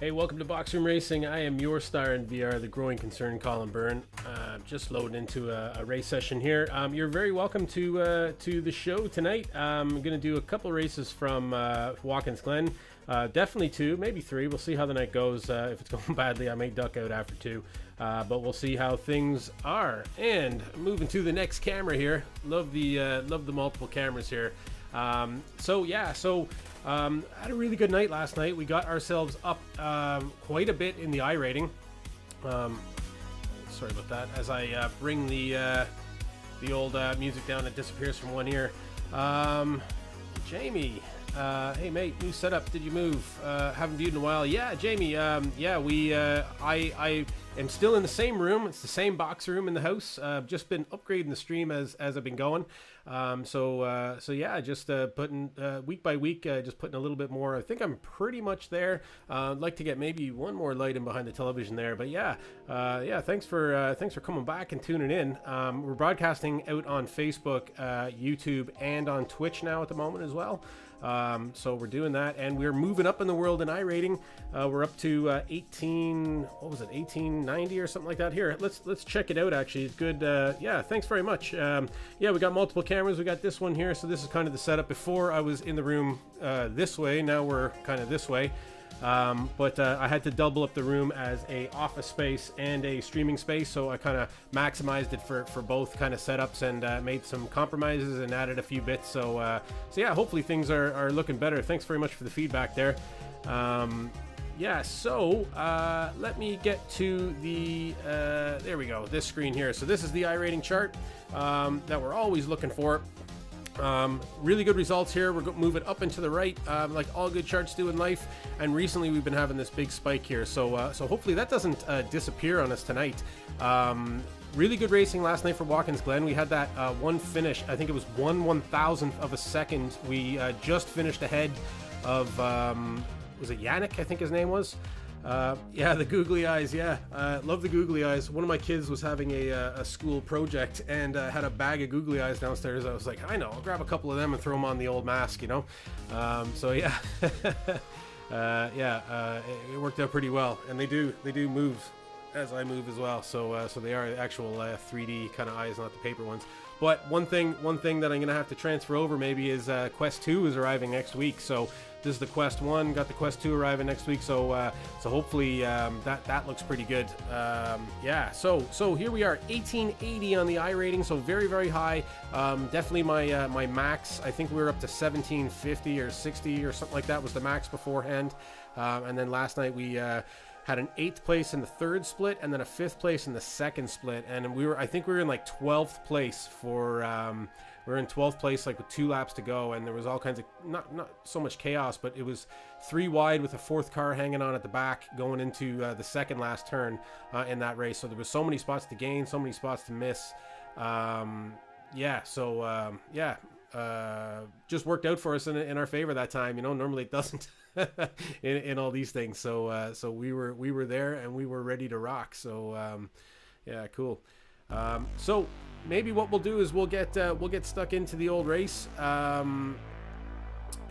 Hey, welcome to Boxroom Racing. I am your star in VR, the growing concern, Colin Byrne. Just loading into a race session here. You're very welcome to the show tonight. I'm going to do a couple races from Watkins Glen. Definitely two, maybe three. We'll see how the night goes. If it's going badly, I may duck out after two. But we'll see how things are. And moving to the next camera here. Love the multiple cameras here. Had a really good night last night. We got ourselves up quite a bit in the I rating. Sorry about that. As I bring the old music down, it disappears from one ear. Jamie, hey mate, new setup. Did you move? Haven't viewed in a while. Yeah, Jamie. I am still in the same room. It's the same box room in the house. Just been upgrading the stream as I've been going. Just putting week by week, just putting a little bit more. I think I'm pretty much there. I'd like to get maybe one more light in behind the television there. But thanks for coming back and tuning in. We're broadcasting out on Facebook, YouTube, and on Twitch now at the moment as well. So we're doing that, and we're moving up in the world in iRating. We're up to 1890 or something like that. Here, let's check it out. Actually, it's good. Thanks very much. We got multiple cameras. We got this one here. So this is kind of the setup. Before I was in the room this way. Now we're kind of this way. I had to double up the room as a office space and a streaming space, so I kind of maximized it for both kind of setups, and made some compromises and added a few bits. So hopefully things are looking better. Thanks very much for the feedback there. Let me get to the there we go, this screen here. So this is the iRating chart that we're always looking for. Really good results here. We're moving up and to the right, like all good charts do in life. And recently we've been having this big spike here. So hopefully that doesn't disappear on us tonight. Really good racing last night for Watkins Glen. We had that one finish. I think it was 1/1000th of a second. We just finished ahead of, was it Yannick? I think his name was. The googly eyes. Love the googly eyes. One of my kids was having a school project and had a bag of googly eyes downstairs. I was like, I know, I'll grab a couple of them and throw them on the old mask, you know. It worked out pretty well, and they do move as I move as well. So they are actual 3D kind of eyes, not the paper ones. But one thing that I'm gonna have to transfer over maybe is Quest 2 is arriving next week. So this is the Quest 1, got the Quest 2 arriving next week. So hopefully that looks pretty good. So here we are, 1880 on the I rating, so very, very high. Definitely my max. I think we were up to 1750 or 60 or something like that was the max beforehand. And then last night we had an 8th place in the 3rd split, and then a 5th place in the 2nd split, and I think we were in like 12th place for we were in 12th place, like with 2 laps to go, and there was all kinds of not so much chaos, but it was 3 wide with a 4th car hanging on at the back going into the second last turn in that race. So there was so many spots to gain, so many spots to miss. Just worked out for us in our favor that time. You know, normally it doesn't. in all these things. So we were there and we were ready to rock. So cool. So maybe what we'll do is we'll get stuck into the old race, or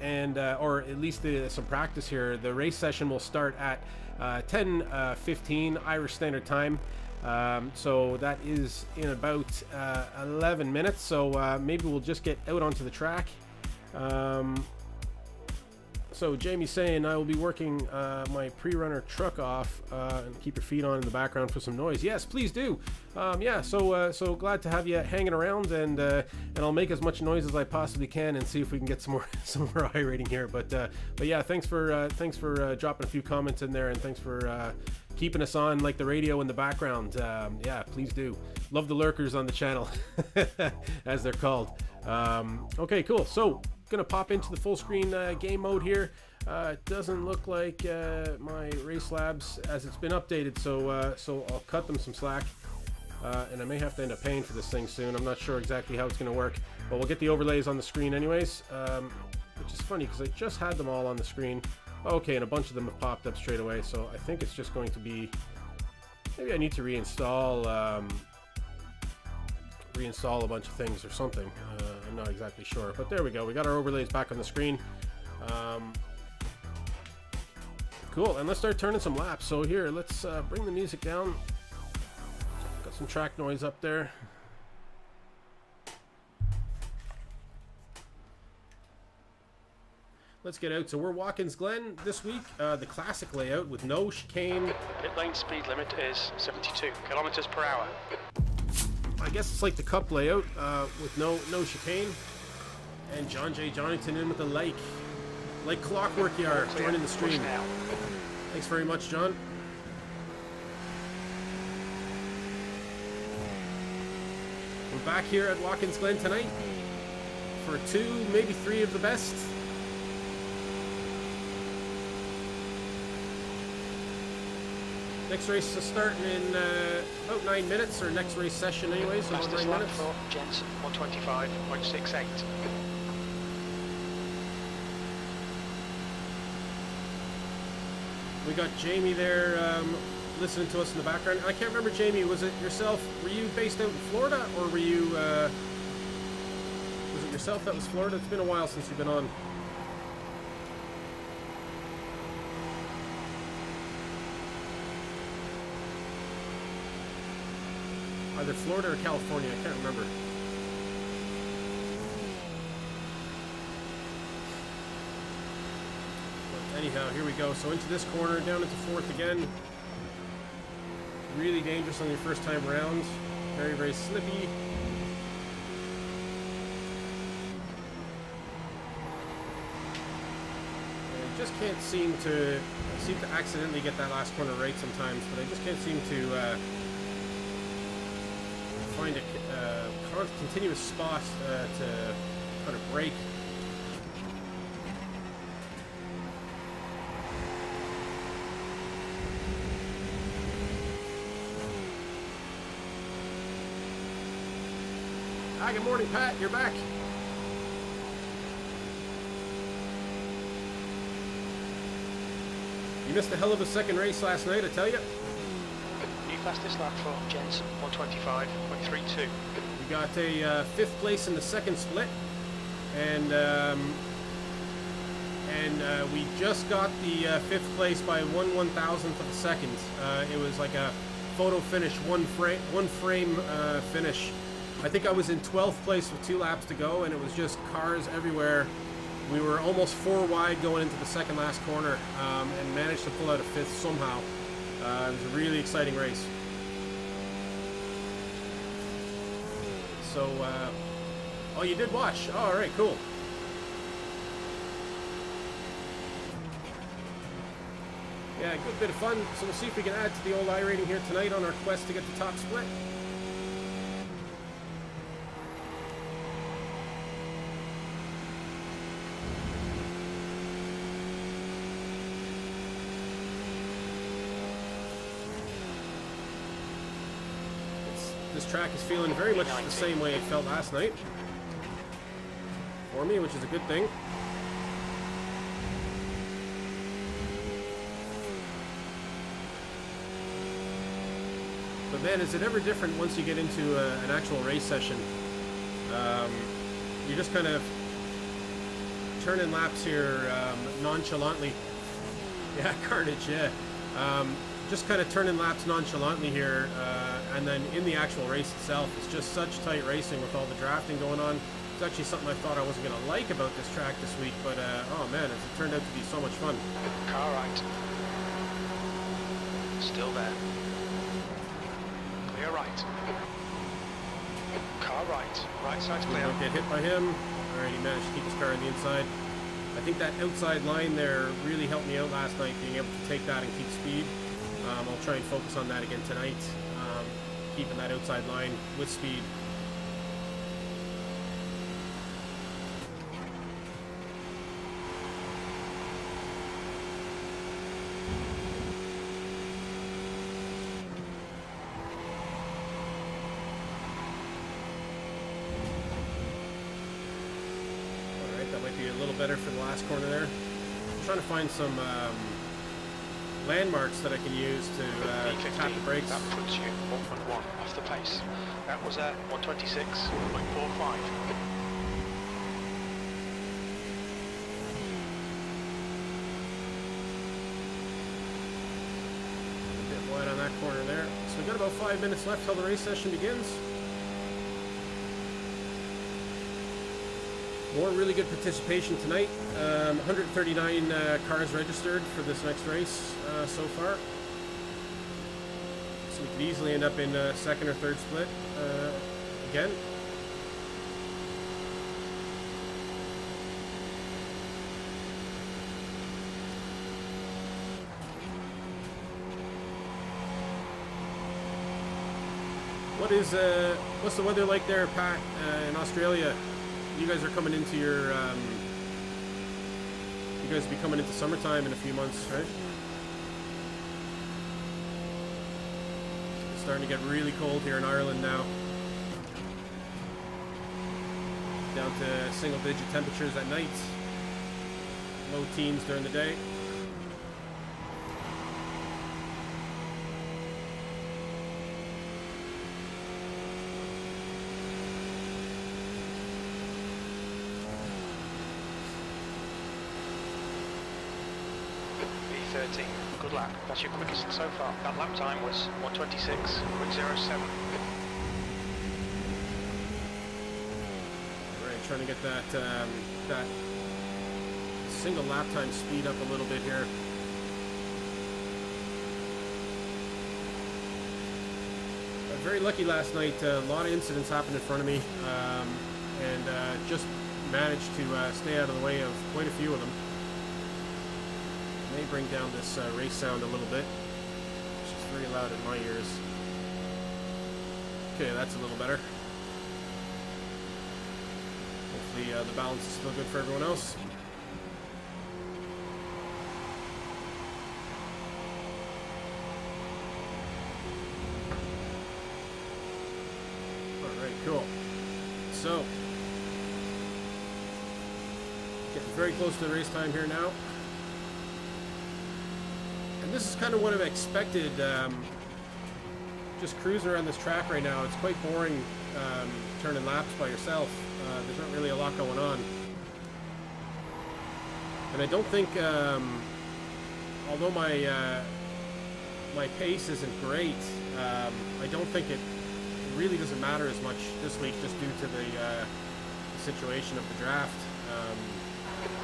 at least some practice here. The race session will start at 10:15 Irish Standard Time. So that is in about 11 minutes. So maybe we'll just get out onto the track. So Jamie's saying I will be working my pre-runner truck off and keep your feet on in the background for some noise. Yes, please do. So glad to have you hanging around, and I'll make as much noise as I possibly can and see if we can get some more I rating here. But yeah, thanks for dropping a few comments in there, and thanks for keeping us on like the radio in the background. Please do. Love the lurkers on the channel, as they're called. Okay, cool. So gonna pop into the full screen game mode here. It doesn't look like my race labs as it's been updated, so I'll cut them some slack, and I may have to end up paying for this thing soon. I'm not sure exactly how it's gonna work, but we'll get the overlays on the screen anyways, which is funny because I just had them all on the screen. Okay, and a bunch of them have popped up straight away, so I think it's just going to be, maybe I need to reinstall a bunch of things or something. I'm not exactly sure, but there we go. We got our overlays back on the screen. Cool, and let's start turning some laps. So here, let's bring the music down. Got some track noise up there. Let's get out. So we're Watkins Glen this week. The classic layout with no chicane. Pit lane speed limit is 72 kilometers per hour. I guess it's like the Cup layout with no chicane. And John J. Johnington in with the like clockwork you are, joining the stream. Thanks very much, John. We're back here at Watkins Glen tonight for 2, maybe 3 of the best. Next race is starting in about 9 minutes, or next race session anyway, so about 9 minutes. For Jensen, 125.68. We got Jamie there listening to us in the background. I can't remember, Jamie, was it yourself? Were you based out in Florida, or were you... was it yourself that was Florida? It's been a while since you've been on. Either Florida or California, I can't remember. But anyhow, here we go. So into this corner, down into 4th again. Really dangerous on your first time around. Very, very slippy. And just can't seem to... I seem to accidentally get that last corner right sometimes, but I just can't seem to... find a continuous spot to kind of brake. Hi, good morning, Pat. You're back. You missed a hell of a second race last night, I tell you. Fastest lap for Jensen, 125.32. We got a 5th place in the second split, and we just got the 5th place by 1/1000th of a second. It was like a photo finish, one frame finish. I think I was in 12th place with 2 laps to go, and it was just cars everywhere. We were almost 4 wide going into the second last corner, and managed to pull out a 5th somehow. It was a really exciting race. So, oh, you did watch. Oh, all right, cool. Yeah, good bit of fun. So we'll see if we can add to the old I rating here tonight on our quest to get the top split. This track is feeling very much the same way it felt last night for me, which is a good thing. But man, is it ever different once you get into an actual race session? You're just kind of turning laps here nonchalantly. Yeah, carnage, yeah. Just kind of turning laps nonchalantly here, and then in the actual race itself, it's just such tight racing with all the drafting going on. It's actually something I thought I wasn't going to like about this track this week, but oh man, it turned out to be so much fun. Car right. Still there. Clear right. Car right. Right side's clear. Don't get hit by him. Alright, he managed to keep his car on the inside. I think that outside line there really helped me out last night, being able to take that and keep speed. I'll try and focus on that again tonight, keeping that outside line with speed. Alright, that might be a little better for the last corner there. I'm trying to find some landmarks that I can use to tap the brakes. That puts you 1.1 off the pace. That was at 126.45. that corner there. So we've got about 5 minutes left till the race session begins. More really good participation tonight. 139 cars registered for this next race so far. So we could easily end up in second or third split again. What's the weather like there, Pat, in Australia? You guys are coming into your, you guys will be coming into summertime in a few months, right? It's starting to get really cold here in Ireland now. Down to single-digit temperatures at night. Low teens during the day. Good lap. That's your quickest so far. That lap time was 1:26.07. Right, trying to get that that single lap time speed up a little bit here. Very lucky last night. A lot of incidents happened in front of me, and just managed to stay out of the way of quite a few of them. May bring down this race sound a little bit, which is very loud in my ears. Okay, that's a little better. Hopefully the balance is still good for everyone else. Alright, cool. So, getting very close to the race time here now. And this is kind of what I've expected, just cruising around this track right now. It's quite boring turning laps by yourself. There's not really a lot going on. And I don't think, although my pace isn't great, I don't think it really doesn't matter as much this week just due to the situation of the draft.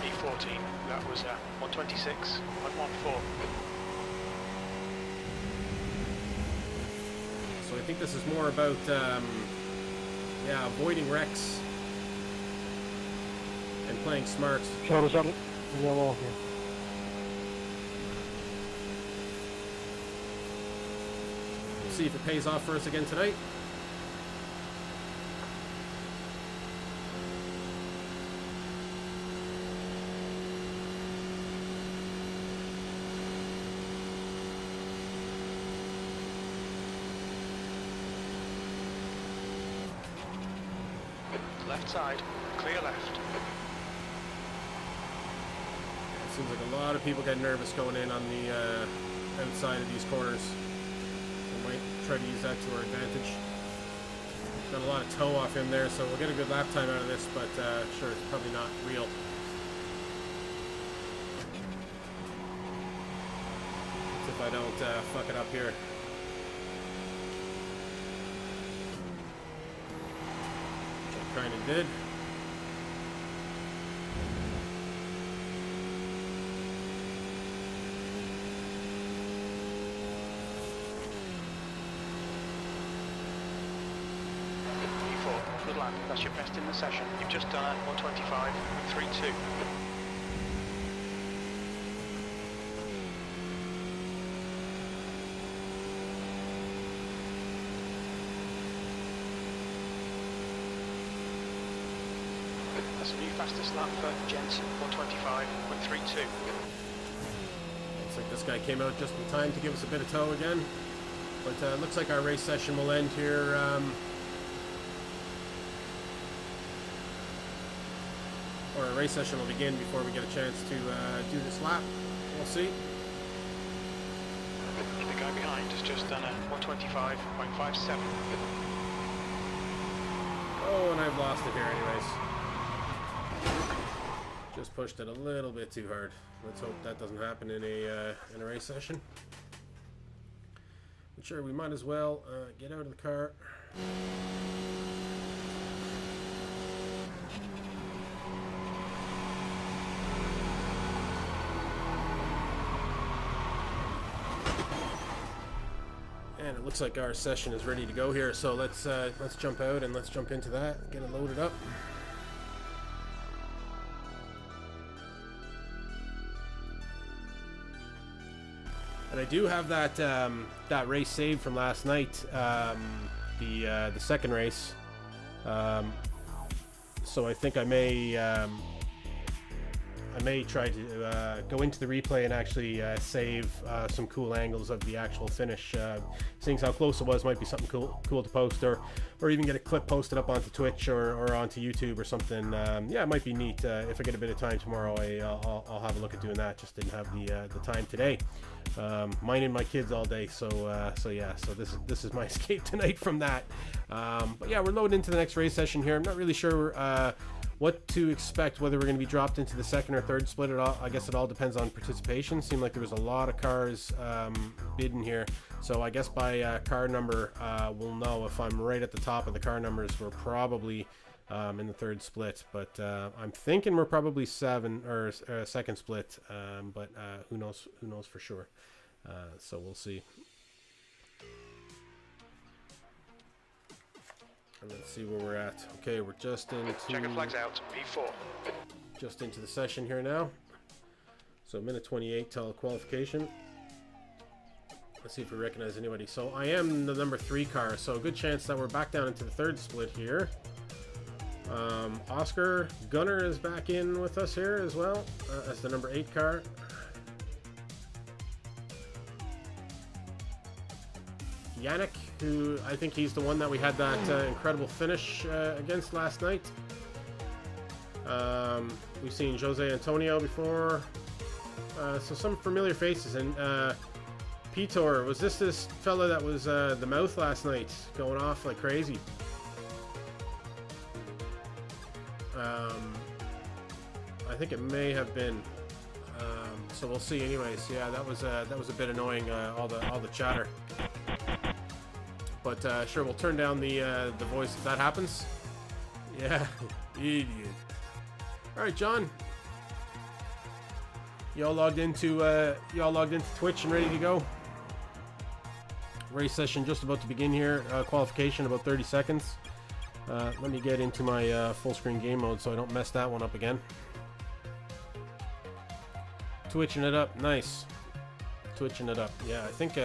E14, that was 1:26.14. So I think this is more about, yeah, avoiding wrecks and playing smart. We'll see if it pays off for us again tonight. Left side, clear left. It seems like a lot of people get nervous going in on the outside of these corners. We might try to use that to our advantage. Got a lot of toe off in there, so we'll get a good lap time out of this, but sure, it's probably not real. That's if I don't fuck it up here. Kind of did. E4, good lap. That's your best in the session. You've just done a 1:25.32. That's a new fastest lap for Jensen, 1:25.32. Looks like this guy came out just in time to give us a bit of tow again. But looks like our race session will end here. Or our race session will begin before we get a chance to do this lap. We'll see. The guy behind has just done a 1:25.57. Oh, and I've lost it here anyways. Just pushed it a little bit too hard. Let's hope that doesn't happen in a race session. But sure, we might as well get out of the car. And it looks like our session is ready to go here, so let's jump out and let's jump into that, get it loaded up. And I do have that race saved from last night, the second race. So I think I may try to go into the replay and actually save some cool angles of the actual finish. Seeing how close it was might be something cool to post, or even get a clip posted up onto Twitch or onto YouTube or something. Yeah, it might be neat. If I get a bit of time tomorrow, I'll have a look at doing that. Just didn't have the time today. Minding my kids all day, so yeah. So this is my escape tonight from that. But yeah, we're loading into the next race session here. I'm not really sure what to expect, whether we're going to be dropped into the second or third split at all. I guess it all depends on participation. Seemed like there was a lot of cars bidding here, so I guess by car number we'll know. If I'm right at the top of the car numbers, we're probably in the third split, but I'm thinking we're probably second split, but who knows for sure. So we'll see. And let's see where we're at. Okay, we're just into checker flags out, V4. Just into the session here now. So minute 28 till qualification. Let's see if we recognize anybody. So I am the number 3 car, so a good chance that we're back down into the third split here. Oscar Gunner is back in with us here as well as the number 8 car. Yannick, who I think he's the one that we had that incredible finish against last night. We've seen Jose Antonio before, so some familiar faces. And Pitor, was this fella that was the mouth last night, going off like crazy? I think it may have been. So we'll see. Anyways, yeah, that was a bit annoying. All the chatter. But sure, we'll turn down the voice if that happens. Yeah, idiot. All right, John. Y'all logged into Twitch and ready to go. Race session just about to begin here. Qualification about 30 seconds. Let me get into my full screen game mode so I don't mess that one up again. Twitching it up, nice. Twitching it up. Yeah, I think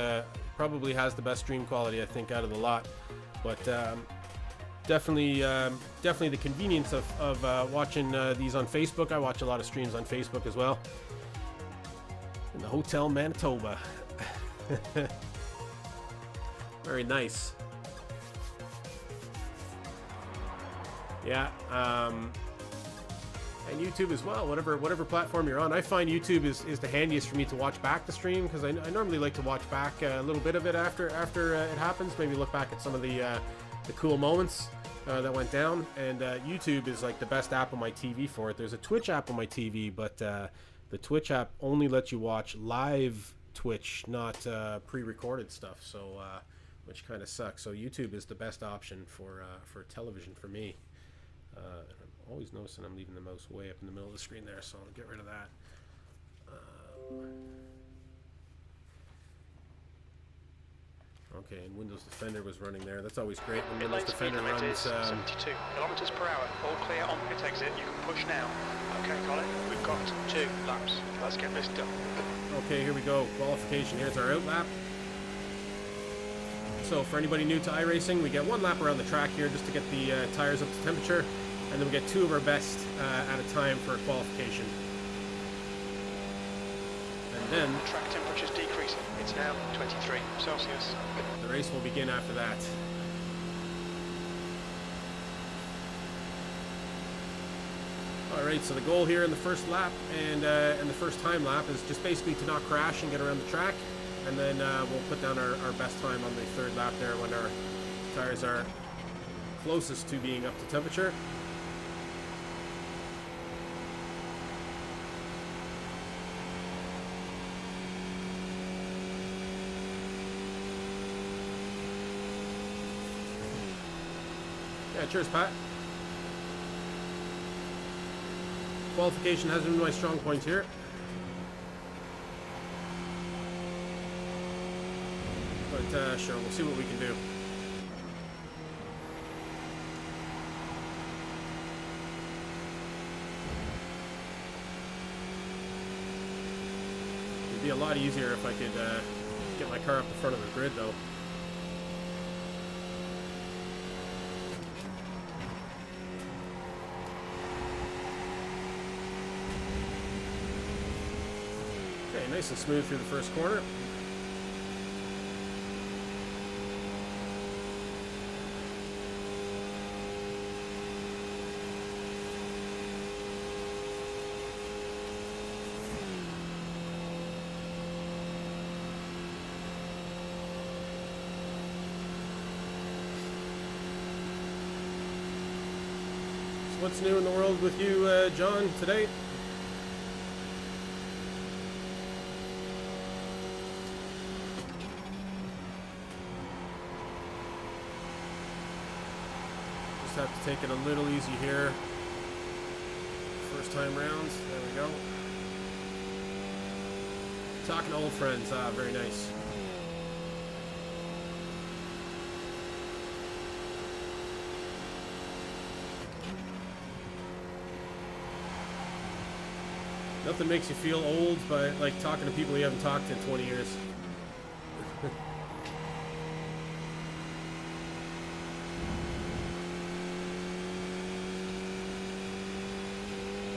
probably has the best stream quality, I think, out of the lot. But definitely the convenience of watching these on Facebook. I watch a lot of streams on Facebook as well. In the Hotel Manitoba. Very nice. Yeah, and YouTube as well. Whatever platform you're on, I find YouTube is the handiest for me to watch back the stream, because I normally like to watch back a little bit of it after it happens. Maybe look back at some of the cool moments that went down. And YouTube is like the best app on my TV for it. There's a Twitch app on my TV, but the Twitch app only lets you watch live Twitch, not pre-recorded stuff. So which kind of sucks. So YouTube is the best option for television for me. I'm always noticing I'm leaving the mouse way up in the middle of the screen there, so I'll get rid of that. Okay, and Windows Defender was running there. That's always great when Windows Defender runs. 72 kilometers per hour. All clear on pit exit. You can push now. Okay, Colin, we've got 2 laps. Let's get this done. Okay, here we go. Qualification. Here's our out lap. So for anybody new to iRacing, we get 1 lap around the track here just to get the tires up to temperature, and then we get 2 of our best at a time for qualification. And then the track temperature's decreasing. It's now 23 Celsius. The race will begin after that. All right, so the goal here in the first lap and the first time lap is just basically to not crash and get around the track. And then we'll put down our best time on the third lap there when our tires are closest to being up to temperature. Yeah, cheers, Pat. Qualification hasn't been my strong point here. But sure, we'll see what we can do. It'd be a lot easier if I could get my car up the front of the grid, though. Okay, nice and smooth through the first corner. What's new in the world with you, John, today? Just have to take it a little easy here. First time rounds. There we go. Talking to old friends. Very nice. Nothing makes you feel old, but like talking to people you haven't talked to in 20 years.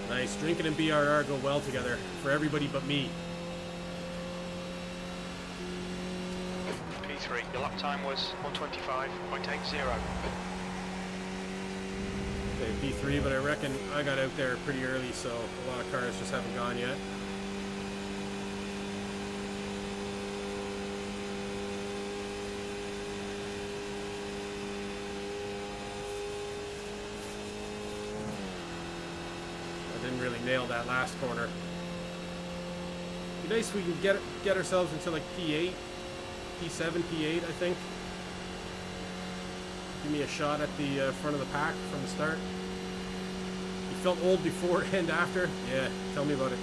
Nice. Drinking and BRR go well together for everybody but me. P3, your lap time was 125.80. Okay, P3, but I reckon I got out there pretty early, so a lot of cars just haven't gone yet. I didn't really nail that last corner. Be nice if we can get ourselves into like P8, P7, P8, I think. Give me a shot at the front of the pack from the start. You felt old before and after? Yeah, tell me about it.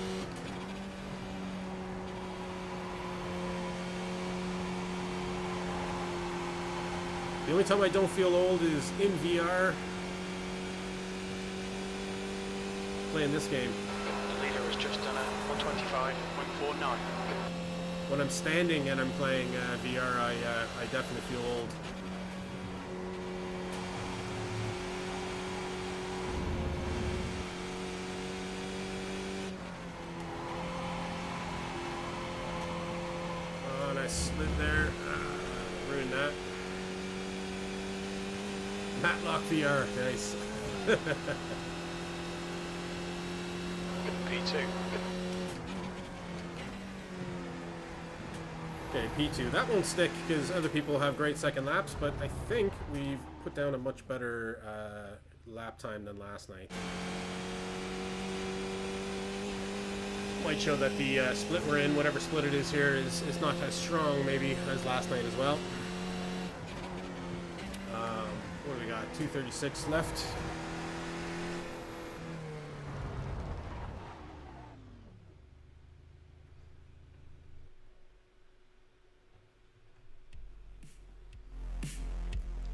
The only time I don't feel old is in VR. Playing this game. The leader has just done a 125.49. When I'm standing and I'm playing VR, I definitely feel old. Slid there, ruined that. Matlock VR, nice. P2. Okay, P2. That won't stick because other people have great second laps, but I think we've put down a much better lap time than last night. Might show that the split we're in, whatever split it is here, is not as strong maybe as last night as well. What do we got? 236 left.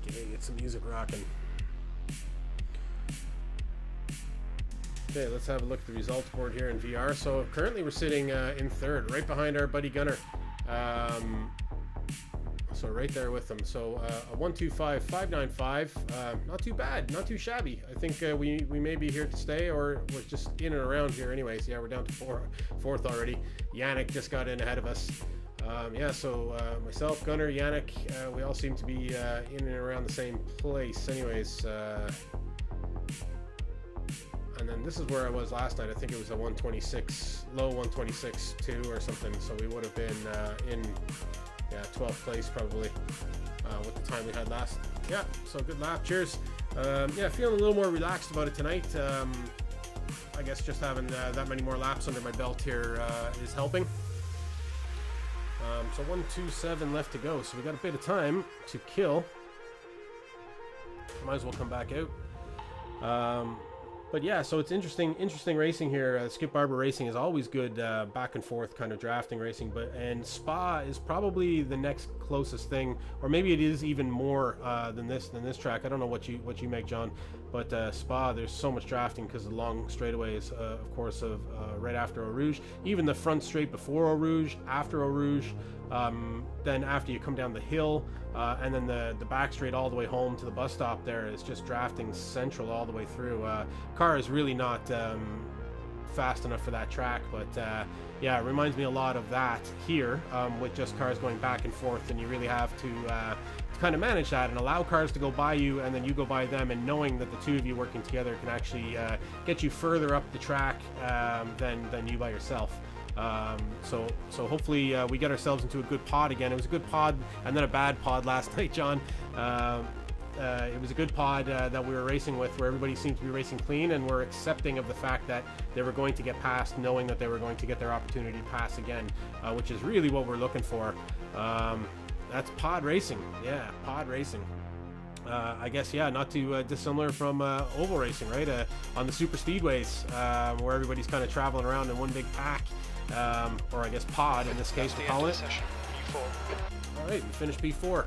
Okay, get some music rocking. Okay, let's have a look at the results board here in VR. So currently we're sitting in third, right behind our buddy Gunner. So right there with them. So a 125.595. Not too bad, not too shabby. I think we may be here to stay, or we're just in and around here anyways. Yeah, we're down to fourth already. Yannick just got in ahead of us. Yeah, so myself, Gunner, Yannick, we all seem to be in and around the same place anyways. And then this is where I was last night. I think it was a 126, low 126.2 or something. So we would have been in 12th place probably with the time we had last. Yeah, so good lap. Cheers. Yeah, feeling a little more relaxed about it tonight. I guess just having that many more laps under my belt here is helping. So 127 left to go. So we got a bit of time to kill. Might as well come back out. But yeah, so it's interesting racing here. Skip Barber racing is always good, back and forth kind of drafting racing. And Spa is probably the next closest thing, or maybe it is even more than this track. I don't know what you make, John, but Spa, there's so much drafting because of the long straightaways, of course, of right after Eau Rouge, even the front straight before Eau Rouge, after Eau Rouge, then after you come down the hill, and then the back straight all the way home to the bus stop there is just drafting central all the way through. Car is really not fast enough for that track, but yeah, it reminds me a lot of that here, with just cars going back and forth, and you really have to kind of manage that and allow cars to go by you and then you go by them, and knowing that the two of you working together can actually get you further up the track than you by yourself. So hopefully we get ourselves into a good pod again. It was a good pod and then a bad pod last night, John. It was a good pod that we were racing with, where everybody seemed to be racing clean and were accepting of the fact that they were going to get passed, knowing that they were going to get their opportunity to pass again, which is really what we're looking for. That's pod racing. Yeah, pod racing. I guess, yeah, not too dissimilar from oval racing, right? On the super speedways, where everybody's kind of traveling around in one big pack, or I guess pod in this case, we're calling it. All right, we finished P4.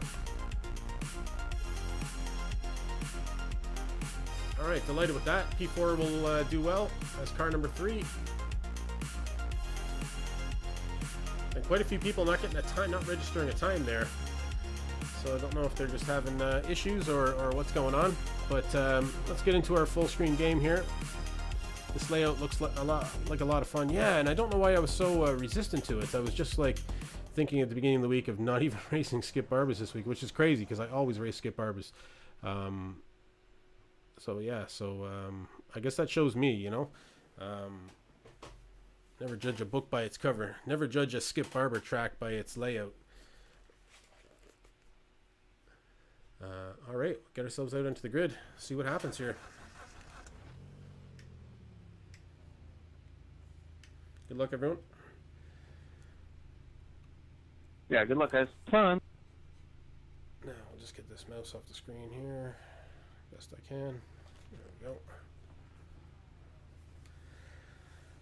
All right, delighted with that. P4 will do well as car number 3. And quite a few people not getting a time, not registering a time there. So I don't know if they're just having issues or what's going on. But let's get into our full screen game here. This layout looks like a lot of fun. Yeah, and I don't know why I was so resistant to it. I was just like thinking at the beginning of the week of not even racing Skip Barbers this week, which is crazy because I always race Skip Barbers. So yeah, I guess that shows me, you know. Never judge a book by its cover. Never judge a Skip Barber track by its layout. All right, get ourselves out into the grid. See what happens here. Good luck, everyone. Yeah, good luck, guys. Fun. Now, I'll just get this mouse off the screen here. Best I can. There we go.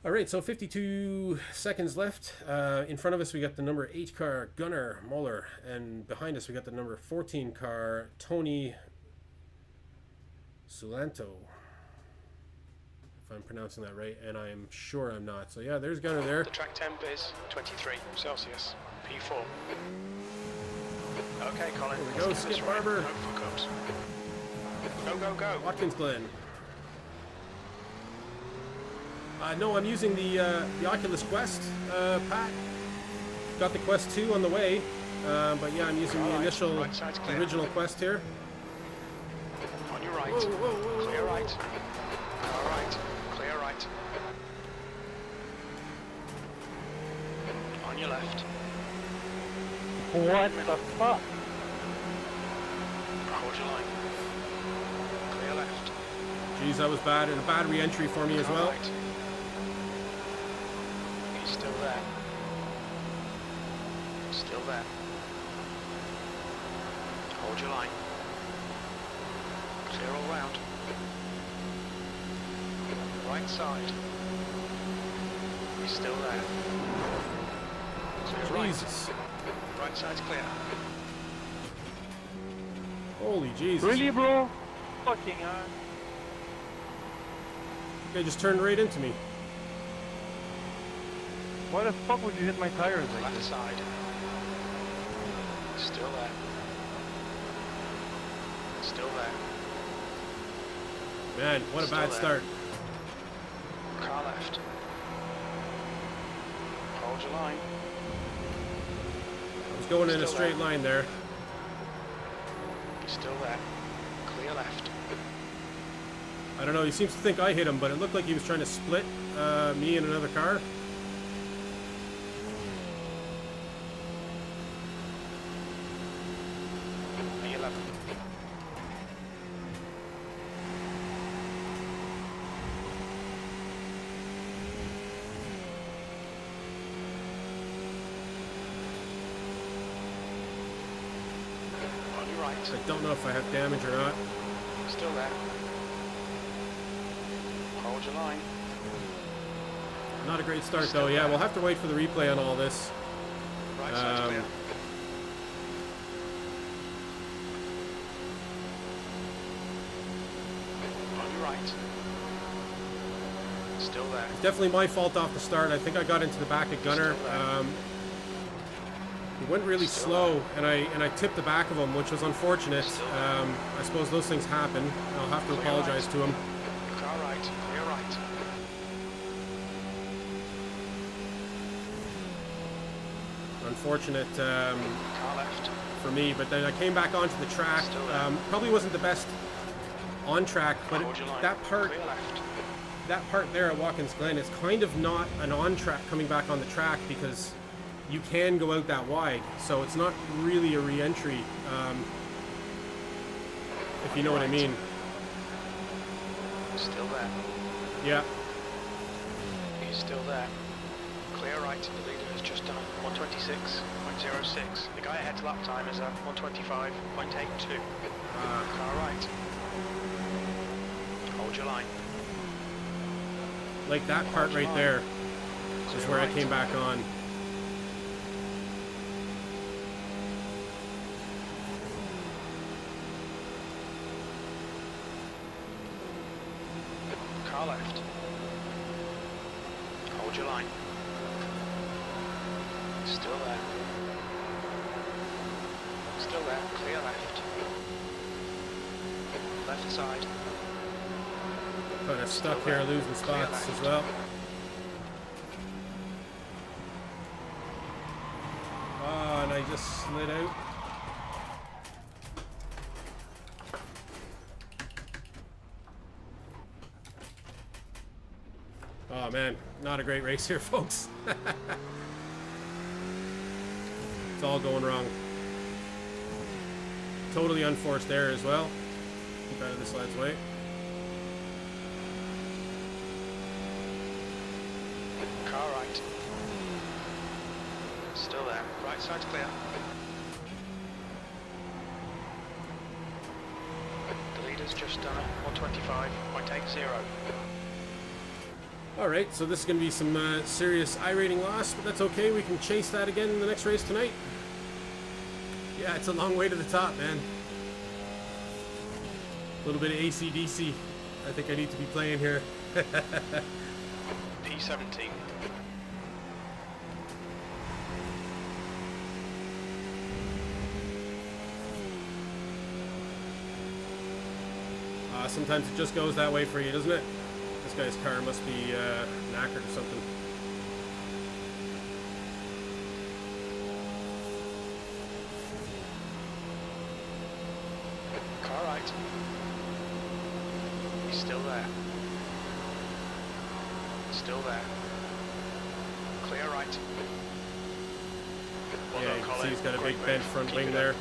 All right, so 52 seconds left. In front of us, we got the number 8 car, Gunnar Muller. And behind us, we got the number 14 car, Tony Sulanto. If I'm pronouncing that right, and I'm sure I'm not. So yeah, there's Gunnar there. The track temp is 23 Celsius, P4. Okay, Colin. Here we go, Skip Barber. No fuck-ups. Go, go, go. Watkins Glen. No, I'm using the Oculus Quest, Pat. Got the Quest 2 on the way, but yeah, I'm using the initial, original Quest here. On your right. Whoa, whoa, whoa, Clear right. All right. Clear right. On your left. What the fuck? Hold your line. Clear left. Jeez, that was bad, and a bad re-entry for me as well. Right. He's still there. Still there. Hold your line. Clear all round. Right side. He's still there. Clear right. Jesus. Right side's clear. Holy Jesus. Really, bro? Fucking Guy just turned right into me. Why the fuck would you hit my tires like Left this? side. Still there. Still there. Man, what a Still bad there. start. Car left. Hold your line. I was going in a Still straight there. line there. Still there. Clear left. I don't know, he seems to think I hit him, but it looked like he was trying to split me and another car. E11. On your right. I don't know if I have damage or not. Still there. Hold your line. Not a great start though. Yeah, we'll have to wait for the replay on all this. Right side's clear. On your right. Still there. Definitely my fault off the start. I think I got into the back of Gunner. He went really slow, and I tipped the back of him, which was unfortunate. I suppose those things happen. I'll have to apologize to him. Car right, clear right. Unfortunate Car left. for me, but then I came back onto the track. Probably wasn't the best on track, but Hold your line. that part Clear left. there at Watkins Glen is kind of not an on track coming back on the track because you can go out that wide, so it's not really a re-entry, if you know what I mean. Still there. Yeah. He's still there. Clear right. The leader has just done 126.06. The guy ahead to lap time is at 125.82. Car right. Hold your line. Like that part right there is where I right. came back on. Car left. Hold your line. Still there. Still there. Clear left. Left side. Kind of stuck here, losing spots as well. Oh, and I just slid out. Oh man, not a great race here, folks. It's all going wrong. Totally unforced error as well. Keep out of this lad's way. Car right. Still there. Right side's clear. The leader's just done a 125.80. Alright, so this is going to be some serious I-rating loss, but that's okay. We can chase that again in the next race tonight. Yeah, it's a long way to the top, man. A little bit of AC/DC. I think I need to be playing here. P17. Sometimes it just goes that way for you, doesn't it? This guy's car must be knackered or something. Car right. He's still there. Still there. Clear right. Well Yeah, done, you can Colin. see he's got a Great big bent move. front Keep wing it there. up.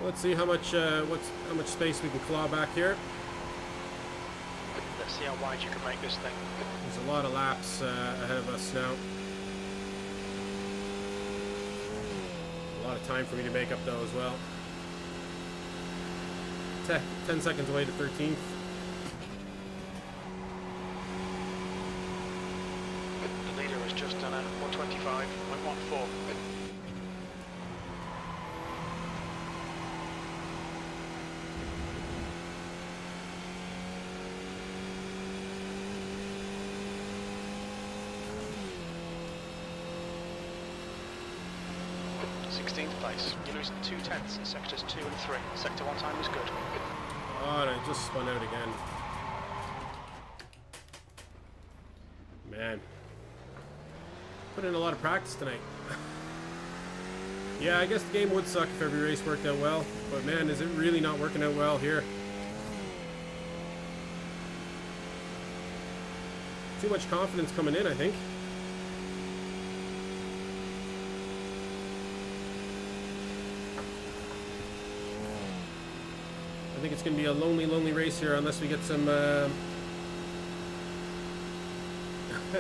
Let's see how much how much space we can claw back here. Let's see how wide you can make this thing. There's a lot of laps ahead of us now. A lot of time for me to make up though as well. 10 seconds away to 13th. The leader has just done a 125.14. Place. You're losing 2 tenths in sectors 2 and 3. Sector 1 time was good. Oh, and I just spun out again. Man. Put in a lot of practice tonight. Yeah, I guess the game would suck if every race worked out well, but man, is it really not working out well here. Too much confidence coming in, I think. I think it's going to be a lonely, lonely race here unless we get some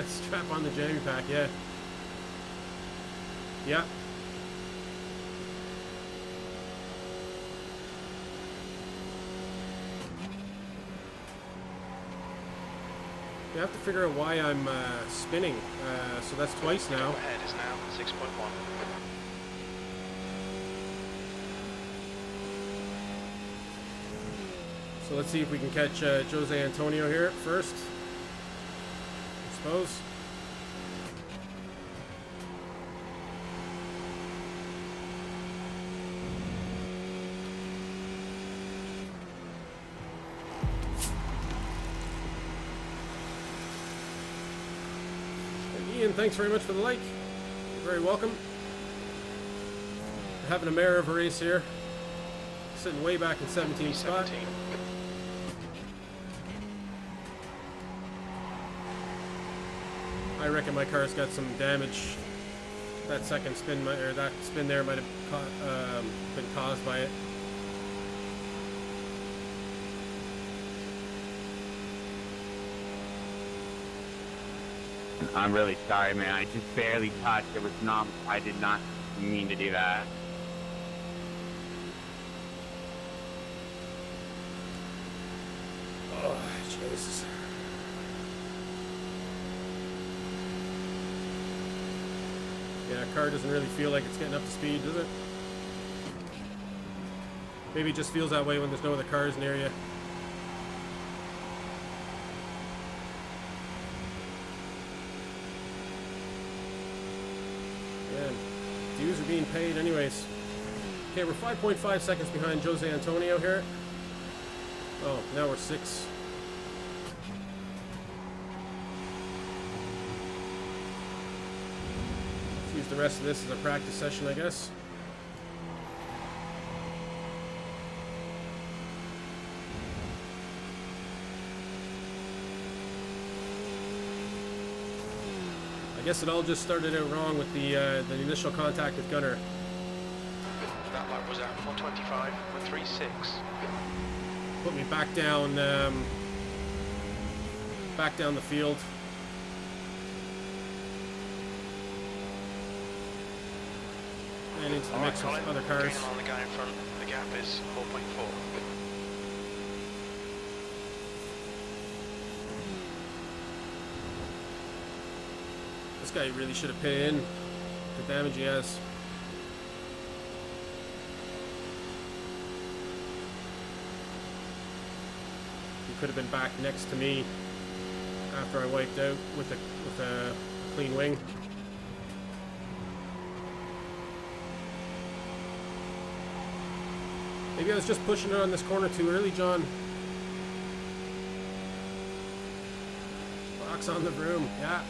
strap on the jammy pack, yeah. Yeah. You have to figure out why I'm spinning. So that's twice now. Ahead is now 6.1. So let's see if we can catch Jose Antonio here first. I suppose. And Ian, thanks very much for the like. You're very welcome. We're having a mare of a race here. Sitting way back in 17th spot. 17. I reckon my car's got some damage. That second spin, or that spin there, might have been caused by it. I'm really sorry, man. I just barely touched. It was not. I did not mean to do that. Oh, Jesus. Yeah, car doesn't really feel like it's getting up to speed, does it? Maybe it just feels that way when there's no other cars near you. Man, dues are being paid anyways. Okay, we're 5.5 seconds behind Jose Antonio here. Oh, now we're 6. Use the rest of this as a practice session, I guess. I guess it all just started out wrong with the initial contact with Gunner. That lap was at 125, 136. Put me back down the field. And into the mix with other cars. Getting on the guy in front. The gap is 4.4. This guy really should have paid in the damage he has. He could have been back next to me after I wiped out with a clean wing. Maybe I was just pushing it on this corner too early, John. Box on the broom, yeah.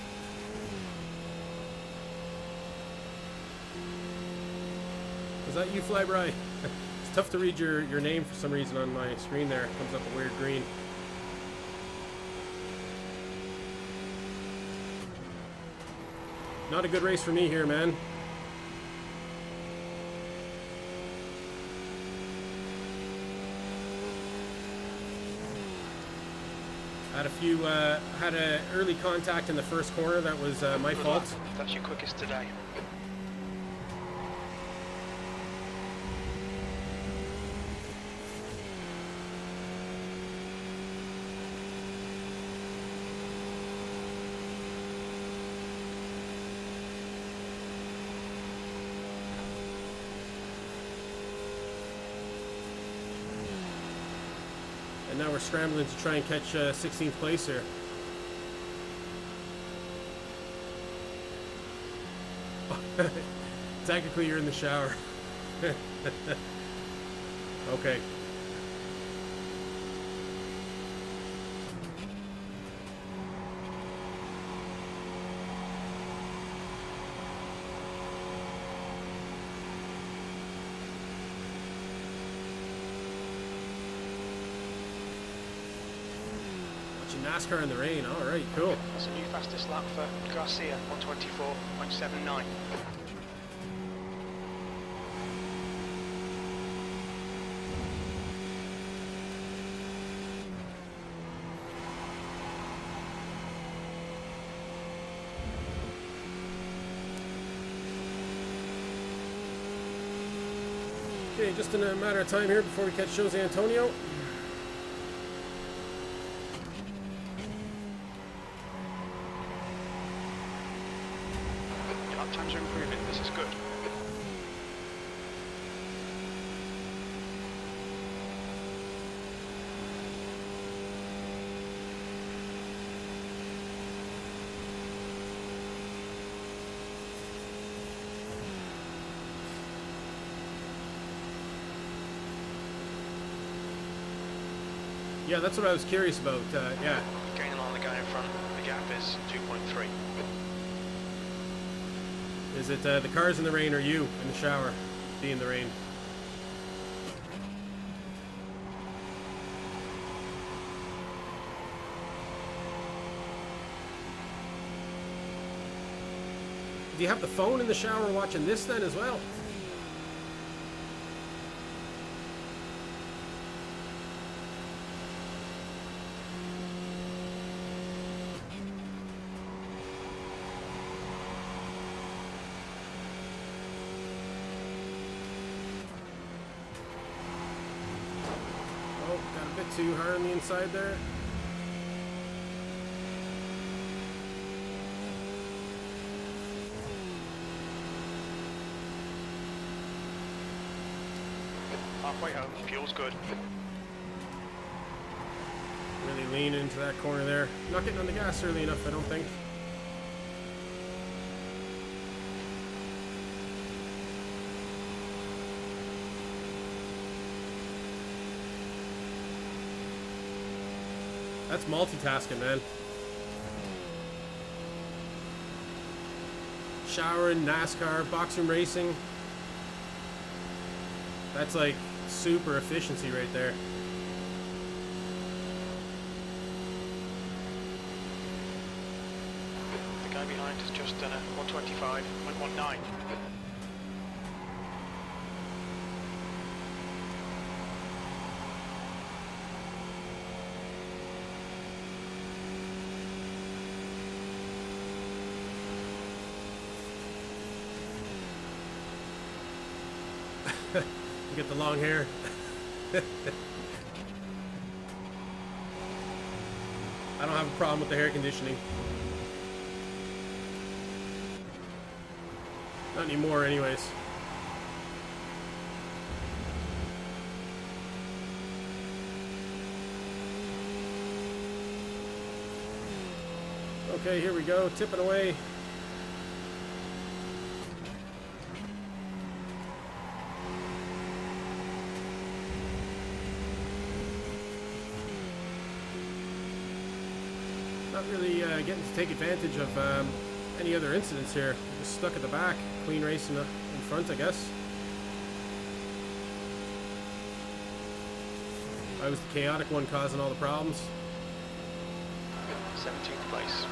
Was that you, Flyby? It's tough to read your name for some reason on my screen there. It comes up a weird green. Not a good race for me here, man. Had a early contact in the first corner. That was my fault. That's your quickest today. And now we're scrambling to try and catch 16th place here. Technically, you're in the shower. Okay. NASCAR in the rain. All right, cool. That's a new fastest lap for Garcia, 124.79. Okay, just in a matter of time here before we catch Jose Antonio. Times are improving. This is good. Yeah, that's what I was curious about. Yeah. Gaining on the guy in front. The gap is 2.3. Is it the cars in the rain or you in the shower being the rain? Do you have the phone in the shower watching this then as well? Oh, got a bit too hard on the inside there. Halfway home. Fuel's good. Really lean into that corner there. Not getting on the gas early enough, I don't think. That's multitasking, man. Showering, NASCAR, boxing racing. That's like super efficiency right there. The guy behind has just done a 125.19. You get the long hair. I don't have a problem with the hair conditioning. Not anymore, anyways. Okay, here we go, tipping away. Not really getting to take advantage of any other incidents here. Just stuck at the back, clean race in front, I guess. I was the chaotic one causing all the problems. 17th place.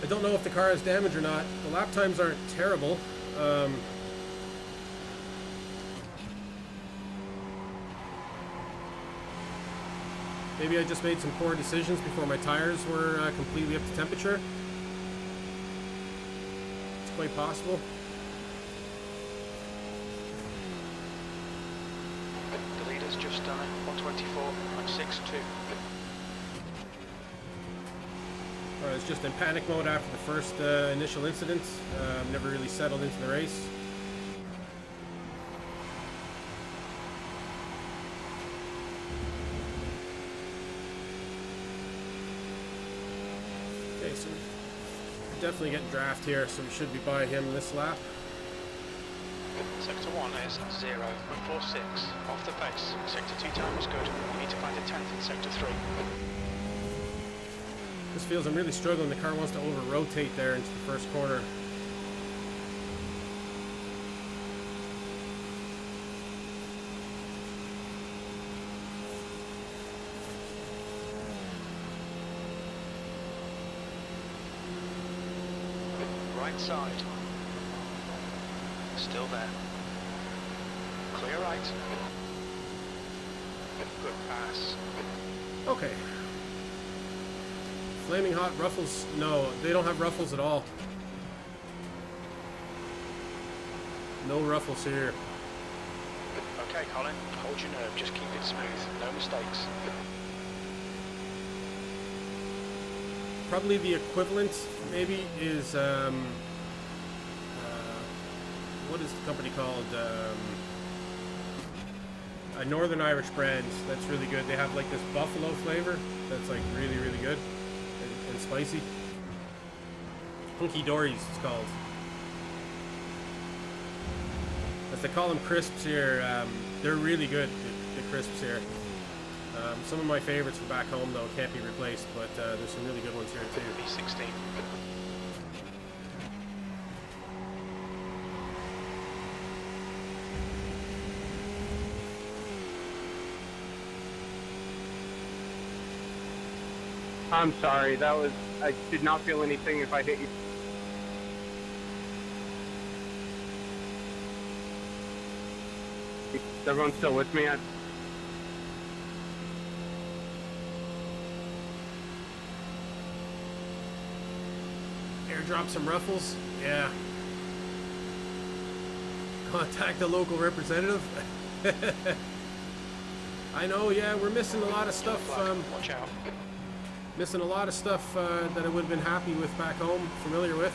I don't know if the car has damage or not. The lap times aren't terrible. Maybe I just made some poor decisions before my tires were completely up to temperature. It's quite possible. The leader's just done it. 124.62. I was just in panic mode after the first initial incident. Never really settled into the race. Okay, so we're definitely getting draft here, so we should be by him this lap. Sector 1 is 0.46 off the pace. Sector 2 time is good. You need to find a 10th in Sector 3. This feels I'm really struggling. The car wants to over-rotate there into the first corner. Right side. Still there. Clear right. Good pass. Okay. Flaming hot ruffles? No, they don't have ruffles at all. No ruffles here. Okay, Colin, hold your nerve, just keep it smooth, no mistakes. Probably the equivalent, maybe, is what is the company called? A Northern Irish brand that's really good. They have like this buffalo flavor that's like really, really good and spicy. Hunky Dory's, it's called. As they call them crisps here, they're really good, the crisps here. Some of my favorites from back home, though, can't be replaced, but there's some really good ones here, too. B16. I'm sorry. I did not feel anything if I hit you. Is everyone still with me? Airdrop some ruffles? Yeah. Contact a local representative? I know, yeah, we're missing a lot of stuff. Watch out. Missing a lot of stuff that I would have been happy with back home, familiar with.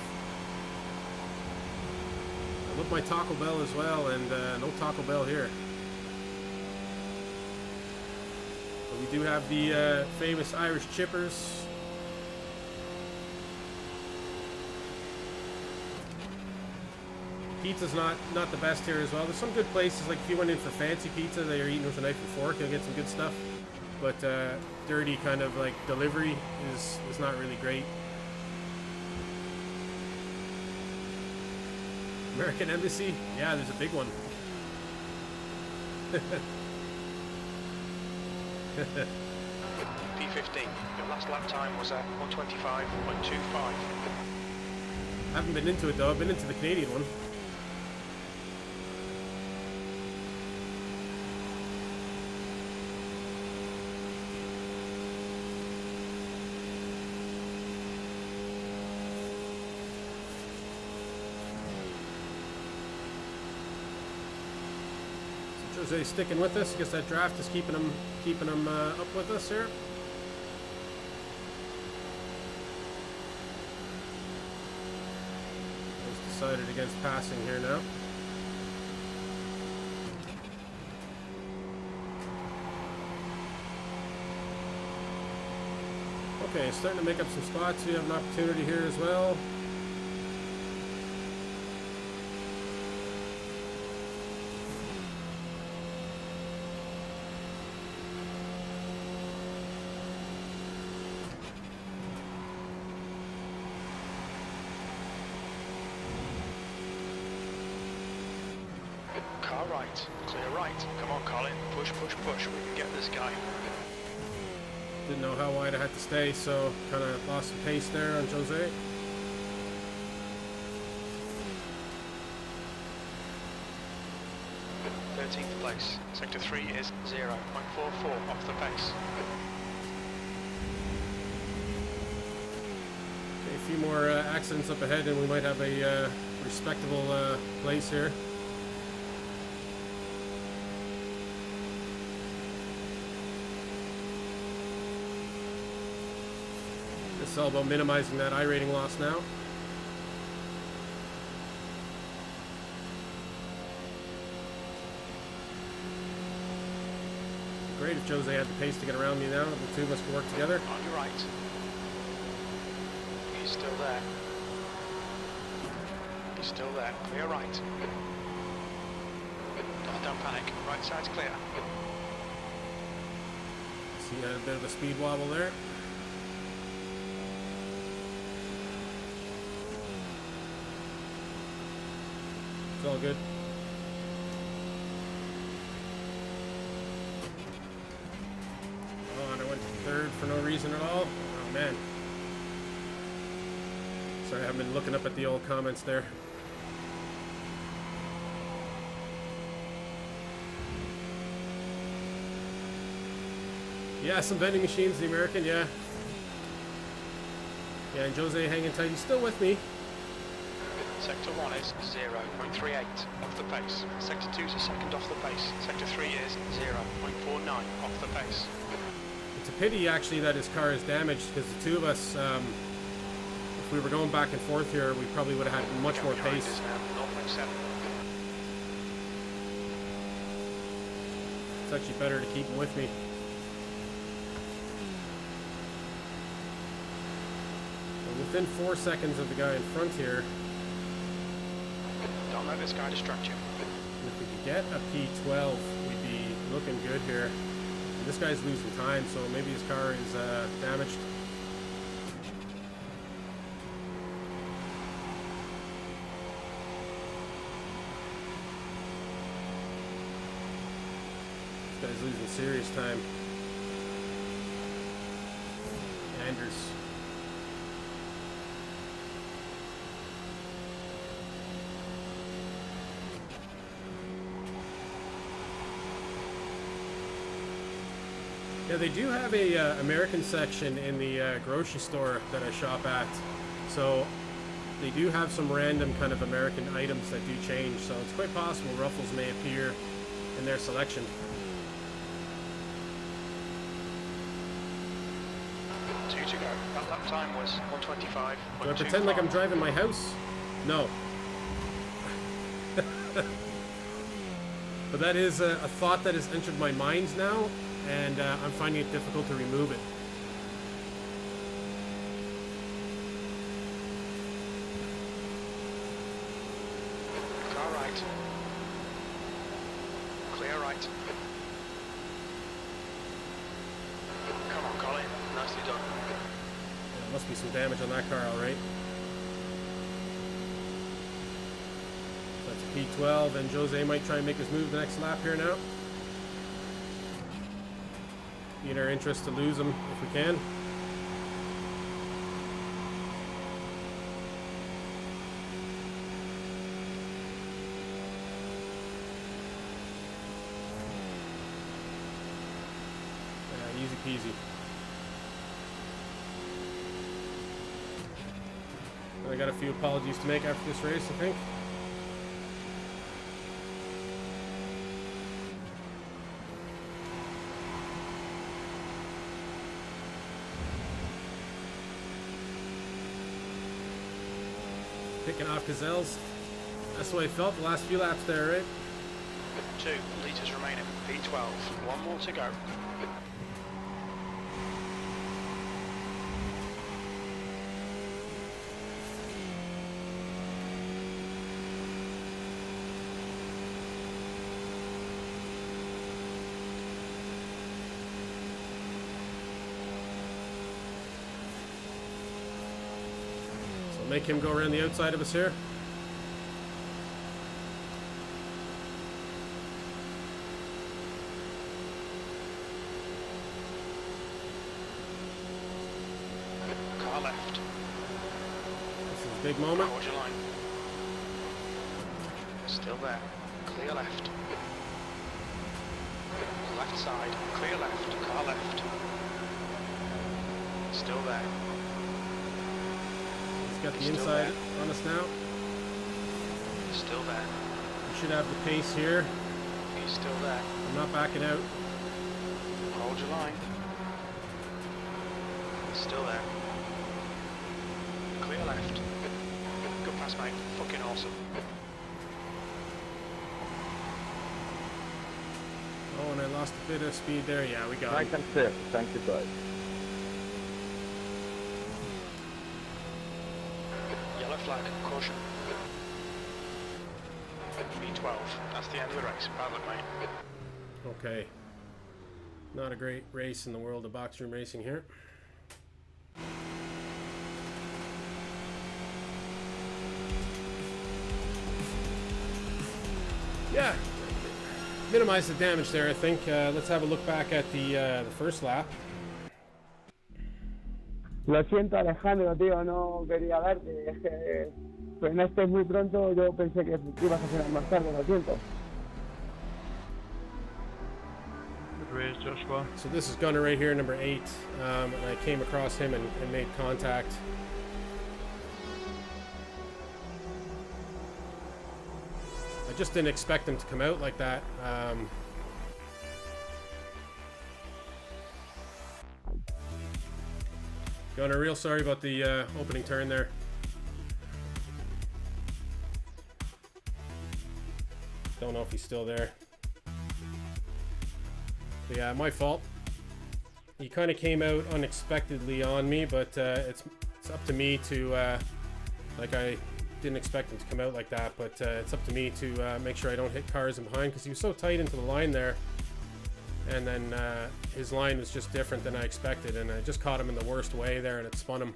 I love my Taco Bell as well, and no Taco Bell here. But we do have the famous Irish chippers. Pizza's not the best here as well. There's some good places, like if you went in for fancy pizza that you're eating with a knife and fork, you'll get some good stuff. But dirty kind of like delivery is not really great. American Embassy? Yeah, there's a big one. P15, your last lap time was 125.25. I haven't been into it though, I've been into the Canadian one. Jose sticking with us. I guess that draft is keeping him up with us here. He's decided against passing here now. Okay, starting to make up some spots. We have an opportunity here as well. Car right, clear right. Come on, Colin. Push, push, push. We can get this guy. Didn't know how wide I had to stay, so kind of lost some pace there on Jose. Thirteenth place. Sector 3 is 0.44 off the pace. Okay, a few more accidents up ahead, and we might have a respectable place here. It's all about minimizing that I-rating loss now. Great if Jose had the pace to get around me now. The two of us can work together. On your right. He's still there. He's still there. Clear right. Don't panic. Right side's clear. See, he had a bit of a speed wobble there. It's all good. Oh, and I went third for no reason at all. Oh, man. Sorry, I haven't been looking up at the old comments there. Yeah, some vending machines, the American, yeah. Yeah, and Jose hanging tight. He's still with me. Sector 1 is 0.38 off the pace. Sector 2 is a second off the pace. Sector 3 is 0.49 off the pace. It's a pity actually that his car is damaged, because the two of us, if we were going back and forth here, we probably would have had much more pace. Is now 0.7. It's actually better to keep him with me. We're within 4 seconds of the guy in front here. Don't let this guy distract you. If we could get a P12, we'd be looking good here. And this guy's losing time, so maybe his car is damaged. This guy's losing serious time. Anders. Yeah, they do have a American section in the grocery store that I shop at, so they do have some random kind of American items that do change, so it's quite possible Ruffles may appear in their selection. 2 to go. That lap time was 125. Do I pretend like I'm driving my house? No. But that is a thought that has entered my mind now, and I'm finding it difficult to remove it. Car right. Clear right. Come on, Colin. Nicely done. There must be some damage on that car, alright. That's a P12, and Jose might try and make his move the next lap here now. Be in our interest to lose him if we can. Easy peasy. I got a few apologies to make after this race, I think. Picking off gazelles. That's the way I felt the last few laps there, right? 2 litres remaining. P12. 1 more to go. Make him go around the outside of us here. Car left. This is a big moment. Hold your line. Still there. Clear left. Left side. Clear left. Car left. Still there. Got the inside on us now. Still there. We should have the pace here. He's still there. I'm not backing out. Hold your line. Still there. Clear left. Good pass, mate. Fucking awesome. Oh, and I lost a bit of speed there. Yeah, we got I him. can save. Thank you, guys. Yellow flag. Caution. B12. That's the end of the race. Bad luck, mate. Okay. Not a great race in the world of boxroom racing here. Yeah, minimize the damage there, I think. Let's have a look back at the first lap. Lo siento, Alejandro, tío, no quería darte. Es que frenaste muy pronto. Yo pensé que ibas a frenar más tarde, lo siento. Good race, Joshua. So this is Gunner right here, number 8, and I came across him and made contact. I just didn't expect him to come out like that. Gunner, real sorry about the opening turn there. Don't know if he's still there. But yeah, my fault. He kind of came out unexpectedly on me, but it's up to me to, like, I didn't expect him to come out like that, but it's up to me to make sure I don't hit cars in behind, because he was so tight into the line there. And then his line was just different than I expected, and I just caught him in the worst way there, and it spun him.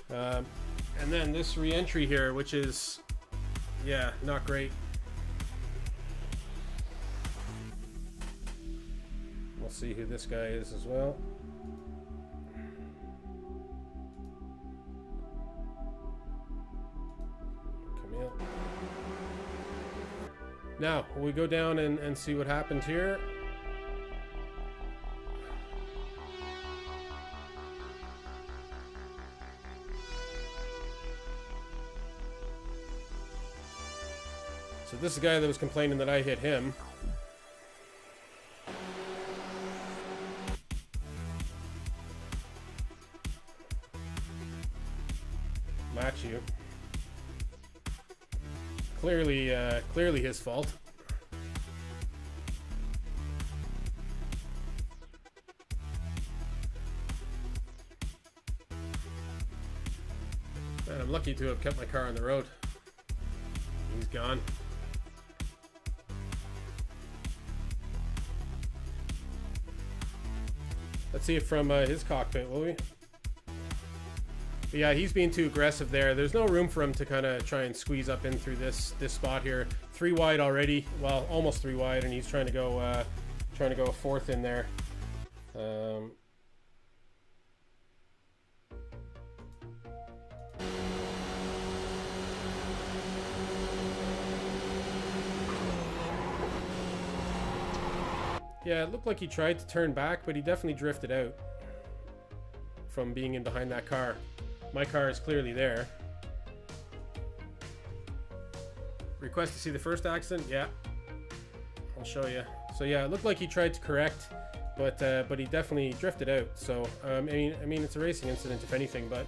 And then this re-entry here, which is, yeah, not great. We'll see who this guy is as well. Camille. Now, we go down and see what happened here. So this is the guy that was complaining that I hit him. Match you. Clearly his fault. Man, I'm lucky to have kept my car on the road. He's gone. Let's see it from his cockpit, will we? But yeah, he's being too aggressive there. There's no room for him to kind of try and squeeze up in through this spot here. 3 wide already. Well, almost 3 wide, and he's trying to go a fourth in there. Yeah, it looked like he tried to turn back, but he definitely drifted out from being in behind that car. My car is clearly there. Request to see the first accident? Yeah. I'll show you. So yeah, it looked like he tried to correct, but he definitely drifted out. So I mean it's a racing incident if anything, but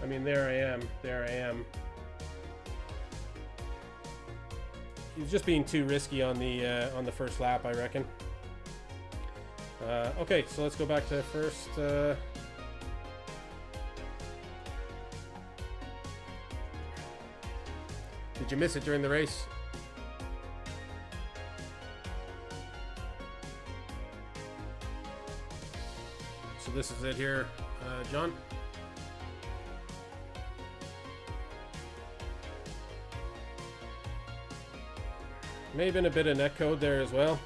I mean there I am. He was just being too risky on the first lap, I reckon. Okay, so let's go back to first. Did you miss it during the race? So this is it here, John. May have been a bit of net code there as well.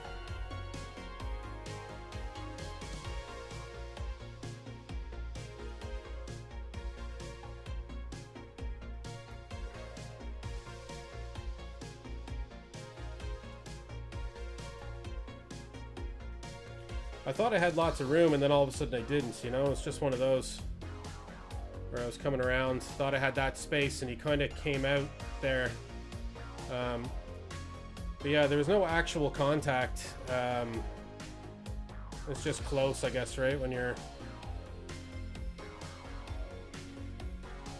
I thought I had lots of room, and then all of a sudden I didn't, you know? It's just one of those where I was coming around, thought I had that space, and he kind of came out there. But yeah, there was no actual contact. It's just close, I guess, right? When you're...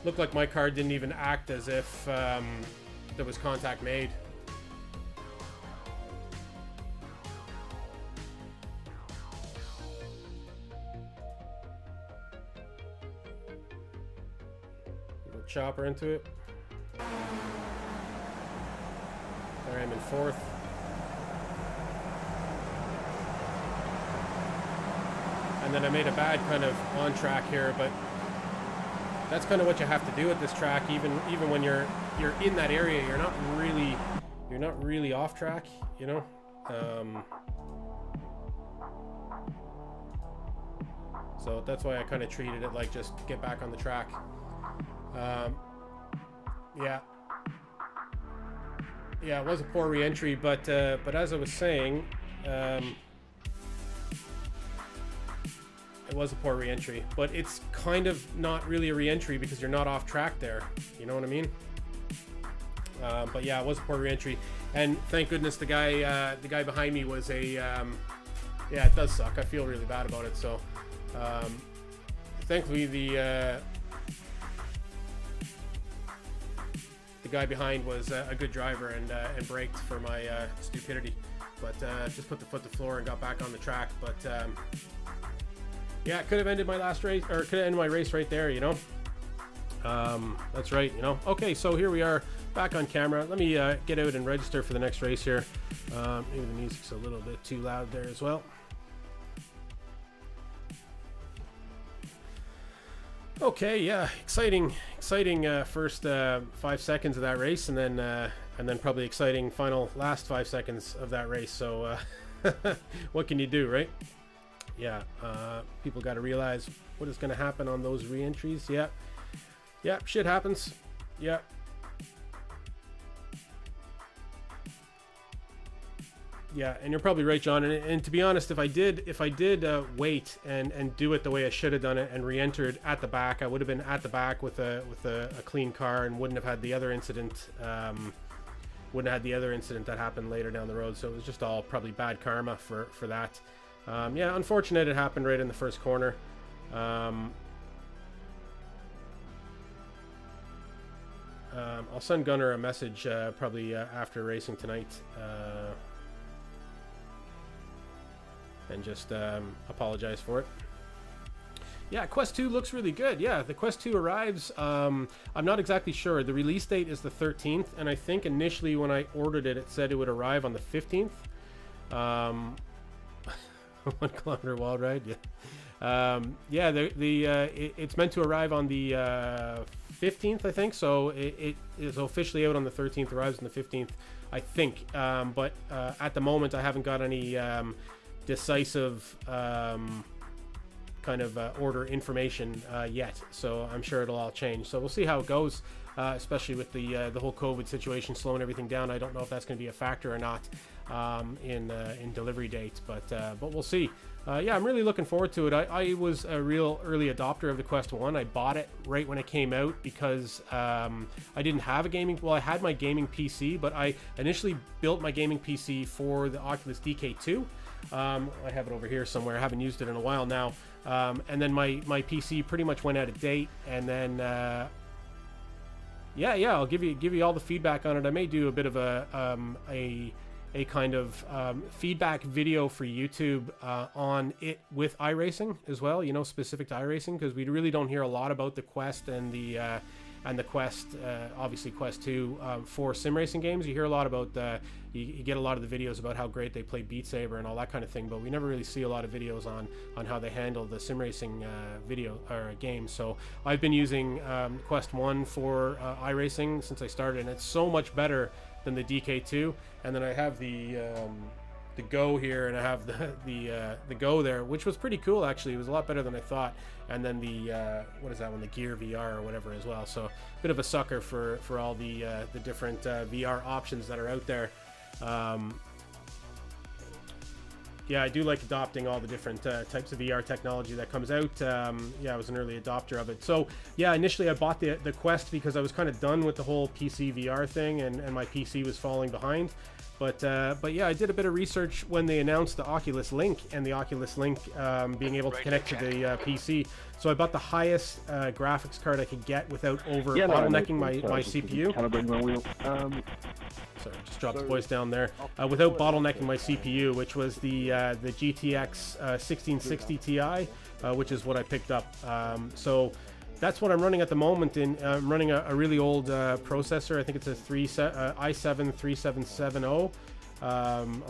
Looked like my car didn't even act as if there was contact made. Chopper into it. There I am in fourth. And then I made a bad kind of on track here, but that's kind of what you have to do at this track. Even when you're in that area, you're not really off track, you know. So that's why I kind of treated it like just get back on the track. Yeah, it was a poor re-entry, but as I was saying, I it was a poor re-entry, but it's kind of not really a re-entry because you're not off track there. You know what I mean? But yeah, it was a poor re-entry, and thank goodness the guy behind me was a. Yeah, it does suck. I feel really bad about it. So, thankfully the guy behind was a good driver and braked for my stupidity. But just put the foot to the floor and got back on the track. But yeah, it could have ended my last race, or could have ended my race right there. You know. That's right. You know. Okay, so here we are back on camera. Let me get out and register for the next race here. Maybe the music's a little bit too loud there as well. Okay, yeah, exciting first 5 seconds of that race, and then probably exciting last 5 seconds of that race. So what can you do, right? Yeah, people got to realize what is going to happen on those re-entries. Yeah, shit happens. Yeah. Yeah, and you're probably right, John. And to be honest, if I did wait and do it the way I should have done it and re-entered at the back, I would have been at the back with a clean car and wouldn't have had the other incident. Wouldn't have had the other incident that happened later down the road. So it was just all probably bad karma for that. Yeah, unfortunate it happened right in the first corner. I'll send Gunnar a message probably after racing tonight. And just apologize for it. Yeah, Quest 2 looks really good. Yeah, the Quest 2 arrives. I'm not exactly sure. The release date is the 13th, and I think initially when I ordered it, it said it would arrive on the 15th. 1 kilometer wild ride. Yeah. Yeah. It's meant to arrive on the 15th, I think. So it is officially out on the 13th. Arrives on the 15th, I think. But at the moment, I haven't got any decisive kind of order information yet, so I'm sure it'll all change. So we'll see how it goes, especially with the whole COVID situation slowing everything down. I don't know if that's going to be a factor or not in delivery dates, but we'll see. Yeah, I'm really looking forward to it. I was a real early adopter of the Quest 1. I bought it right when it came out because I didn't have a gaming... Well, I had my gaming PC, but I initially built my gaming PC for the Oculus DK2. I have it over here somewhere. I haven't used it in a while now. And then my PC pretty much went out of date. And then, yeah, I'll give you all the feedback on it. I may do a bit of a kind of feedback video for YouTube on it with iRacing as well. You know, specific to iRacing, because we really don't hear a lot about the Quest and the Quest, obviously Quest 2 for sim racing games. You hear a lot about you get a lot of the videos about how great they play Beat Saber and all that kind of thing, but we never really see a lot of videos on how they handle the sim racing video or games. So I've been using Quest 1 for iRacing since I started, and it's so much better than the DK2. And then I have the Go here, and I have the Go there, which was pretty cool actually. It was a lot better than I thought. And then the what is that one, the Gear VR or whatever as well. So a bit of a sucker for all the different VR options that are out there. Yeah, I do like adopting all the different types of VR technology that comes out. Yeah, I was an early adopter of it. So yeah, initially I bought the Quest because I was kind of done with the whole PC VR thing, and my PC was falling behind. But yeah, I did a bit of research when they announced the Oculus Link, and the Oculus Link being able to connect to the PC. So I bought the highest graphics card I could get without bottlenecking my CPU. Sorry, just dropped the voice down there. Without bottlenecking my CPU, which was the GTX 1660 Ti, which is what I picked up. So that's what I'm running at the moment. I'm running a really old processor. I think it's a i7 3770 or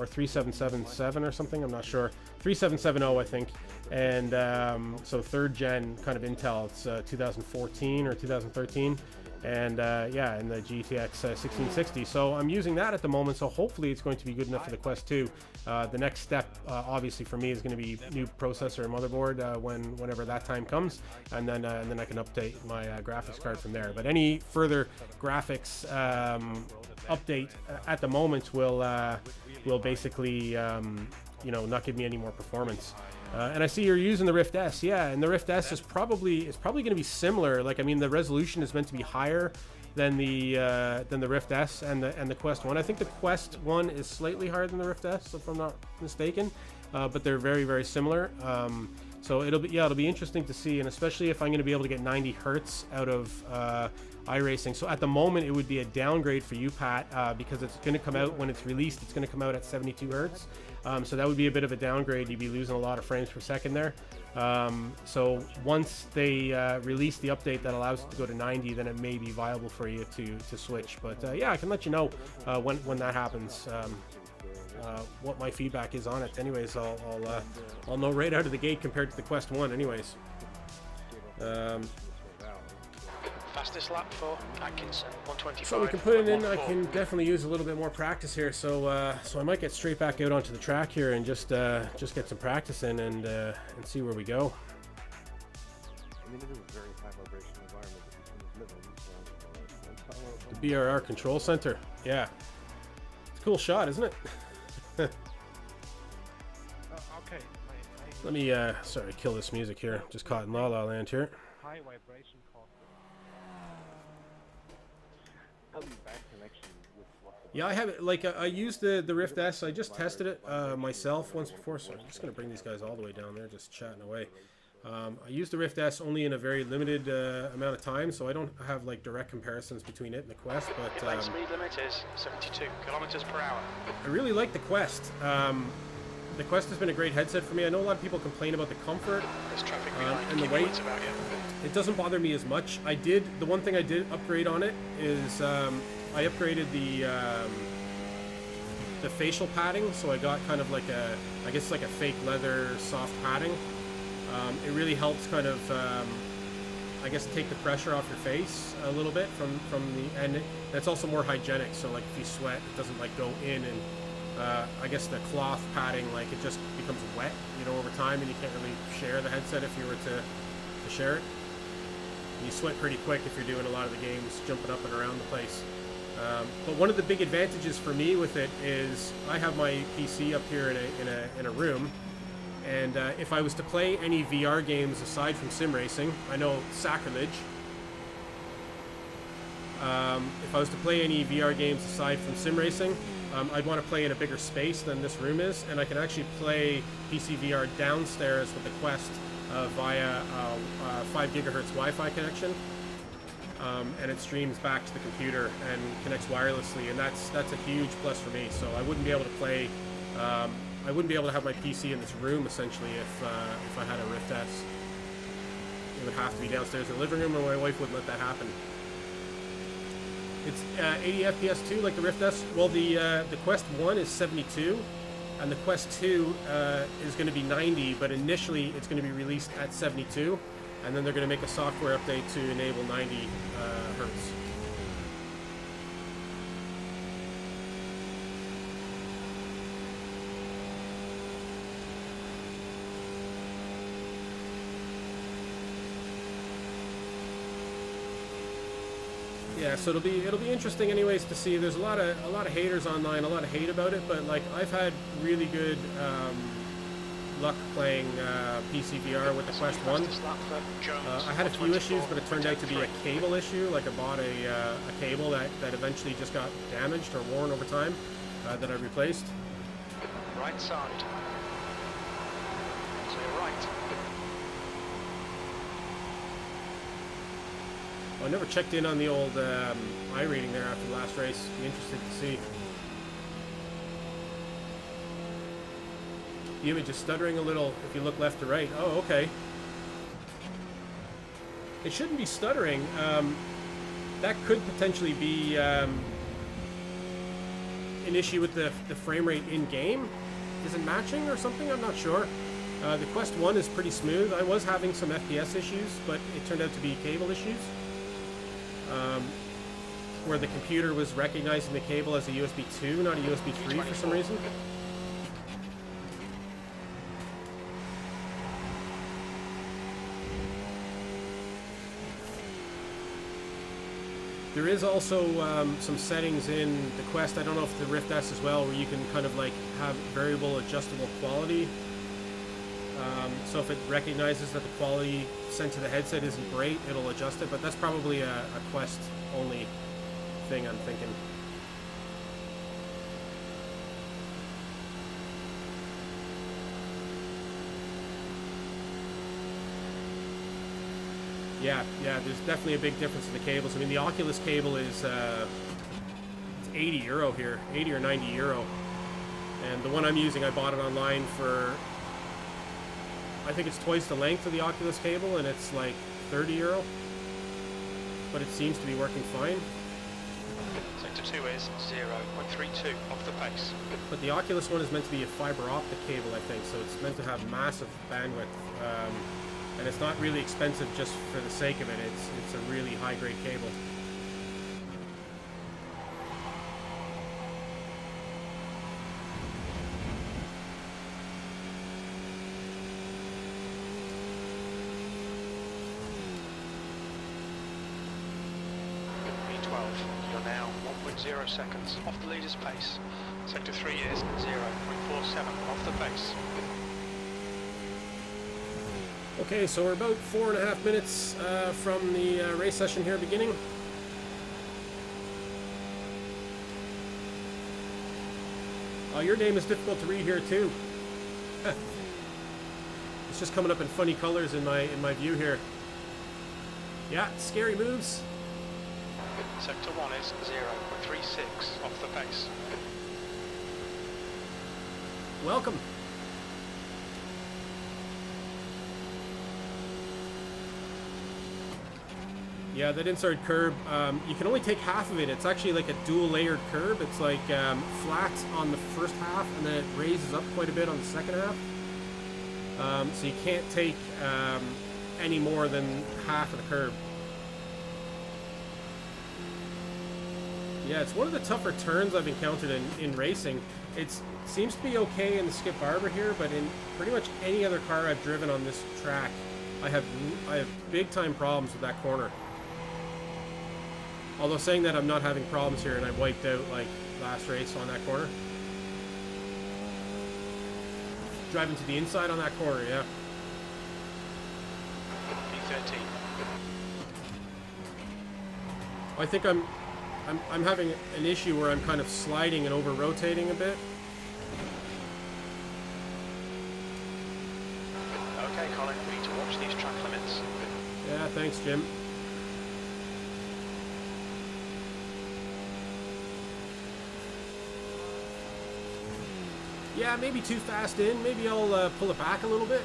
3777 or something. I'm not sure. 3770, I think. And so third gen kind of Intel. It's 2014 or 2013. And yeah, and the GTX 1660. So I'm using that at the moment. So hopefully it's going to be good enough for the Quest 2. The next step, obviously for me, is going to be new processor and motherboard whenever that time comes, and then I can update my graphics card from there. But any further graphics update at the moment will basically you know, not give me any more performance. And I see you're using the Rift S, yeah, and the Rift S is probably going to be similar. Like, I mean, the resolution is meant to be higher than the Rift S and the Quest 1. I think the Quest 1 is slightly higher than the Rift S, if I'm not mistaken, but they're very, very similar. So it'll be interesting to see, and especially if I'm going to be able to get 90 hertz out of iRacing. So at the moment, it would be a downgrade for you, Pat, because it's going to come out when it's released. It's going to come out at 72 hertz. So that would be a bit of a downgrade. You'd be losing a lot of frames per second there. So once they release the update that allows it to go to 90, then it may be viable for you to switch. But yeah, I can let you know when that happens. What my feedback is on it. Anyways, I'll know right out of the gate compared to the Quest 1. Anyways. Fastest lap for Atkinson, 125. So we can put it in. I can definitely use a little bit more practice here. So I might get straight back out onto the track here and just get some practice in and see where we go. I mean, it is a very high vibration environment that he's living in. So The BRR Control Center. Yeah, it's a cool shot, isn't it? Okay. Let me sorry, kill this music here. Just caught in La La Land here. High vibration cost. Yeah, I have it. Like I used the Rift S. I just tested it myself once before. So I'm just gonna bring these guys all the way down there, just chatting away. I used the Rift S only in a very limited amount of time, so I don't have like direct comparisons between it and the Quest. But Lane speed limit is 72 kilometers per hour. I really like the Quest. The Quest has been a great headset for me. I know a lot of people complain about the comfort There's traffic and the weight. about you. It doesn't bother me as much. The one thing I did upgrade on it is I upgraded the facial padding, so I got kind of like I guess like a fake leather soft padding. It really helps kind of, I guess, take the pressure off your face a little bit from and it's also more hygienic. So like if you sweat, it doesn't like go in, and I guess the cloth padding, like it just becomes wet, you know, over time, and you can't really share the headset if you were to share it. You sweat pretty quick if you're doing a lot of the games, jumping up and around the place. But one of the big advantages for me with it is I have my PC up here in a room, and if I was to play any VR games aside from sim racing, I know sacrilege. If I was to play any VR games aside from sim racing, I'd want to play in a bigger space than this room is, and I can actually play PC VR downstairs with the Quest via 5 gigahertz Wi-Fi connection, and it streams back to the computer and connects wirelessly, and that's a huge plus for me. So I wouldn't be able to play. I wouldn't be able to have my PC in this room essentially if I had a Rift S. It would have to be downstairs in the living room, or my wife wouldn't let that happen. It's 80 FPS too, like the Rift S. Well, the Quest 1 is 72, and the Quest 2 is going to be 90, but initially it's going to be released at 72, and then they're going to make a software update to enable 90 hertz. Yeah, so it'll be interesting anyways to see. There's a lot of haters online, a lot of hate about it, but like I've had really good luck playing PC VR with the Quest 1. I had a few issues, but it turned out to be a cable issue. Like I bought a cable that eventually just got damaged or worn over time that I replaced. Right side. To your right. I never checked in on the old iRating there after the last race. Be interested to see. The image is stuttering a little if you look left to right. Oh, okay. It shouldn't be stuttering. That could potentially be an issue with the frame rate in game. Is it matching or something? I'm not sure. The Quest 1 is pretty smooth. I was having some FPS issues, but it turned out to be cable issues. Where the computer was recognizing the cable as a USB 2, not a USB 3 for some reason. There is also some settings in the Quest, I don't know if the Rift S as well, where you can kind of like have variable adjustable quality. So if it recognizes that the quality sent to the headset isn't great, it'll adjust it, but that's probably a Quest only thing, I'm thinking. Yeah, there's definitely a big difference in the cables. I mean, the Oculus cable is it's 80 euro here, 80 or 90 euro. And the one I'm using, I bought it online for, I think it's twice the length of the Oculus cable, and it's like 30 euro. But it seems to be working fine. Sector 2 is 0.32 off the pace. But the Oculus one is meant to be a fiber optic cable, I think, so it's meant to have massive bandwidth. And it's not really expensive just for the sake of it. It's a really high-grade cable. V12, you're now 1.0 seconds off the leader's pace. Sector 3 is 0.47 off the pace. Okay, so we're about 4.5 minutes from the race session here beginning. Oh, your name is difficult to read here too. It's just coming up in funny colors in my view here. Yeah, scary moves. Sector 1 is 0.36 off the pace. Welcome. Yeah, that inside curb, you can only take half of it. It's actually like a dual layered curb. It's like flat on the first half, and then it raises up quite a bit on the second half. So you can't take any more than half of the curb. Yeah, it's one of the tougher turns I've encountered in racing. It seems to be okay in the Skip Barber here, but in pretty much any other car I've driven on this track, I have big time problems with that corner. Although saying that, I'm not having problems here, and I wiped out like last race on that corner. Driving to the inside on that corner, yeah. P13. I think I'm having an issue where I'm kind of sliding and over rotating a bit. Okay, Colin, we need to watch these track limits. Yeah, thanks, Jim. Yeah, maybe too fast in. Maybe I'll pull it back a little bit.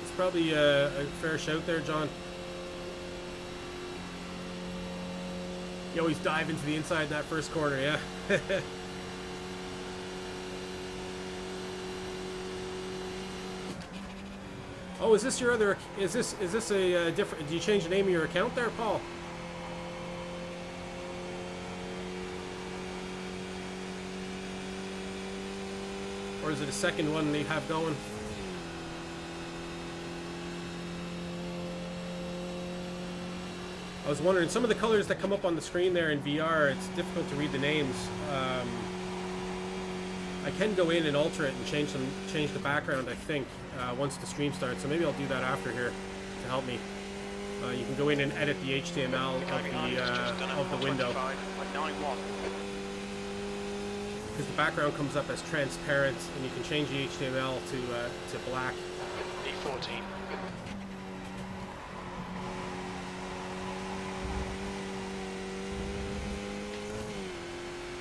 It's probably a fair shout there, John. You always dive into the inside in that first corner, yeah. Oh, is this your other? Is this a different? Did you change the name of your account there, Paul? Or is it a second one they have going? I was wondering, some of the colors that come up on the screen there in VR, it's difficult to read the names. I can go in and alter it and change the background, I think, once the stream starts. So maybe I'll do that after here to help me. You can go in and edit the HTML of the window. Because the background comes up as transparent, and you can change the HTML to black. E14.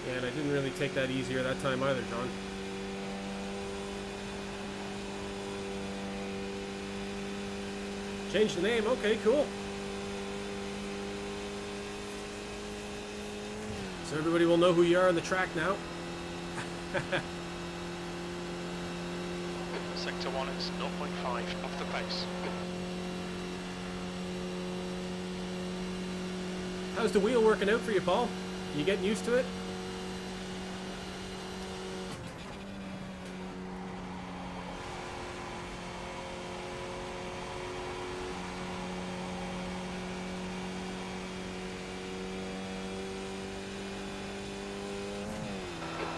Yeah, and I didn't really take that easier that time either, John. Change the name, okay, cool. So everybody will know who you are on the track now. Sector 1 is 0.5 off the pace. How's the wheel working out for you, Paul? You getting used to it?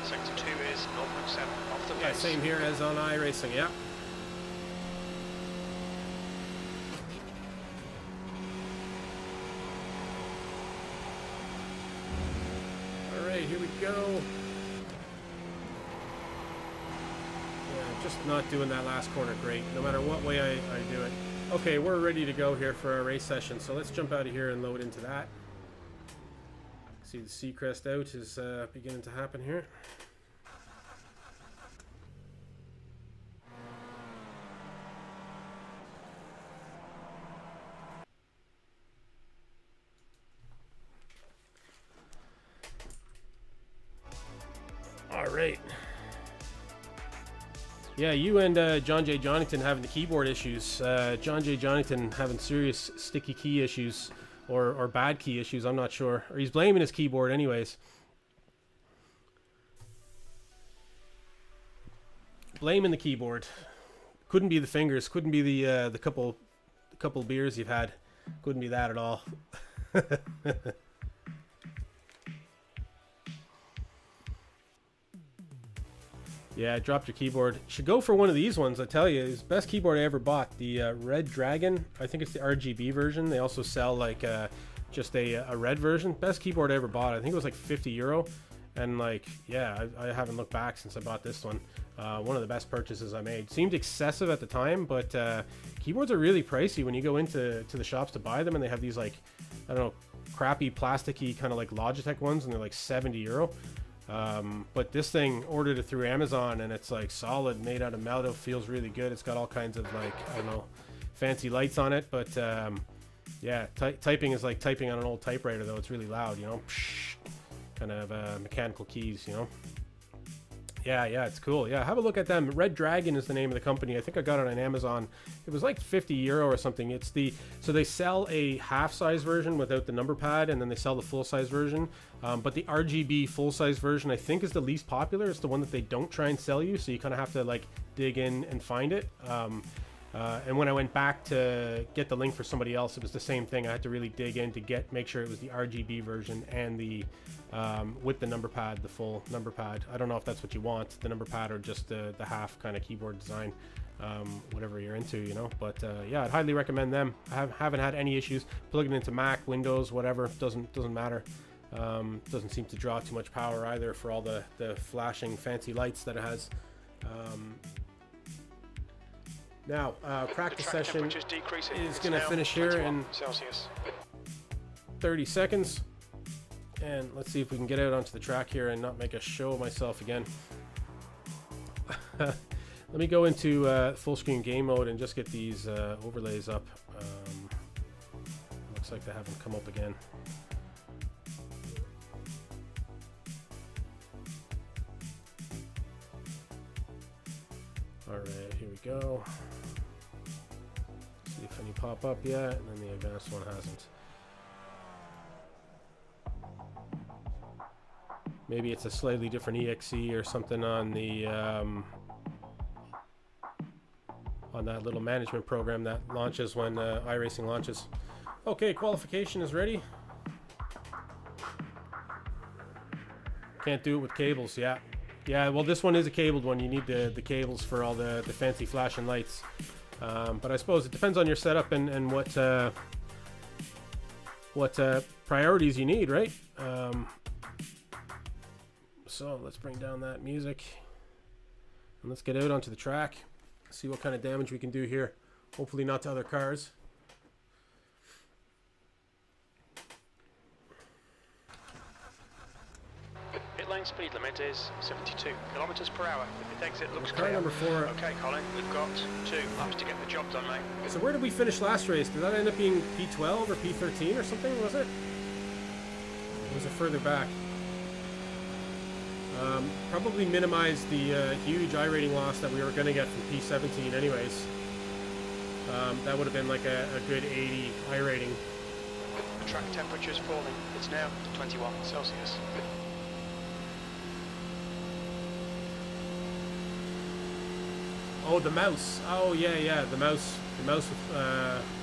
Sector 2 is 0.7 off the Yeah, pace. same here as on iRacing, yeah. Alright, here we go. Yeah, just not doing that last corner great, no matter what way I do it. Okay, we're ready to go here for our race session, so let's jump out of here and load into that. See the Seacrest out is beginning to happen here. All right. Yeah, you and John J. Jonington having the keyboard issues. John J. Jonington having serious sticky key issues or bad key issues. I'm not sure. Or he's blaming his keyboard anyways. Blaming the keyboard. Couldn't be the fingers. Couldn't be the couple beers you've had. Couldn't be that at all. Yeah, dropped your keyboard. Should go for one of these ones, I tell you. It's the best keyboard I ever bought. The Red Dragon. I think it's the RGB version. They also sell like just a red version. Best keyboard I ever bought. I think it was like €50. And like, yeah, I haven't looked back since I bought this one. One of the best purchases I made. Seemed excessive at the time, but keyboards are really pricey when you go into the shops to buy them, and they have these like, I don't know, crappy plasticky kind of like Logitech ones, and they're like €70. But this thing, ordered it through Amazon, and it's like solid, made out of metal, feels really good. It's got all kinds of like, I don't know, fancy lights on it, but yeah, typing is like typing on an old typewriter, though. It's really loud, you know, kind of mechanical keys, you know. Yeah, it's cool. Yeah, have a look at them. Red Dragon is the name of the company. I think I got it on Amazon. It was like €50 or something. It's so they sell a half-size version without the number pad, and then they sell the full-size version. But the RGB full-size version, I think, is the least popular. It's the one that they don't try and sell you, so you kind of have to like dig in and find it. And when I went back to get the link for somebody else, it was the same thing. I had to really dig in to make sure it was the RGB version and the with the number pad, the full number pad. I don't know if that's what you want, the number pad, or just the half kind of keyboard design, whatever you're into, you know. But yeah, I'd highly recommend them. I haven't had any issues plugging into Mac, Windows, whatever. Doesn't matter. Doesn't seem to draw too much power either for all the flashing fancy lights that it has. Now, practice session is going to finish here in Celsius. 30 seconds. And let's see if we can get out onto the track here and not make a show of myself again. Let me go into full screen game mode and just get these overlays up. Looks like they haven't come up again. Alright, here we go. See if any pop up yet, and then the advanced one hasn't. Maybe it's a slightly different EXE or something on the on that little management program that launches when iRacing launches. Okay, qualification is ready. Can't do it with cables, yeah. Yeah, well, this one is a cabled one. You need the cables for all the fancy flashing lights. But I suppose it depends on your setup and what priorities you need, right? So let's bring down that music and let's get out onto the track, see what kind of damage we can do here. Hopefully not to other cars. Pit lane speed limit is 72 kilometers per hour. The pit exit looks Car clear. number 4. Okay, Colin, we've got 2 laps to get the job done, mate. So where did we finish last race? Did that end up being P12 or P13 or something, was it? Or was it further back? Probably minimize the huge iRating loss that we were going to get from P17 anyways. That would have been like a good 80 iRating. The track temperature is falling. It's now 21 Celsius. Oh, the mouse. Oh, yeah, the mouse with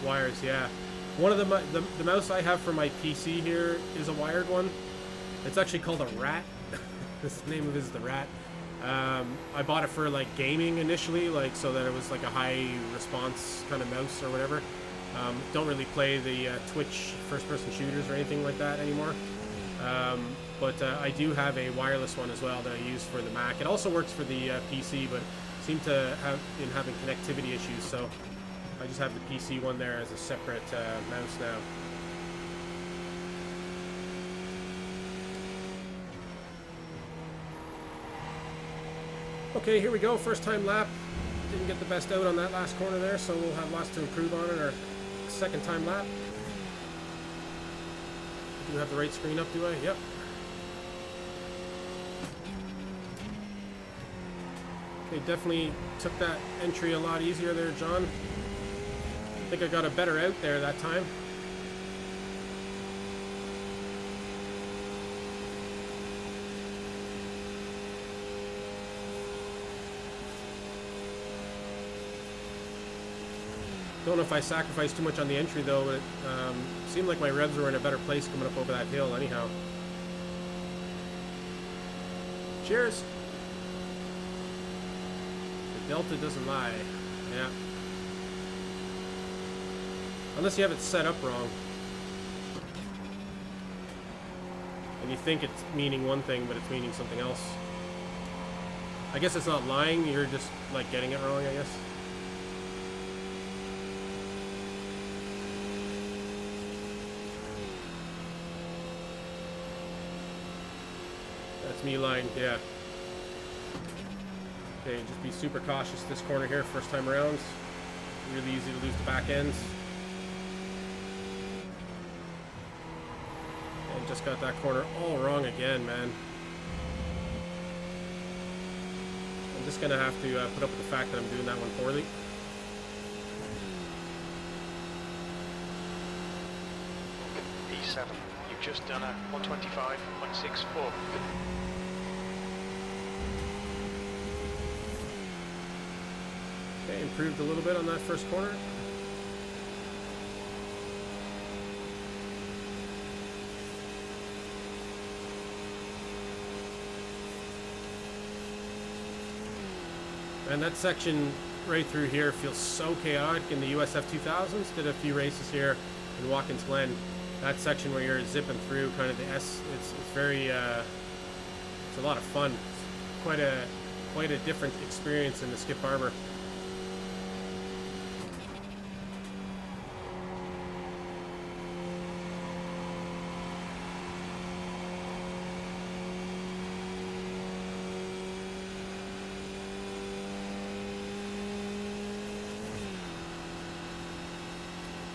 wires, yeah. One of the mouse I have for my PC here is a wired one. It's actually called a rat. The name of it is the Rat. I bought it for like gaming initially, like so that it was like a high response kind of mouse or whatever. Don't really play the Twitch first-person shooters or anything like that anymore. But I do have a wireless one as well that I use for the Mac. It also works for the PC, but seem to have been having connectivity issues, so I just have the PC one there as a separate mouse now. Okay, here we go. First time lap. Didn't get the best out on that last corner there, so we'll have lots to improve on in our second time lap. Do you have the right screen up, do I? Yep. Okay, definitely took that entry a lot easier there, John. I think I got a better out there that time. Don't know if I sacrificed too much on the entry though, but it seemed like my revs were in a better place coming up over that hill anyhow. Cheers! The Delta doesn't lie. Yeah. Unless you have it set up wrong. And you think it's meaning one thing, but it's meaning something else. I guess it's not lying, you're just like getting it wrong, I guess. That's me lying, yeah. Okay, just be super cautious this corner here, first time around. Really easy to lose the back ends. And just got that corner all wrong again, man. I'm just gonna have to put up with the fact that I'm doing that one poorly. E7, you've just done a 125.64. Okay, improved a little bit on that first corner. And that section right through here feels so chaotic in the USF 2000s. Did a few races here in Watkins Glen. That section where you're zipping through kind of the S, it's very, it's a lot of fun. It's quite a different experience in the Skip Barber.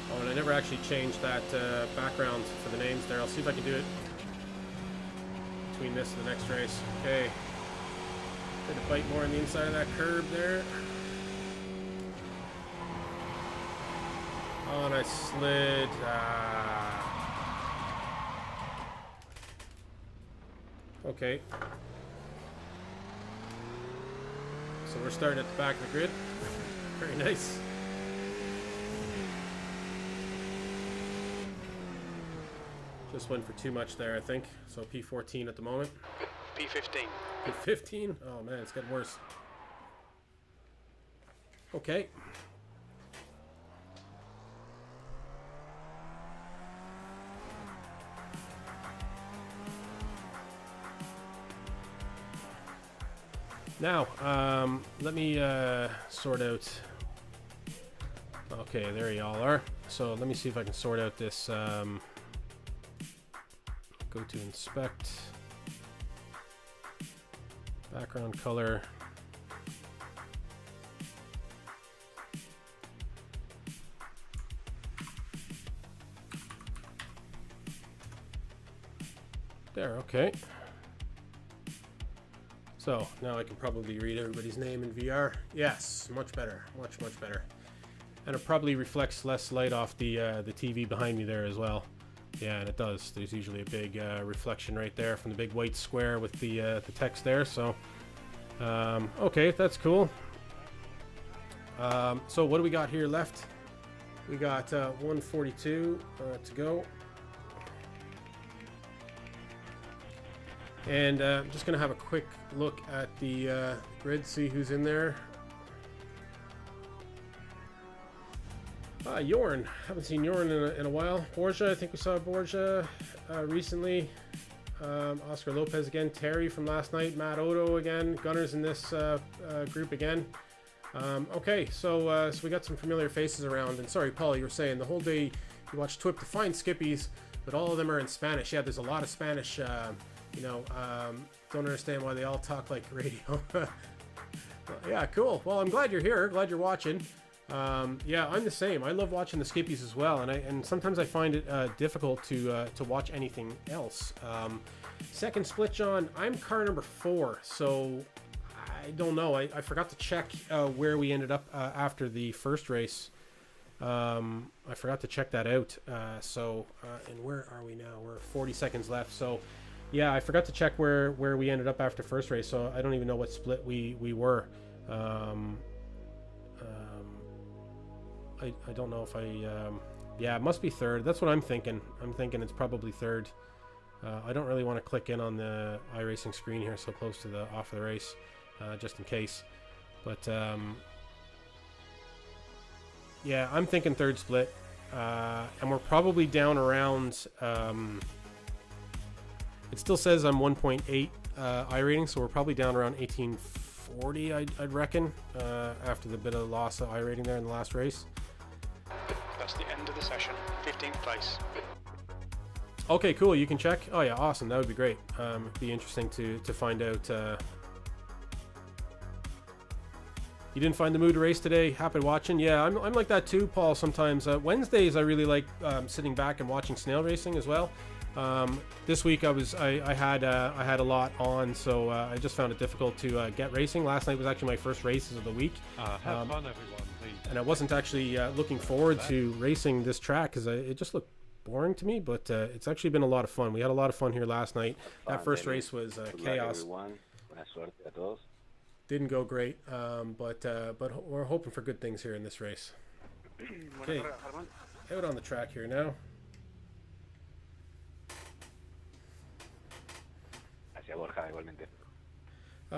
Oh, and I never actually changed that background for the names there. I'll see if I can do it between this and the next race. Okay. Try to bite more on the inside of that curb there. Oh, and I slid. Okay. So we're starting at the back of the grid. Very nice. Just went for too much there, I think. So P14 at the moment. P15. P15? Oh man, it's getting worse. Okay. Now, let me sort out. Okay, there y'all are. So let me see if I can sort out this. Go to inspect. Background color. There, okay. So now I can probably read everybody's name in VR. Yes, much better, much better. And it probably reflects less light off the TV behind me there as well. Yeah, and it does. There's usually a big reflection right there from the big white square with the text there. So, okay, that's cool. So what do we got here left? We got 142 to go. And I'm just going to have a quick look at the grid, see who's in there. Jorn. Haven't seen Jorn in a while. Borja, I think we saw Borja recently. Oscar Lopez again. Terry from last night. Matt Odo again. Gunners in this group again. Okay, so we got some familiar faces around. And sorry, Paul, you were saying the whole day you watched TWIP to find Skippies, but all of them are in Spanish. Yeah, there's a lot of Spanish. Don't understand why they all talk like radio. Yeah, cool. Well, I'm glad you're here. Glad you're watching. Yeah, I'm the same. I love watching the Skippies as well, and sometimes I find it difficult to watch anything else. Second split, John. I'm car number 4, so I don't know. I forgot to check where we ended up after the first race. I forgot to check that out. And where are we now? We're 40 seconds left. So, yeah, I forgot to check where we ended up after first race. So I don't even know what split we were. I don't know if yeah, it must be third. That's what I'm thinking. I'm thinking it's probably third. I don't really want to click in on the iRacing screen here so close to the off of the race, just in case. But yeah, I'm thinking third split, and we're probably down around. It still says I'm 1.8 iRating, so we're probably down around 1840, I'd reckon, after the bit of loss of iRating there in the last race. That's the end of the session. 15th place. Okay, cool. You can check. Oh yeah, awesome. That would be great. It'd be interesting to find out. You didn't find the mood to race today? Happy watching? Yeah, I'm like that too, Paul. Sometimes Wednesdays I really like sitting back and watching snail racing as well. This week I had a lot on, so I just found it difficult to get racing. Last night was actually my first races of the week. Have fun, everyone, please. And I wasn't actually looking forward to racing this track because it just looked boring to me, but it's actually been a lot of fun. We had a lot of fun here last night. That first race was chaos. Didn't go great, but we're hoping for good things here in this race. Okay, out on the track here now.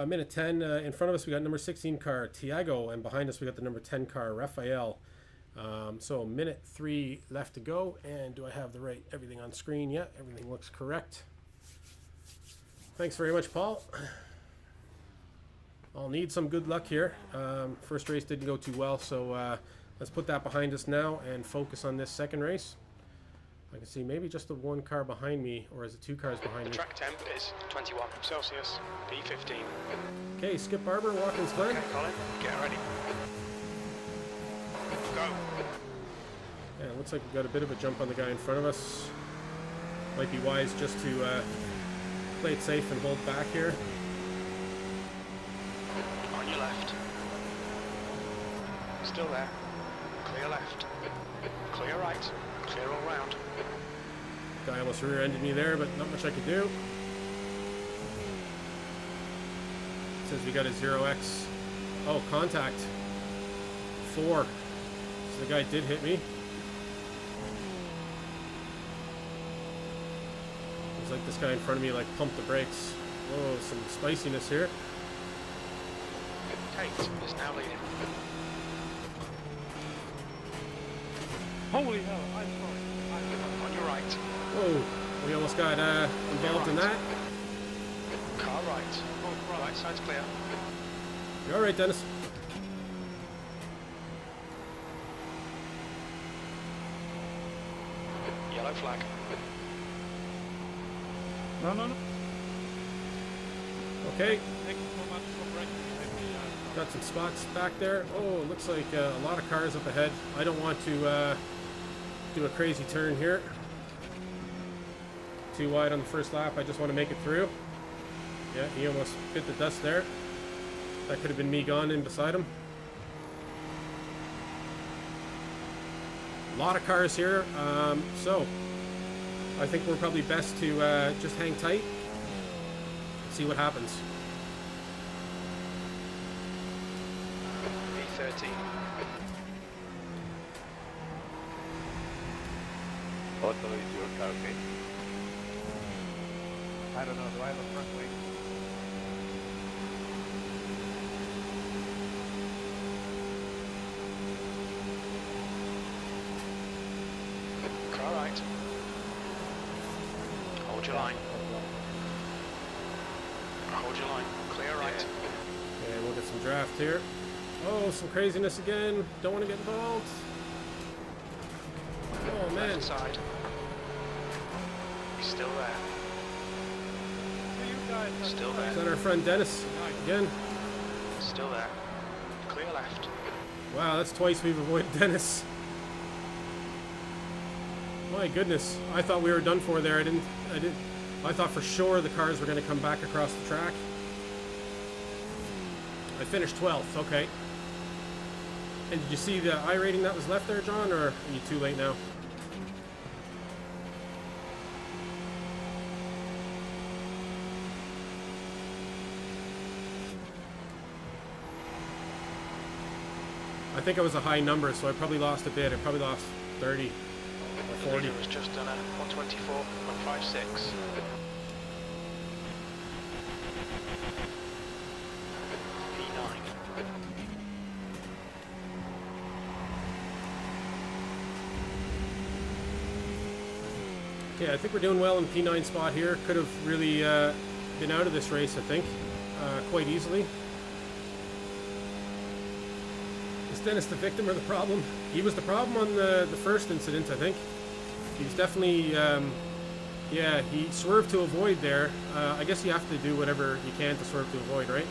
Minute 10. In front of us we got number 16 car Tiago, and behind us we got the number 10 car Rafael. So minute 3 left to go, and do I have the right everything on screen? Yeah, everything looks correct. Thanks very much, Paul. I'll need some good luck here. First race didn't go too well, so let's put that behind us now and focus on this second race. I can see maybe just the one car behind me, or is it 2 cars behind me? The track temp is 21 Celsius, P15. Okay, Skip Barber, Watkins Glen. Okay, Colin, get ready. Go. Yeah, it looks like we've got a bit of a jump on the guy in front of us. Might be wise just to play it safe and hold back here. On your left. Still there. Clear left. Clear right. Clear all round. Guy almost rear-ended me there, but not much I could do. Says we got a 0x. Oh, contact. 4. So the guy did hit me. Looks like this guy in front of me like pumped the brakes. Whoa, some spiciness here. Tate is now leading. Holy hell, I'm sorry. On your right. Whoa, we almost got involved in that. Car right. Right side's clear. You all right, Dennis? Yellow flag. No. Okay, Thank you so much for breaking me. got some spots back there. Oh, looks like a lot of cars up ahead. I don't want to do a crazy turn here. Too wide on the first lap. I just want to make it through. Yeah, he almost hit the dust there. That could have been me gone in beside him. A lot of cars here. So I think we're probably best to just hang tight. See what happens. P13. Otto is your car, okay? I don't know. Do I have a front wing? Car right. Hold your line. Hold your line. Clear right. Okay, we'll get some draft here. Oh, some craziness again. Don't want to get involved. Oh man. Left side. He's still there. So you guys are Still Is there. that our friend Dennis again? Still there. Clear left. Wow, that's twice we've avoided Dennis. My goodness, I thought we were done for there. I thought for sure the cars were going to come back across the track. I finished 12th, okay. And did you see the I rating that was left there, John, or are you too late now? I think it was a high number, so I probably lost a bit. I probably lost 30 or The 40. leader was just done a 124.56. P9. Okay, I think we're doing well in P9 spot here. Could have really been out of this race, I think, quite easily. Is Dennis the victim or the problem? He was the problem on the first incident, I think. He was definitely, yeah, he swerved to avoid there. I guess you have to do whatever you can to swerve to avoid, right?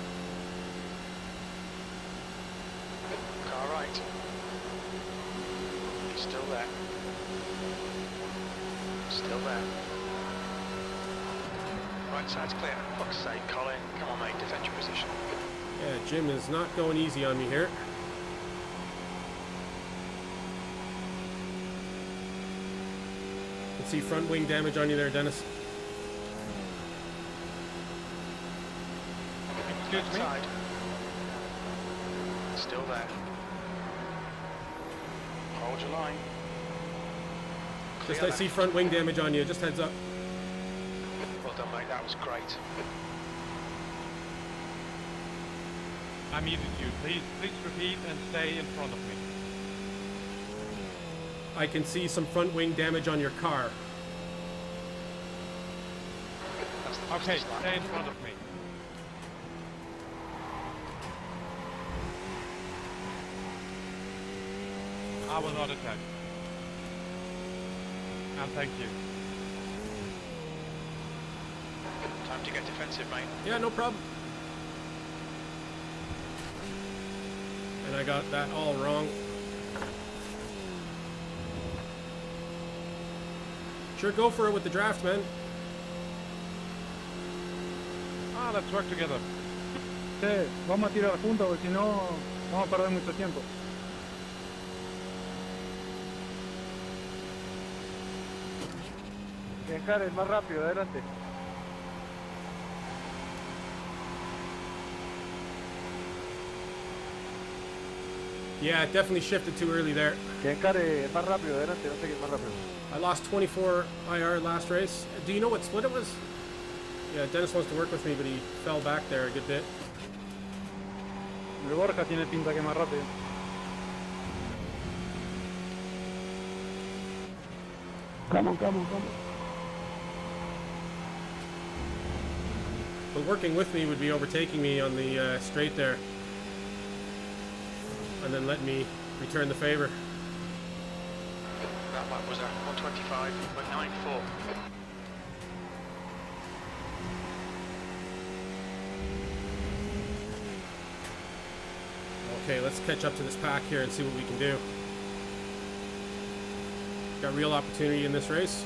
Car right. He's still there. Still there. Right side's clear. Fuck's sake, Colin. Come on, mate. Defend your position. Yeah, Jim is not going easy on me here. Can see front wing damage on you there, Dennis. Excuse Left me? side. Still there. Hold your line. Just Clear I see left. front wing damage on you. Just heads up. Well done, mate. That was great. I muted you. Please repeat and stay in front of me. I can see some front wing damage on your car. That's the Okay, fastest lap. stay in front of me. I will not attack. And thank you. Time to get defensive, mate. Yeah, no problem. And I got that all wrong. Sure, go for it with the draft, man. Ah, let's work together. Sí, vamos a tirar juntos porque si no vamos a perder mucho tiempo. Dejar es más rápido, adelante. Yeah, it definitely shifted too early there. Que encare más rápido, adelante, no sé qué es más rápido. I lost 24 IR last race. Do you know what split it was? Yeah, Dennis wants to work with me, but he fell back there a good bit. El Borja tiene pinta que es más rápido. Come on. But working with me would be overtaking me on the straight there. And then letting me return the favor. That lap was a 125.94. Okay, let's catch up to this pack here and see what we can do. Got real opportunity in this race.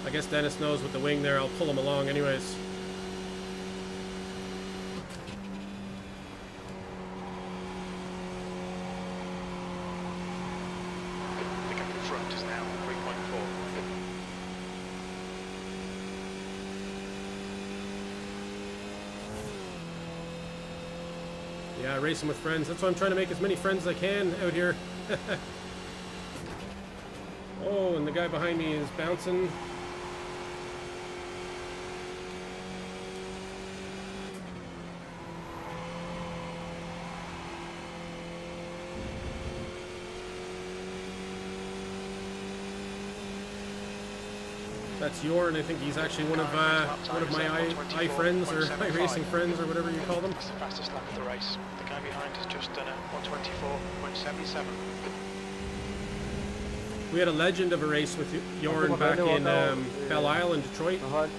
I guess Dennis knows with the wing there, I'll pull him along anyways. The gap in front is now 3.4. Yeah, racing with friends. That's why I'm trying to make as many friends as I can out here. Oh, and the guy behind me is bouncing. That's Jorn. I think he's actually one of my i friends or iRacing friends or whatever you call them. That's the fastest lap of the race. The guy behind has just done a 124.77. We had a legend of a race with Jorn back in Belle Isle in Detroit. I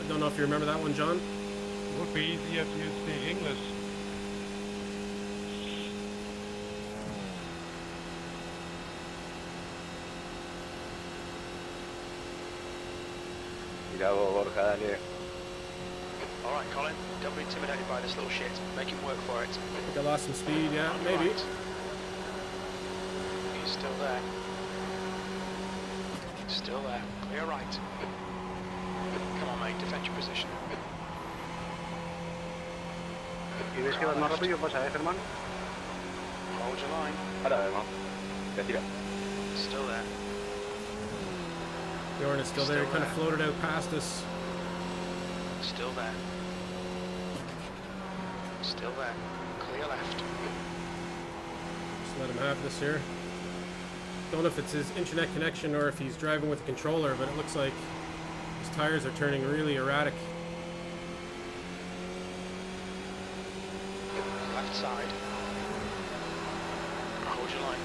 don't know if you remember that one, John. It would be easier if you speak English. Alright, Colin, don't be intimidated by this little shit. Make him work for it. I think I lost some speed, yeah, maybe. Right. He's still there. Still there. Clear right. Come on, mate, defend your position. ¿Quieres que vas más rápido? Pasa, Germán. Hold your line. Still there. Jorn is still there. He kind of floated out past us. Still there. Still there. Clear left. Just let him have this here. Don't know if it's his internet connection or if he's driving with a controller, but it looks like his tires are turning really erratic. Left side. Hold your line.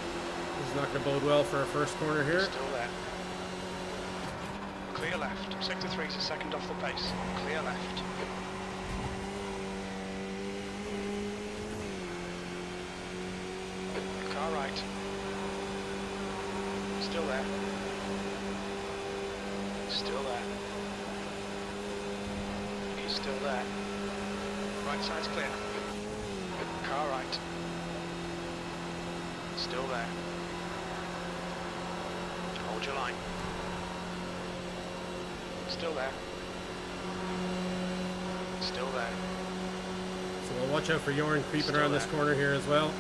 This is not going to bode well for our first corner here. Still there. Clear left. Sector 3 is a second off the pace. Clear left. Car right. Still there. Still there. He's still there. Right side's clear. Car right. Still there. Hold your line. Still there. Still there. So we'll watch out for Jorn creeping around this corner here as well.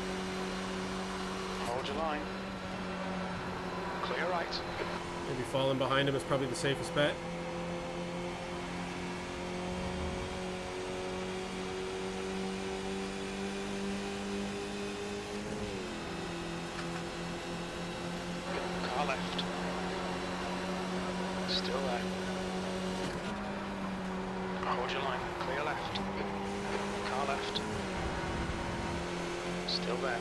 Hold your line. Clear right. Maybe falling behind him is probably the safest bet. Car left. Still there. Hold your line. Clear left. Car left. Still there.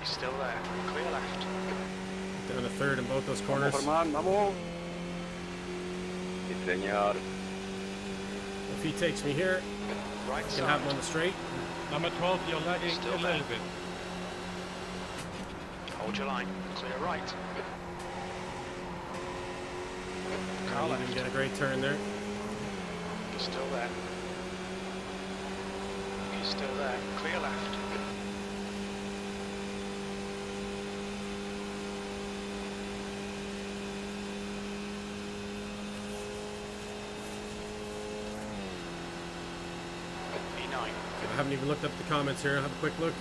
He's still there. Clear left. Down a third in both those corners. Germán, vamos. If he takes me here, Right I can side. have him on the straight. Number 12, you're lagging Still a there. little bit. Hold your line. Clear right. He Car didn't left. get a great turn there. He's still there. He's still there. Clear left. E9. I haven't even looked up the comments here. I'll have a quick look.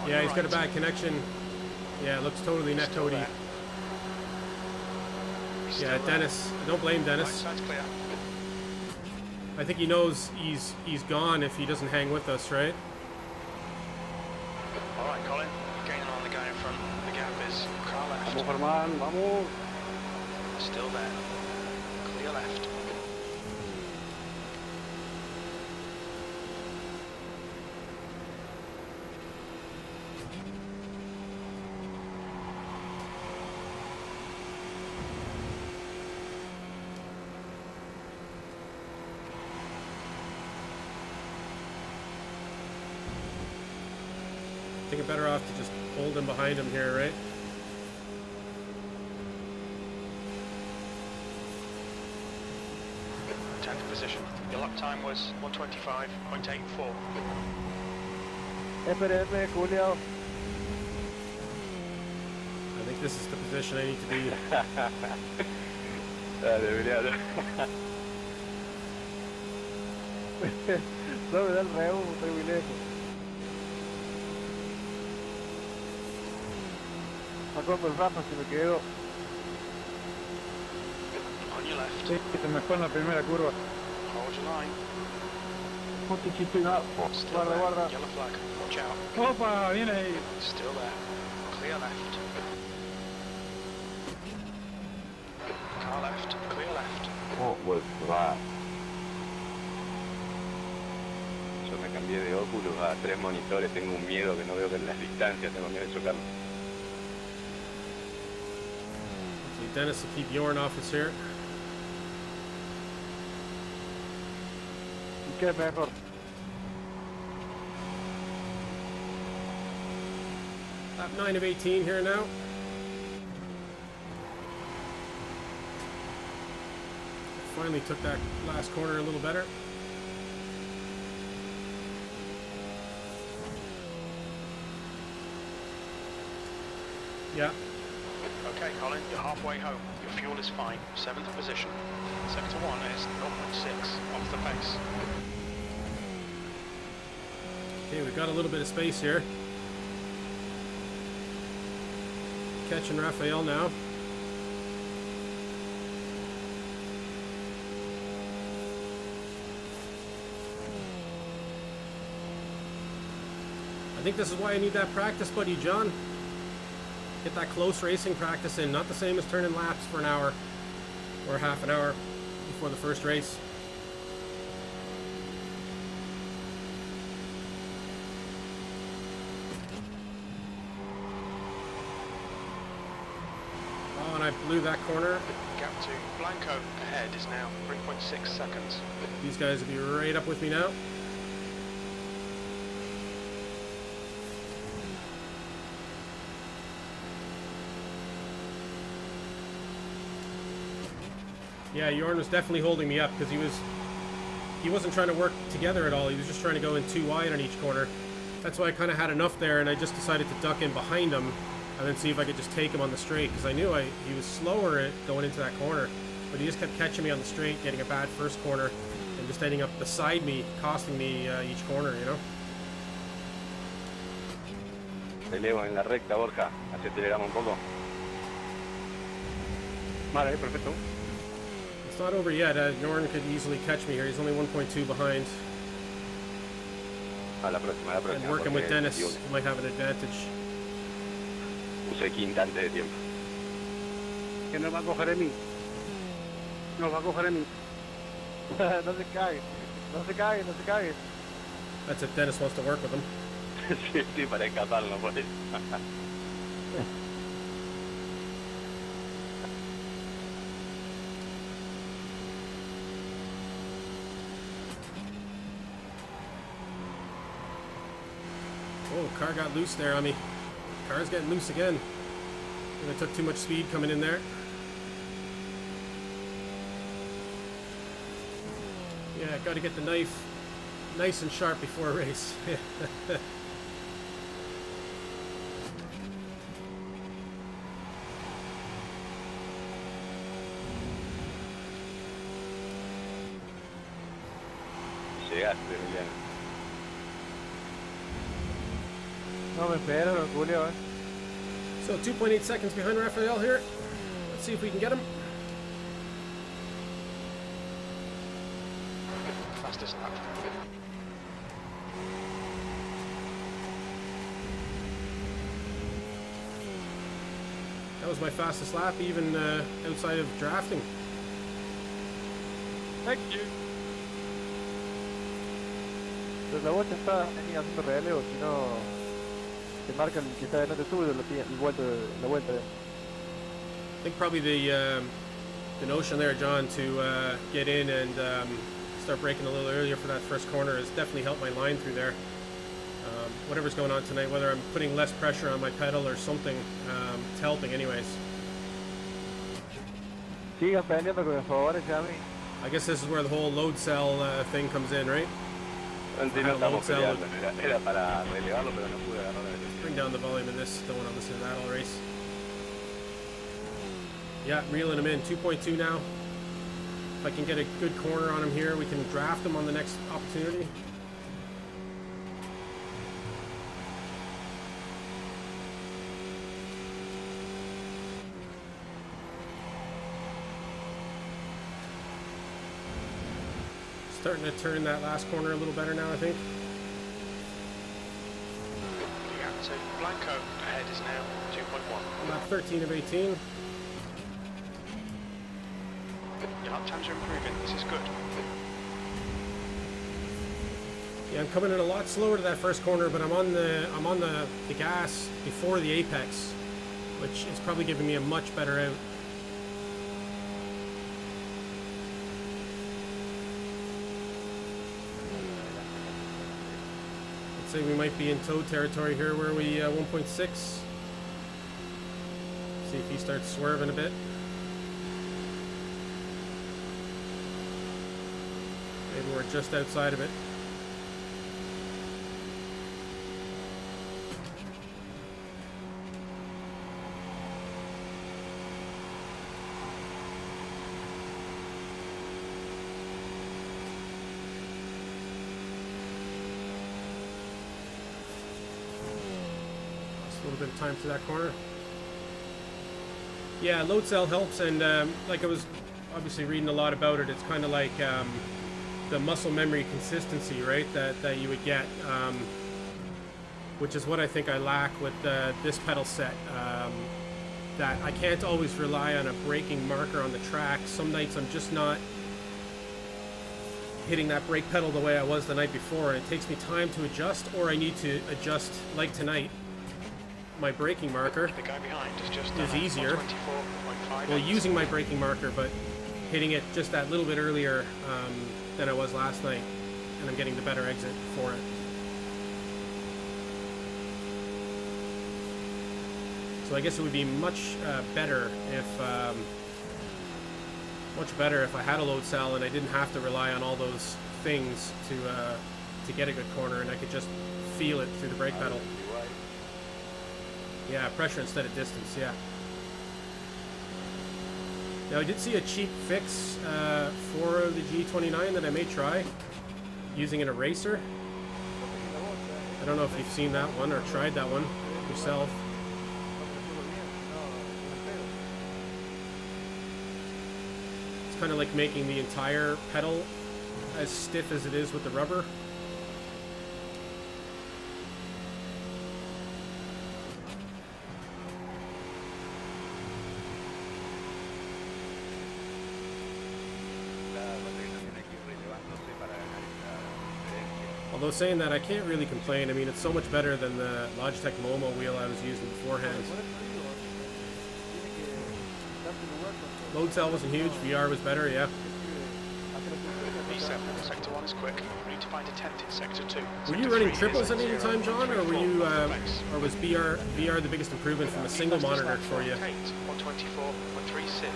On Yeah, your he's got a right. bad connection. Yeah, it looks totally net Still toady. there. He's Yeah, still there. Dennis. I don't blame Right Dennis. side's clear. I think he knows he's gone if he doesn't hang with us, right? Alright, Colin. You're gaining on the guy in front. The gap is car left. Vamos, Germán, vamos. Still there. Clear left. I think I'm better off to just hold him behind him here, right? Tenth position. Your lap time was 125.84. FRF, Julio. I think this is the position I need to be. Dale, pelealo. No me da el reo, estoy muy lejos. Sacando el Rafa, se me quedó. On your left. Sí, se me fue en la primera curva. Hold your line. Still Guarda, there. guarda. Yellow flag. Watch out. Opa, viene ahí. Still there. Clear left. Car left. Clear left. Oh, pues va. Yo me cambié de Oculus a 3 monitores, tengo un miedo que no veo que en las distancias, tengo miedo de chocarme. Hopefully Dennis will keep Jorn off us here. ¿Y qué es mejor? Lap 9 of 18 here now. Finally took that last corner a little better. Yeah. Okay, Colin, you're halfway home. Your fuel is fine. 7th position. Sector 1 is 0.6 off the pace. Okay, we've got a little bit of space here. Catching Raphael now. I think this is why I need that practice, buddy, John. Get that close racing practice in. Not the same as turning laps for an hour or half an hour before the first race. Oh, and I blew that corner. Gap to Blanco ahead is now 3.6 seconds. These guys will be right up with me now. Yeah, Jorn was definitely holding me up because he wasn't trying to work together at all. He was just trying to go in too wide on each corner. That's why I kind of had enough there, and I just decided to duck in behind him and then see if I could just take him on the straight, because I knew he was slower at going into that corner, but he just kept catching me on the straight, getting a bad first corner, and just ending up beside me, costing me each corner, you know. Relevo en la recta, Borja, así aceleramos un poco. Vale, perfecto. It's not over yet. Jorn could easily catch me here. He's only 1.2 behind. A la próxima, And working with Dennis, he might have an advantage. Usé quinta antes de tiempo. Que nos va a coger Emi. Nos va a coger Emi. No se cague, no se cague, no se cague. That's if Dennis wants to work with him. Sí, sí, para escaparlo, por eso. Oh, car got loose there on me. Car's getting loose again. I think I took too much speed coming in there. Yeah, got to get the knife nice and sharp before a race. Llegaste, Emiliano. No me espero, Julio, So 2.8 seconds behind Raphael here. Let's see if we can get him. Fastest lap. That was my fastest lap, even outside of drafting. Thank you. Pero la bocha está haciendo relevo, si no te marcan que está delante tuyo la vuelta. I think probably the notion there, John, to get in and start braking a little earlier for that first corner has definitely helped my line through there. Whatever's going on tonight, whether I'm putting less pressure on my pedal or something, it's helping anyways. Sigan peleando con los favores, Yami. I guess this is where the whole load cell thing comes in, right? Sí, no estamos peleando, era para relevarlo, pero no pude agarrar la velocidad. Bring down the volume in this, don't want to listen to that all race. Yeah, reeling him in, 2.2 now. If I can get a good corner on him here, we can draft him on the next opportunity. Starting to turn that last corner a little better now, I think. Yeah, so Blanco ahead is now 2.1. I'm at 13 of 18. Your lap times are improving, this is good. Yeah, I'm coming in a lot slower to that first corner, but I'm on the gas before the apex, which is probably giving me a much better out. I'd say we might be in tow territory here. Where we 1.6. See if he starts swerving a bit. Maybe we're just outside of it. A little bit of time to that corner. Yeah, load cell helps, and like I was obviously reading a lot about it, it's kind of like the muscle memory consistency, right, that you would get, which is what I think I lack with this pedal set, that I can't always rely on a braking marker on the track. Some nights I'm just not hitting that brake pedal the way I was the night before, and it takes me time to adjust, or I need to adjust, like tonight. My braking marker The guy behind is just is easier. 24.5. Well, using my braking marker, but hitting it just that little bit earlier than I was last night, and I'm getting the better exit for it. So I guess it would be much better if I had a load cell and I didn't have to rely on all those things to get a good corner, and I could just feel it through the brake pedal. Yeah, pressure instead of distance, yeah. Now I did see a cheap fix for the G29 that I may try, using an eraser. I don't know if you've seen that one or tried that one yourself. It's kind of like making the entire pedal as stiff as it is with the rubber. Although saying that, I can't really complain. I mean, it's so much better than the Logitech Momo wheel I was using beforehand. Load cell wasn't huge, VR was better, yeah. B7, sector 1 is quick. We need to find a tent in sector 2. Were you running triples at any time, John, or were you, or was VR the biggest improvement from a single monitor for you? 124.36.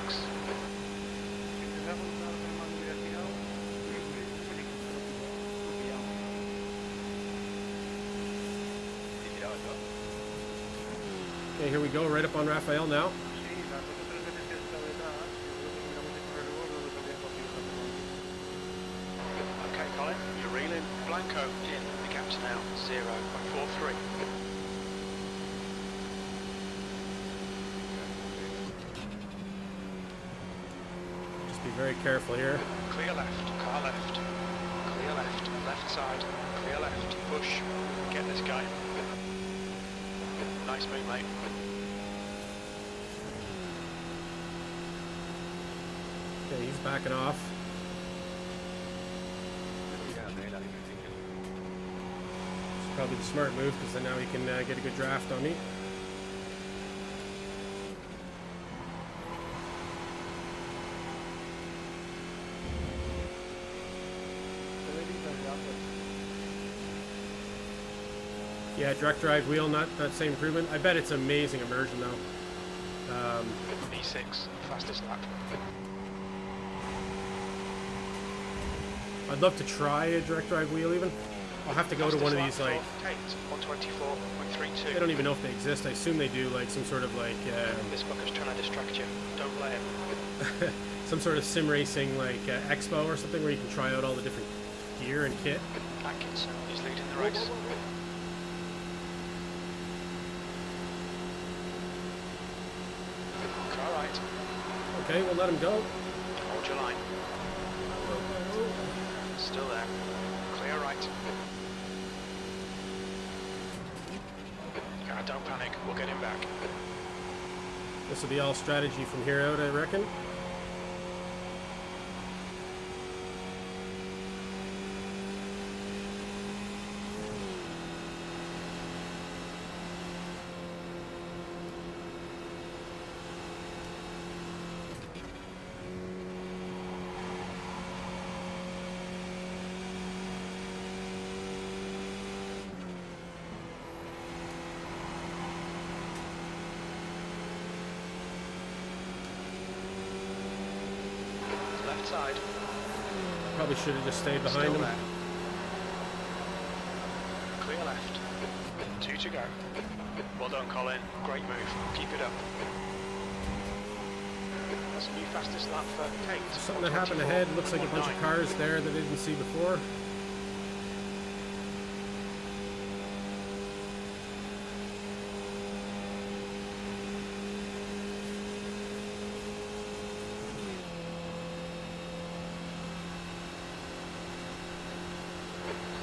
Okay, here we go, right up on Raphael now. Okay, Colin, you're reeling. Blanco in. The gap's now 0.43. Just be very careful here. Clear left, car left. Clear left, left side. Clear left, push. Get this guy. Nice move, mate. Okay, he's backing off. It's probably the smart move, because then now he can get a good draft on me. Yeah, direct drive wheel, not that same improvement. I bet it's amazing immersion though. B6, fastest lap. I'd love to try a direct drive wheel even. I'll have to go to one of these, like, Kate, 124.32. I don't even know if they exist. I assume they do, like some sort of like This fucker's trying to distract you. Don't let him. some sort of sim racing like expo or something where you can try out all the different gear and kit. Atkinson is leading the race. All right. Okay, we'll let him go. Hold your line. Still there. Clear right. Don't panic. We'll get him back. This will be all strategy from here out, I reckon. Left side. Probably should have just stayed behind Still him. there. Clear left. 2 to go. Well done, Colin. Great move. Keep it up. That's the new fastest lap for Kate. Something that happened ahead. Looks like a bunch of 124.9. cars there that I didn't see before.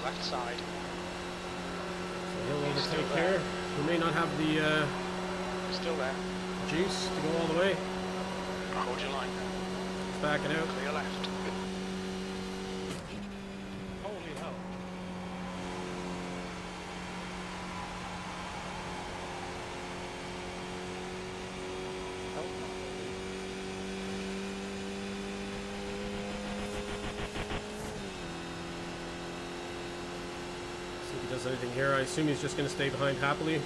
Left side. So he'll Still overtake there. here. We may not have the Still there. juice to go all the way. Hold your line. He's backing out. Clear left. Holy hell. See if he does anything here. I assume he's just going to stay behind happily.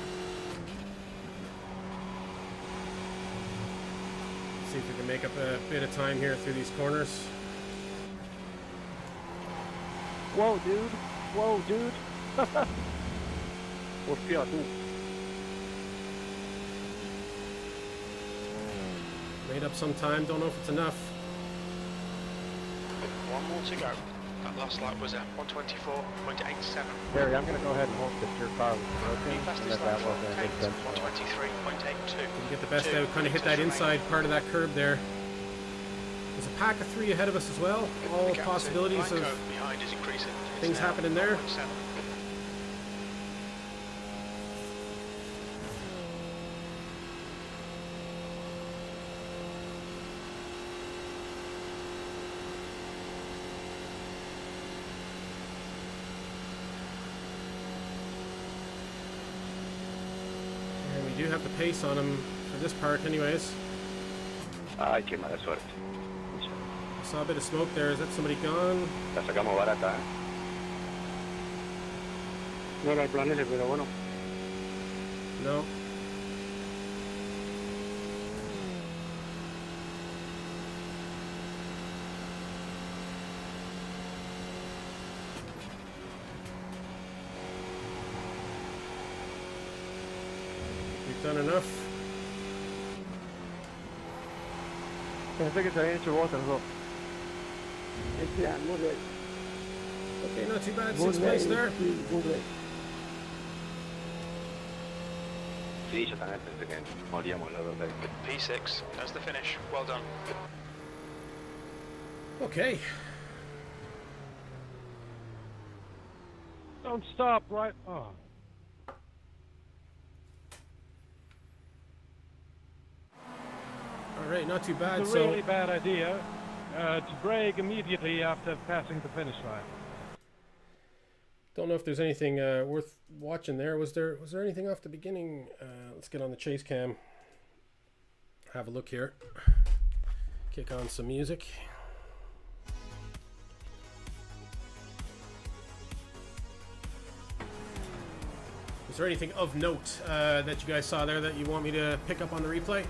See if we can make up a bit of time here through these corners. Whoa, dude. Whoa, dude. Hostia, tú. Made up some time. Don't know if it's enough. One more to go. That last lap was at 124.87. Barry, I'm going to go ahead and hope that your car was New broken and fastest that lap that for wasn't a Kate. good benchmark. 123.82. Didn't get the best 2 out. Kind of hit that meters inside remaining. part of that curb there. There's a pack of 3 ahead of us as well. All The gap to possibilities line of curve behind is increasing. It's things now happening there. 1.7. And we do have the pace on him for this part anyways. Ay, qué mala suerte. Saw a bit of smoke there. Is that somebody gone? La sacamos barata, ¿eh? No era el plan ese, pero bueno. No. We've done enough. Pensé que se habían hecho botas los dos. Yeah, muy bien. Okay, not too bad. Muy 6th place bien, there. sí, muy bien. Sí, yo también pensé que moríamos los dos. P6, that's the finish. Well done. Okay. Don't stop right. Oh. All right, not too bad. It's a really bad idea to brake immediately after passing the finish line. Don't know if there's anything worth watching there. Was there anything off the beginning? Let's get on the chase cam. Have a look here. Kick on some music. Is there anything of note that you guys saw there that you want me to pick up on the replay?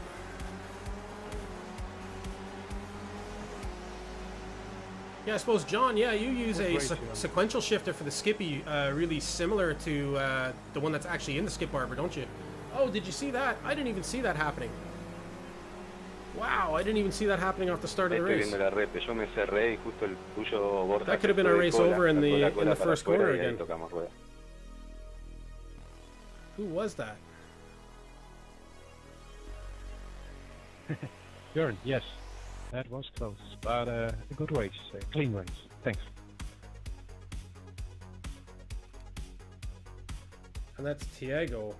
Yeah, I suppose, John, yeah, you use a sequential shifter for the Skippy, really similar to the one that's actually in the Skip Barber, don't you? Oh, did you see that? I didn't even see that happening. Wow, I didn't even see that happening off the start of the Estoy race. viendo la repe, yo me cerré y justo el tuyo Borja. That could have been our race over in the first corner again. Tocamos rueda. Who was that? Bjorn, yes. That was close, but a good race, a clean race. Thanks. And that's Tiago.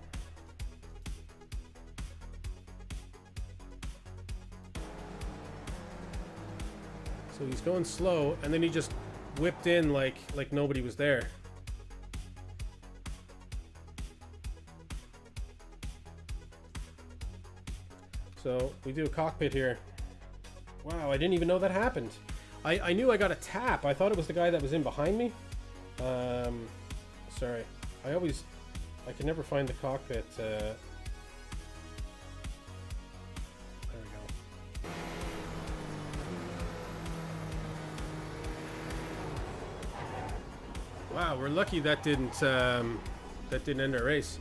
So he's going slow, and then he just whipped in like nobody was there. So we do a cockpit here. Wow, I didn't even know that happened. I knew I got a tap. I thought it was the guy that was in behind me. Sorry. I can never find the cockpit. There we go. Wow, we're lucky that didn't end our race.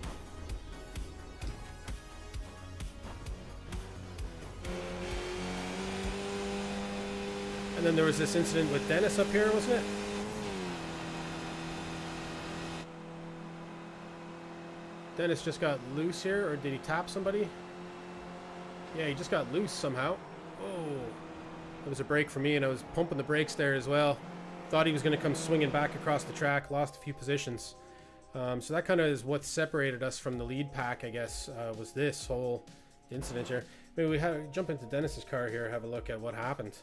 And then there was this incident with Dennis up here, wasn't it? Dennis just got loose here, or did he tap somebody? Yeah, he just got loose somehow. Oh, it was a break for me, and I was pumping the brakes there as well. Thought he was going to come swinging back across the track, lost a few positions. So that kind of is what separated us from the lead pack, I guess, was this whole incident here. Maybe we jump into Dennis's car here, have a look at what happened.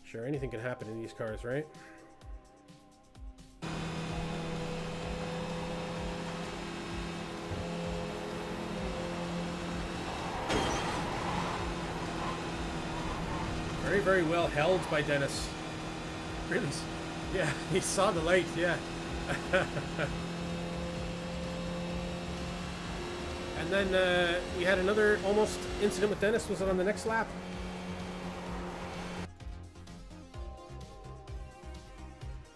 Sure, anything can happen in these cars, right? Very, very well held by Dennis. Really? Yeah, he saw the light, yeah. And then we had another almost incident with Dennis. Was it on the next lap?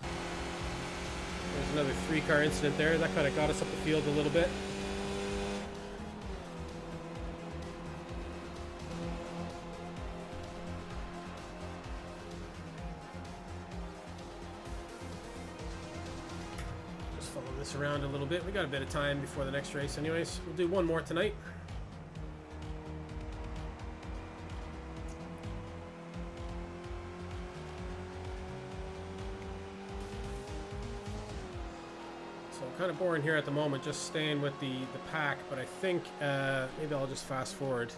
There's another 3-car incident there. That kind of got us up the field a little bit. Around a little bit. We got a bit of time before the next race anyways. We'll do one more tonight. So kind of boring here at the moment, just staying with the pack, but I think maybe I'll just fast forward.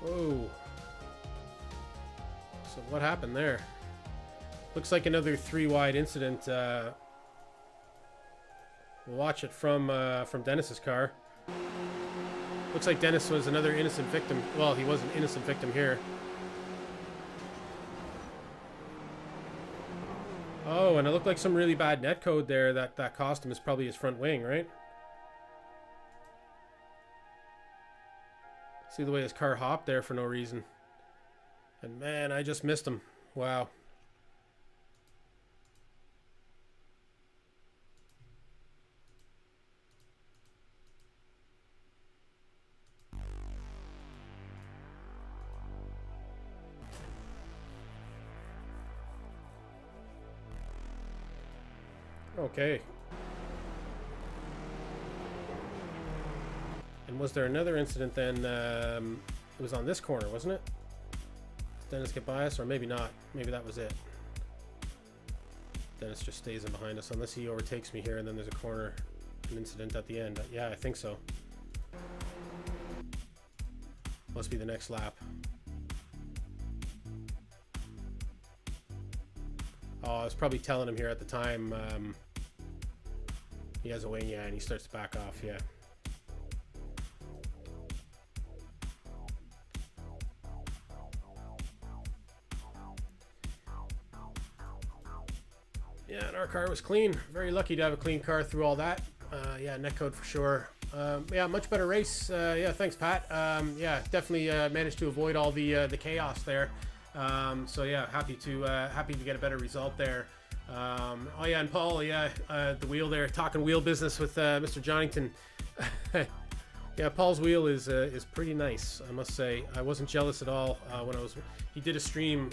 Oh. So what happened there? Looks like another 3-wide incident. We'll watch it from Dennis's car. Looks like Dennis was another innocent victim. Well, he was an innocent victim here. Oh, and it looked like some really bad netcode there. That cost him is probably his front wing, right? See the way his car hopped there for no reason. And man, I just missed him. Wow. Okay. And was there another incident then? It was on this corner, wasn't it? Did Dennis get by us? Or maybe not. Maybe that was it. Dennis just stays in behind us unless he overtakes me here and then there's a corner, an incident at the end. Yeah, I think so. Must be the next lap. Oh, I was probably telling him here at the time. He has a wing, yeah, and he starts to back off, yeah. Yeah, and our car was clean. Very lucky to have a clean car through all that. Yeah, netcode for sure. Yeah, much better race. Yeah, thanks, Pat. Yeah, definitely managed to avoid all the chaos there. So yeah, happy to get a better result there. Oh yeah, and Paul, yeah, the wheel there, talking wheel business with Mr. Johnington. Yeah, Paul's wheel is pretty nice, I must say. I wasn't jealous at all when he did a stream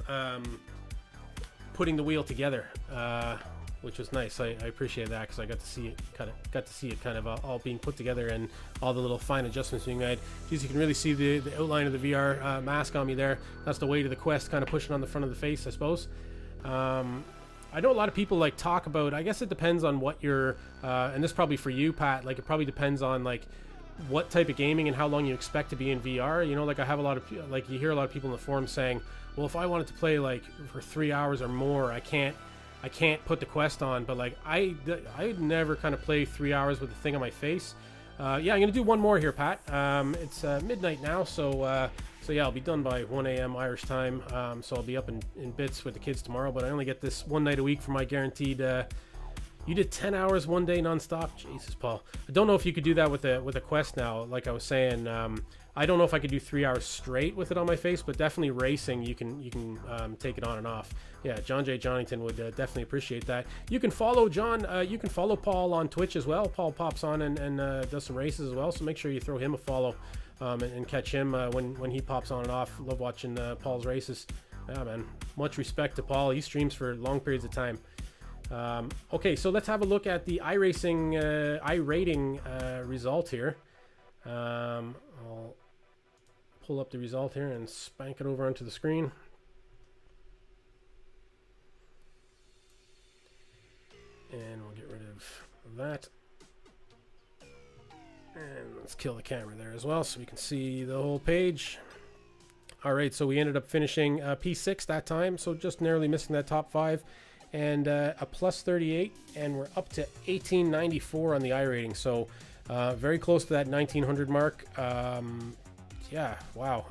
putting the wheel together, which was nice. I appreciate that because I got to see it kind of all being put together and all the little fine adjustments being made. Geez, you can really see the outline of the VR mask on me there. That's the weight of the Quest kind of pushing on the front of the face, I suppose. I know a lot of people like talk about, I guess it depends on what you're, and this probably for you, Pat, like it probably depends on like what type of gaming and how long you expect to be in VR. You know, like I have a lot of, like you hear a lot of people in the forum saying, well, if I wanted to play like for 3 hours or more, I can't put the Quest on. But like I'd never kind of play 3 hours with the thing on my face. Yeah, I'm gonna do one more here, Pat. It's midnight now, so yeah, I'll be done by 1 a.m. Irish time. So I'll be up in bits with the kids tomorrow, but I only get this one night a week for my guaranteed. You did 10 hours one day nonstop. Jesus, Paul. I don't know if you could do that with a Quest now. Like I was saying, I don't know if I could do 3 hours straight with it on my face, but definitely racing, you can take it on and off. Yeah, John J. Johnington would definitely appreciate that. You can follow John. You can follow Paul on Twitch as well. Paul pops on and does some races as well, so make sure you throw him a follow and catch him when he pops on and off. Love watching Paul's races. Yeah, man. Much respect to Paul. He streams for long periods of time. Okay, so let's have a look at the iRating result here. I'll pull up the result here and spank it over onto the screen. And we'll get rid of that. And let's kill the camera there as well so we can see the whole page. All right, so we ended up finishing P6 that time, so just narrowly missing that top 5. And a plus 38, and we're up to 1894 on the iRating, so very close to that 1900 mark. Yeah, wow.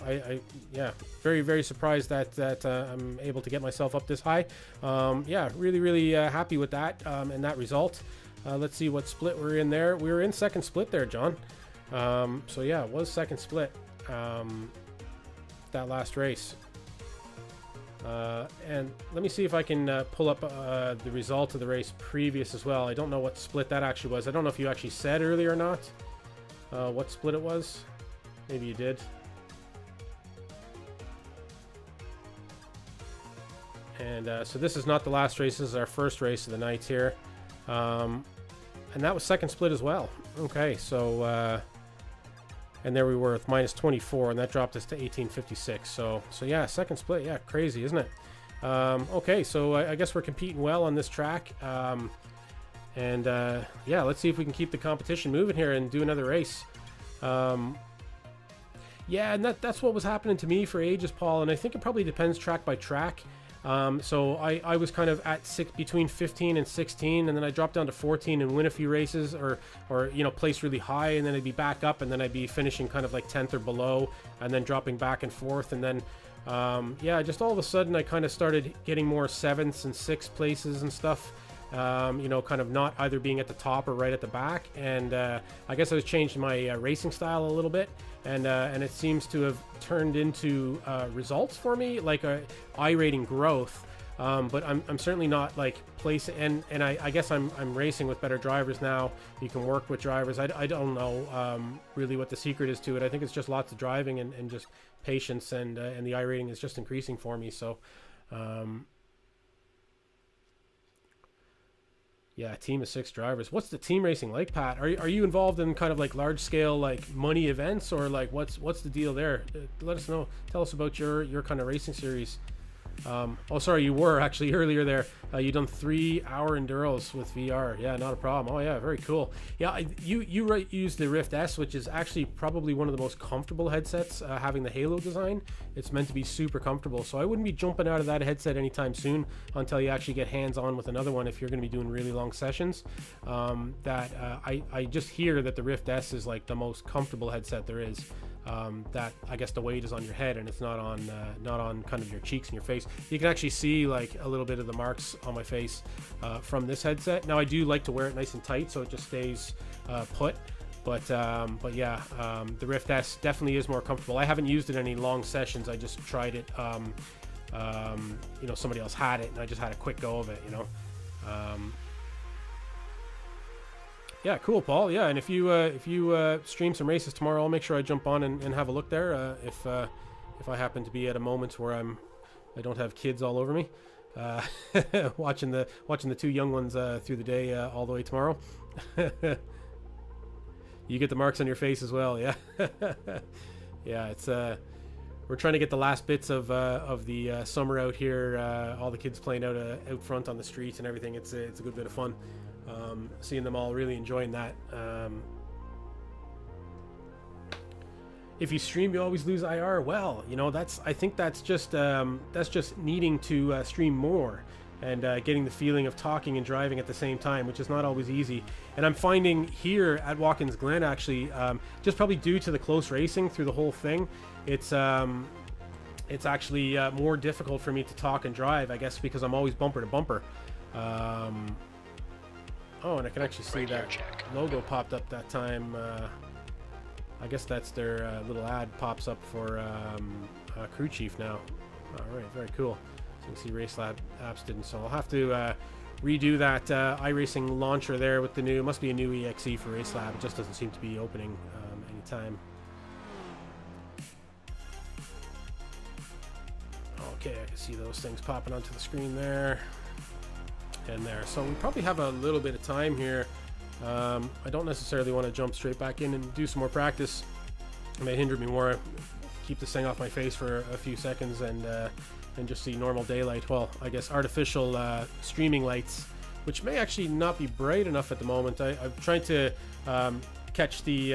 Yeah, very, very surprised that I'm able to get myself up this high. Yeah, really, really happy with that and that result. Let's see what split we're in there. We were in second split there, John. So yeah, it was second split that last race. And let me see if I can pull up the result of the race previous as well. I don't know what split that actually was. I don't know if you actually said earlier or not what split it was. Maybe you did. And so this is not the last race. This is our first race of the night here. And that was second split as well. Okay, so... and there we were with minus 24, and that dropped us to 1856. So yeah, second split. Yeah, crazy, isn't it? Okay, so I guess we're competing well on this track. And yeah, let's see if we can keep the competition moving here and do another race. Yeah, and that's what was happening to me for ages, Paul. And I think it probably depends track by track. So I was kind of at between 15 and 16, and then I dropped down to 14 and win a few races, or you know, place really high, and then I'd be back up, and then I'd be finishing kind of like 10th or below, and then dropping back and forth, and then yeah, just all of a sudden I kind of started getting more 7th and 6th places and stuff. You know, kind of not either being at the top or right at the back, and I guess I was changing my racing style a little bit, and it seems to have turned into results for me, like a iRating growth. But I'm certainly not like placing, and I guess I'm racing with better drivers now. You can work with drivers. I don't know really what the secret is to it. I think it's just lots of driving and just patience, and the iRating is just increasing for me. So. Yeah, team of 6 drivers. What's the team racing like, Pat? Are you involved in kind of like large scale like money events, or like what's the deal there? Let us know. Tell us about your kind of racing series. Oh, sorry, you were actually earlier there. You done 3-hour enduros with VR. Yeah, not a problem. Oh yeah, very cool. Yeah, you use the Rift S, which is actually probably one of the most comfortable headsets, having the Halo design. It's meant to be super comfortable, so I wouldn't be jumping out of that headset anytime soon until you actually get hands-on with another one if you're going to be doing really long sessions. I just hear that the Rift S is like the most comfortable headset there is. that I guess the weight is on your head and it's not on kind of your cheeks and your face. You can actually see like a little bit of the marks on my face from this headset. Now I do like to wear it nice and tight so it just stays put. But yeah, the Rift S definitely is more comfortable. I haven't used it in any long sessions. I just tried it. You know, somebody else had it, and I just had a quick go of it. You know. Yeah, cool, Paul. Yeah, and if you stream some races tomorrow, I'll make sure I jump on and have a look there. If I happen to be at a moment where I don't have kids all over me, watching the two young ones through the day all the way tomorrow. You get the marks on your face as well, yeah. Yeah, it's we're trying to get the last bits of the summer out here. All the kids playing out front on the streets and everything. It's a good bit of fun. Seeing them all really enjoying that. If you stream, you always lose IR. Well, you know, I think that's just needing to stream more and getting the feeling of talking and driving at the same time, which is not always easy. And I'm finding here at Watkins Glen, actually, just probably due to the close racing through the whole thing, it's actually more difficult for me to talk and drive, I guess, because I'm always bumper to bumper. Oh, and I can actually see that logo popped up that time. I guess that's their little ad pops up for crew chief now. All right, very cool. So you can see Race Lab apps didn't, so I'll have to redo that iRacing launcher there with the new, must be a new EXE for Race Lab. It just doesn't seem to be opening anytime. Okay, I can see those things popping onto the screen there. And there, so we probably have a little bit of time here. I don't necessarily want to jump straight back in and do some more practice. It may hinder me more. Keep this thing off my face for a few seconds and just see normal daylight. Well, I guess artificial streaming lights, which may actually not be bright enough at the moment. I'm trying to catch the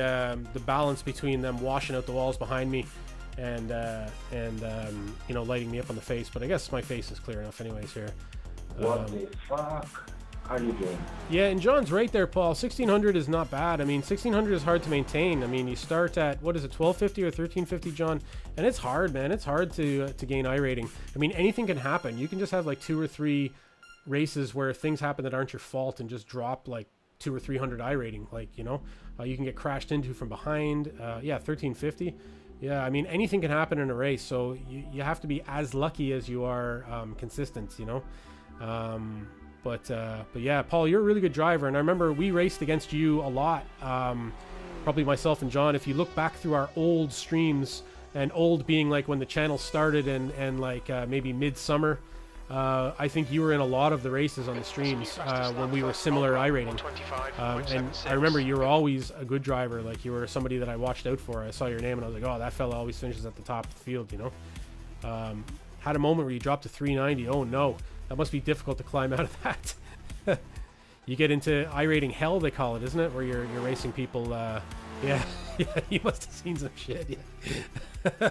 balance between them washing out the walls behind me and you know, lighting me up on the face. But I guess my face is clear enough anyways here. What the fuck are you doing? Yeah, and John's right there, Paul. 1600 is not bad. I mean, 1600 is hard to maintain. I mean, you start at, what is it, 1250 or 1350, John? And it's hard, man. It's hard to gain I rating. I mean, anything can happen. You can just have like 2 or 3 races where things happen that aren't your fault and just drop like 200 or 300 I rating. Like, you know, you can get crashed into from behind. Yeah, 1350. Yeah, I mean, anything can happen in a race. So you have to be as lucky as you are consistent, you know? But yeah, Paul, you're a really good driver, and I remember we raced against you a lot, probably myself and John. If you look back through our old streams, and old being like when the channel started and like maybe midsummer, I think you were in a lot of the races on the streams when we were similar I rating, and I remember you were always a good driver. Like, you were somebody that I watched out for. I saw your name and I was like, oh, that fella always finishes at the top of the field, you know. Had a moment where you dropped to 390. Oh no, that must be difficult to climb out of that. You get into I-rating hell, they call it, isn't it? Where you're racing people. Yeah, you must have seen some shit. Yeah,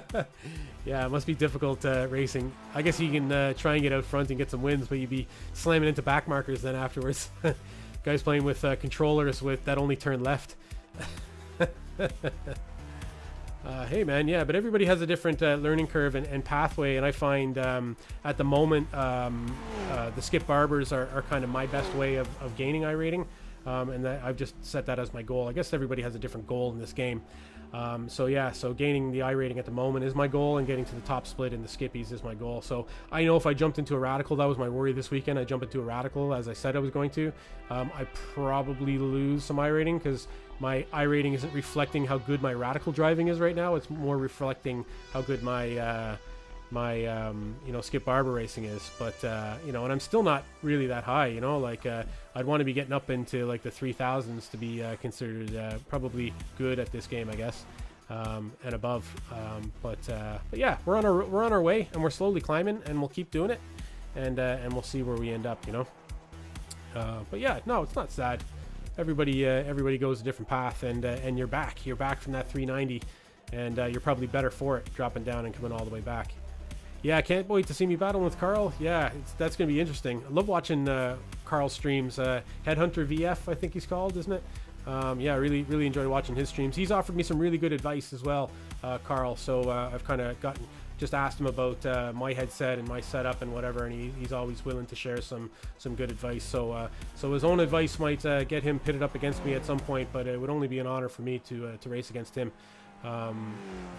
yeah, it must be difficult racing. I guess you can try and get out front and get some wins, but you'd be slamming into back markers then afterwards. Guys playing with controllers that only turn left. Hey man, yeah, but everybody has a different learning curve and pathway, and I find at the moment the skip barbers are kind of my best way of gaining I rating, and that I've just set that as my goal. I guess everybody has a different goal in this game. So yeah, so gaining the I rating at the moment is my goal, and getting to the top split in the skippies is my goal. So I know if I jumped into a radical, that was my worry this weekend. I jump into a radical as I said I was going to. I probably lose some I rating because my I rating isn't reflecting how good my radical driving is right now. It's more reflecting how good my you know, skip barber racing is. But you know, and I'm still not really that high, you know, like I'd want to be getting up into like the 3000s to be considered probably good at this game, I guess, and above. But yeah, we're on our way, and we're slowly climbing, and we'll keep doing it, and we'll see where we end up, you know. But yeah, no, it's not sad. Everybody goes a different path, and you're back from that 390, and you're probably better for it, dropping down and coming all the way back. Yeah, I can't wait to see me battling with Carl. Yeah, that's gonna be interesting. I love watching Carl's streams. Headhunter VF, I think he's called, isn't it? Yeah, really enjoy watching his streams. He's offered me some really good advice as well, Carl. So I've kind of just asked him about my headset and my setup and whatever, and he's always willing to share some good advice. So his own advice might get him pitted up against me at some point, but it would only be an honor for me to race against him.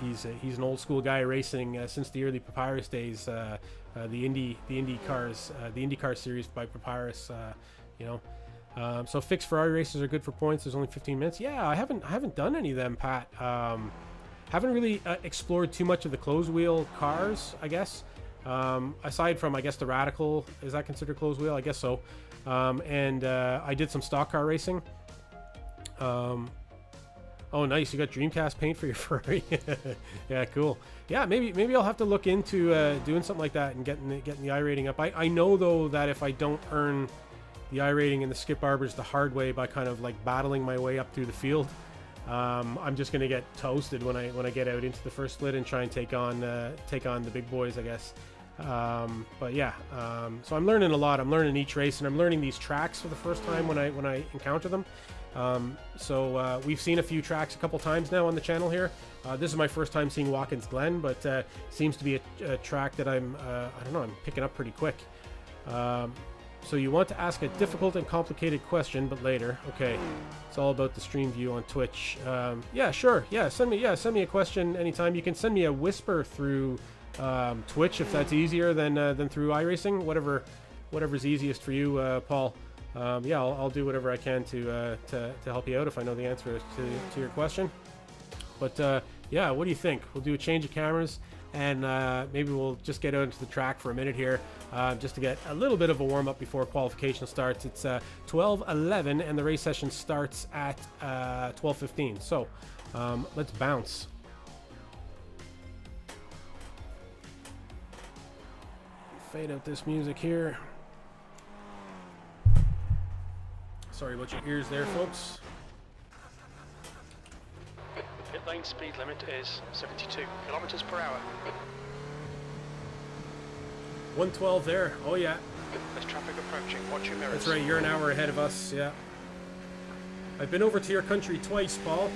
He's an old school guy racing since the early Papyrus days. The Indy car series by Papyrus. So fixed Ferrari races are good for points. There's only 15 minutes. Yeah, I haven't done any of them, Pat. Haven't really explored too much of the closed wheel cars, I guess. Aside from, I guess, the Radical, is that considered closed wheel? I guess so. And I did some stock car racing. Oh, nice! You got Dreamcast paint for your Ferrari. Yeah, cool. Yeah, maybe I'll have to look into doing something like that and getting the I rating up. I know though that if I don't earn the I rating in the Skip Barbers the hard way by kind of like battling my way up through the field, I'm just gonna get toasted when I get out into the first split and try and take on the big boys, I guess. But yeah, so I'm learning a lot. I'm learning each race, and I'm learning these tracks for the first time when I encounter them. So we've seen a few tracks a couple times now on the channel here. This is my first time seeing Watkins Glen, but seems to be a track that I don't know, I'm picking up pretty quick. So you want to ask a difficult and complicated question, but later. Okay, it's all about the stream view on Twitch. Yeah, sure. Yeah, send me a question anytime. You can send me a whisper through Twitch if that's easier than through iRacing. Whatever's easiest for you, Paul. Yeah, I'll do whatever I can to help you out if I know the answer to your question. But yeah, what do you think? We'll do a change of cameras, and maybe we'll just get out into the track for a minute here, just to get a little bit of a warm-up before qualification starts. It's 12:11, and the race session starts at 12:15. So let's bounce. Fade out this music here. Sorry about your ears there, folks. Pit lane speed limit is 72 kilometers per hour. 112 there. Oh yeah. There's traffic approaching. Watch your mirrors. That's right. You're an hour ahead of us. Yeah. I've been over to your country twice, Paul.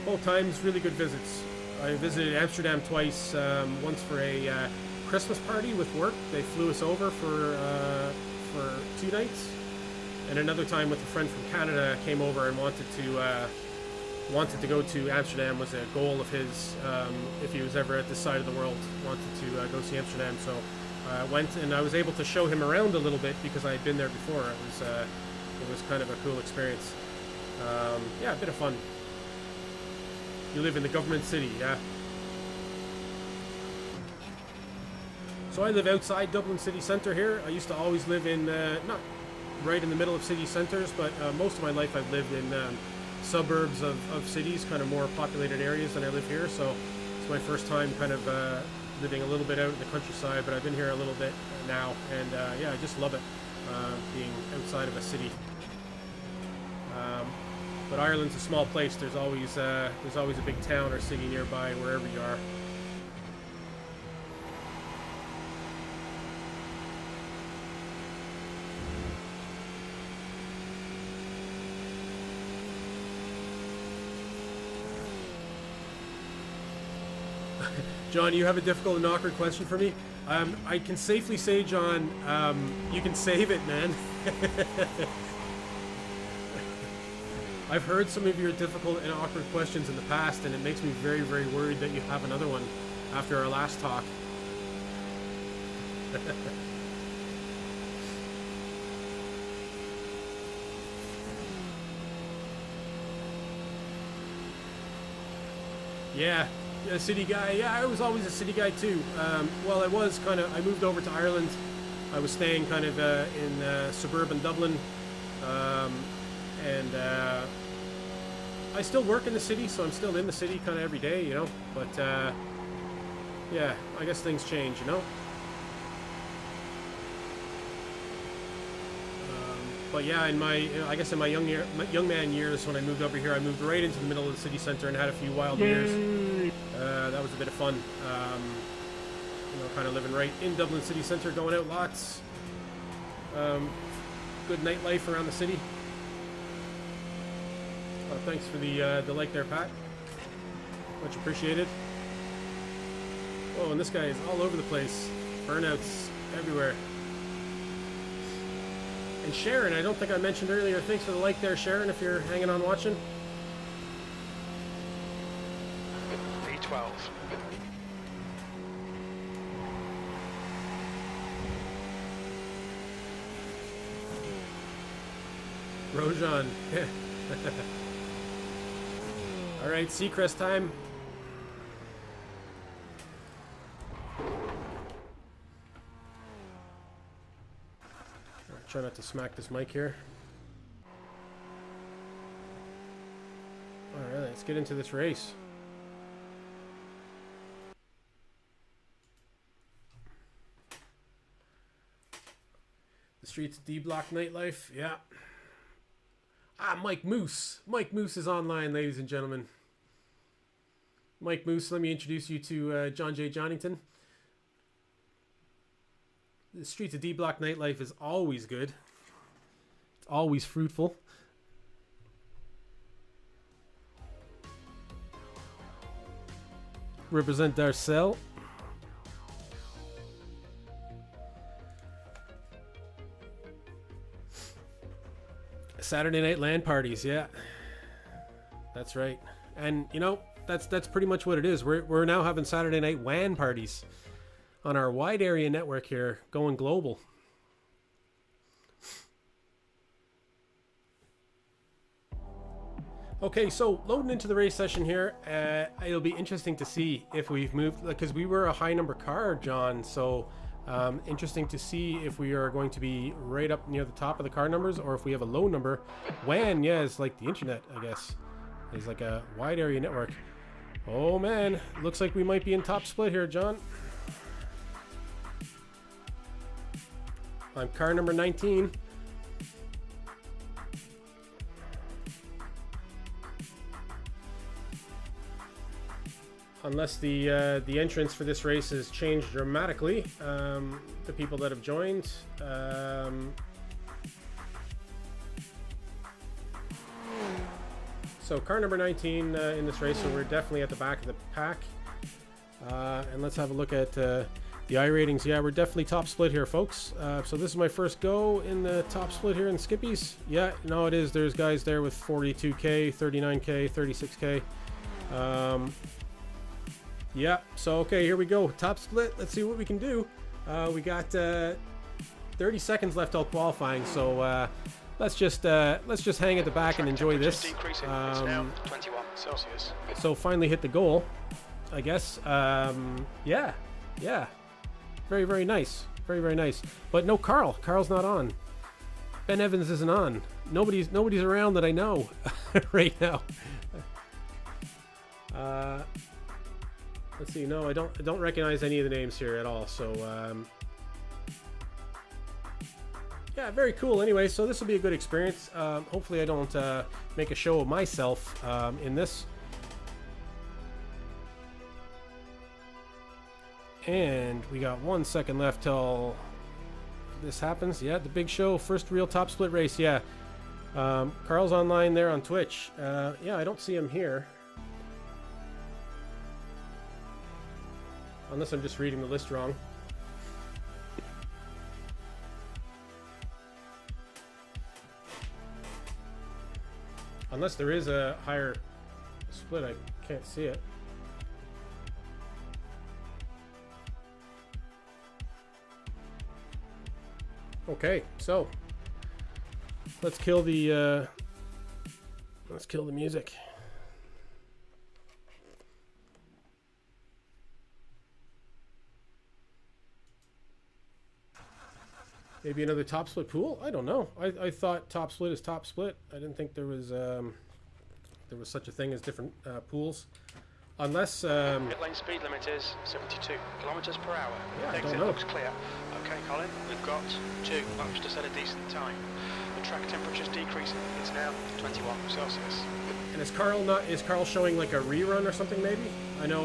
Both times really good visits. I visited Amsterdam twice. Once for a Christmas party with work. They flew us over for 2 nights. And another time with a friend from Canada, came over and wanted to go to Amsterdam. Was a goal of his, if he was ever at this side of the world, wanted to go see Amsterdam. So I went, and I was able to show him around a little bit because I had been there before. It was kind of a cool experience. Yeah, a bit of fun. You live in the government city, yeah. So I live outside Dublin city centre here. I used to always live in not right in the middle of city centres, but most of my life I've lived in suburbs of cities, kind of more populated areas than I live here. So it's my first time kind of living a little bit out in the countryside, but I've been here a little bit now, and yeah, I just love it, being outside of a city. But Ireland's a small place. There's always a big town or city nearby wherever you are. John, you have a difficult and awkward question for me? I can safely say, John, you can save it, man. I've heard some of your difficult and awkward questions in the past, and it makes me very, very worried that you have another one after our last talk. Yeah. A city guy. Yeah, I was always a city guy too. Well, I moved over to Ireland. I was staying kind of in suburban Dublin, and I still work in the city, so I'm still in the city kind of every day, you know. But yeah, I guess things change, you know. But yeah, in my young man years, when I moved over here, I moved right into the middle of the city center and had a few wild years. That was a bit of fun. You know, kind of living right in Dublin city center, going out lots. Good nightlife around the city. Thanks for the like there, Pat. Much appreciated. Oh, and this guy is all over the place. Burnouts everywhere. And Sharon, I don't think I mentioned earlier. Thanks for the like there, Sharon, if you're hanging on watching. P12. Rojan. All right, Seacrest time. Try not to smack this mic here. All right, let's get into this race. The streets D Block nightlife, yeah. Ah, Mike Moose. Mike Moose is online, ladies and gentlemen. Mike Moose, let me introduce you to John J. Johnington. The streets of D Block nightlife is always good. It's always fruitful. Represent Darcel. Saturday night LAN parties, yeah. That's right. And you know, that's pretty much what it is. We're now having Saturday night WAN parties on our wide area network here, going global. Okay, so loading into the race session here, it'll be interesting to see if we've moved, because we were a high number car, John, so interesting to see if we are going to be right up near the top of the car numbers, or if we have a low number. WAN, yeah, is like the internet, I guess. It's like a wide area network. Oh man, looks like we might be in top split here, John. I'm car number 19. Unless the entrance for this race has changed dramatically, the people that have joined. So car number 19 in this race, so we're definitely at the back of the pack. And let's have a look at the iRatings. Yeah, we're definitely top split here, folks. So this is my first go in the top split here in Skippies. Yeah, no, it is. There's guys there with 42K, 39K, 36K. Yeah, so okay, here we go. Top split. Let's see what we can do. We got 30 seconds left till qualifying, so let's just hang at the back and enjoy this. It's now 21 Celsius. So finally hit the goal, I guess. Yeah. Very, very nice. Very, very nice. But no Carl. Carl's not on. Ben Evans isn't on. Nobody's around that I know right now. Let's see. No, I don't recognize any of the names here at all. So yeah, very cool. Anyway, so this will be a good experience. Hopefully, I don't make a show of myself in this. And we got 1 second left till this happens. Yeah, the big show, first real top split race. Yeah, Carl's online there on Twitch. Yeah, I don't see him here. Unless I'm just reading the list wrong. Unless there is a higher split, I can't see it. Okay, so let's kill the music. Maybe another top split pool? I don't know. I thought top split is top split. I didn't think there was such a thing as different pools. Unless pit lane speed limit is 72 kilometers per hour. Yeah, I Exit don't know. looks clear. Okay, Colin, we've got 2 laps to set a decent time. The track temperature's decreasing. It's now 21 Celsius. And is Carl showing like a rerun or something maybe? I know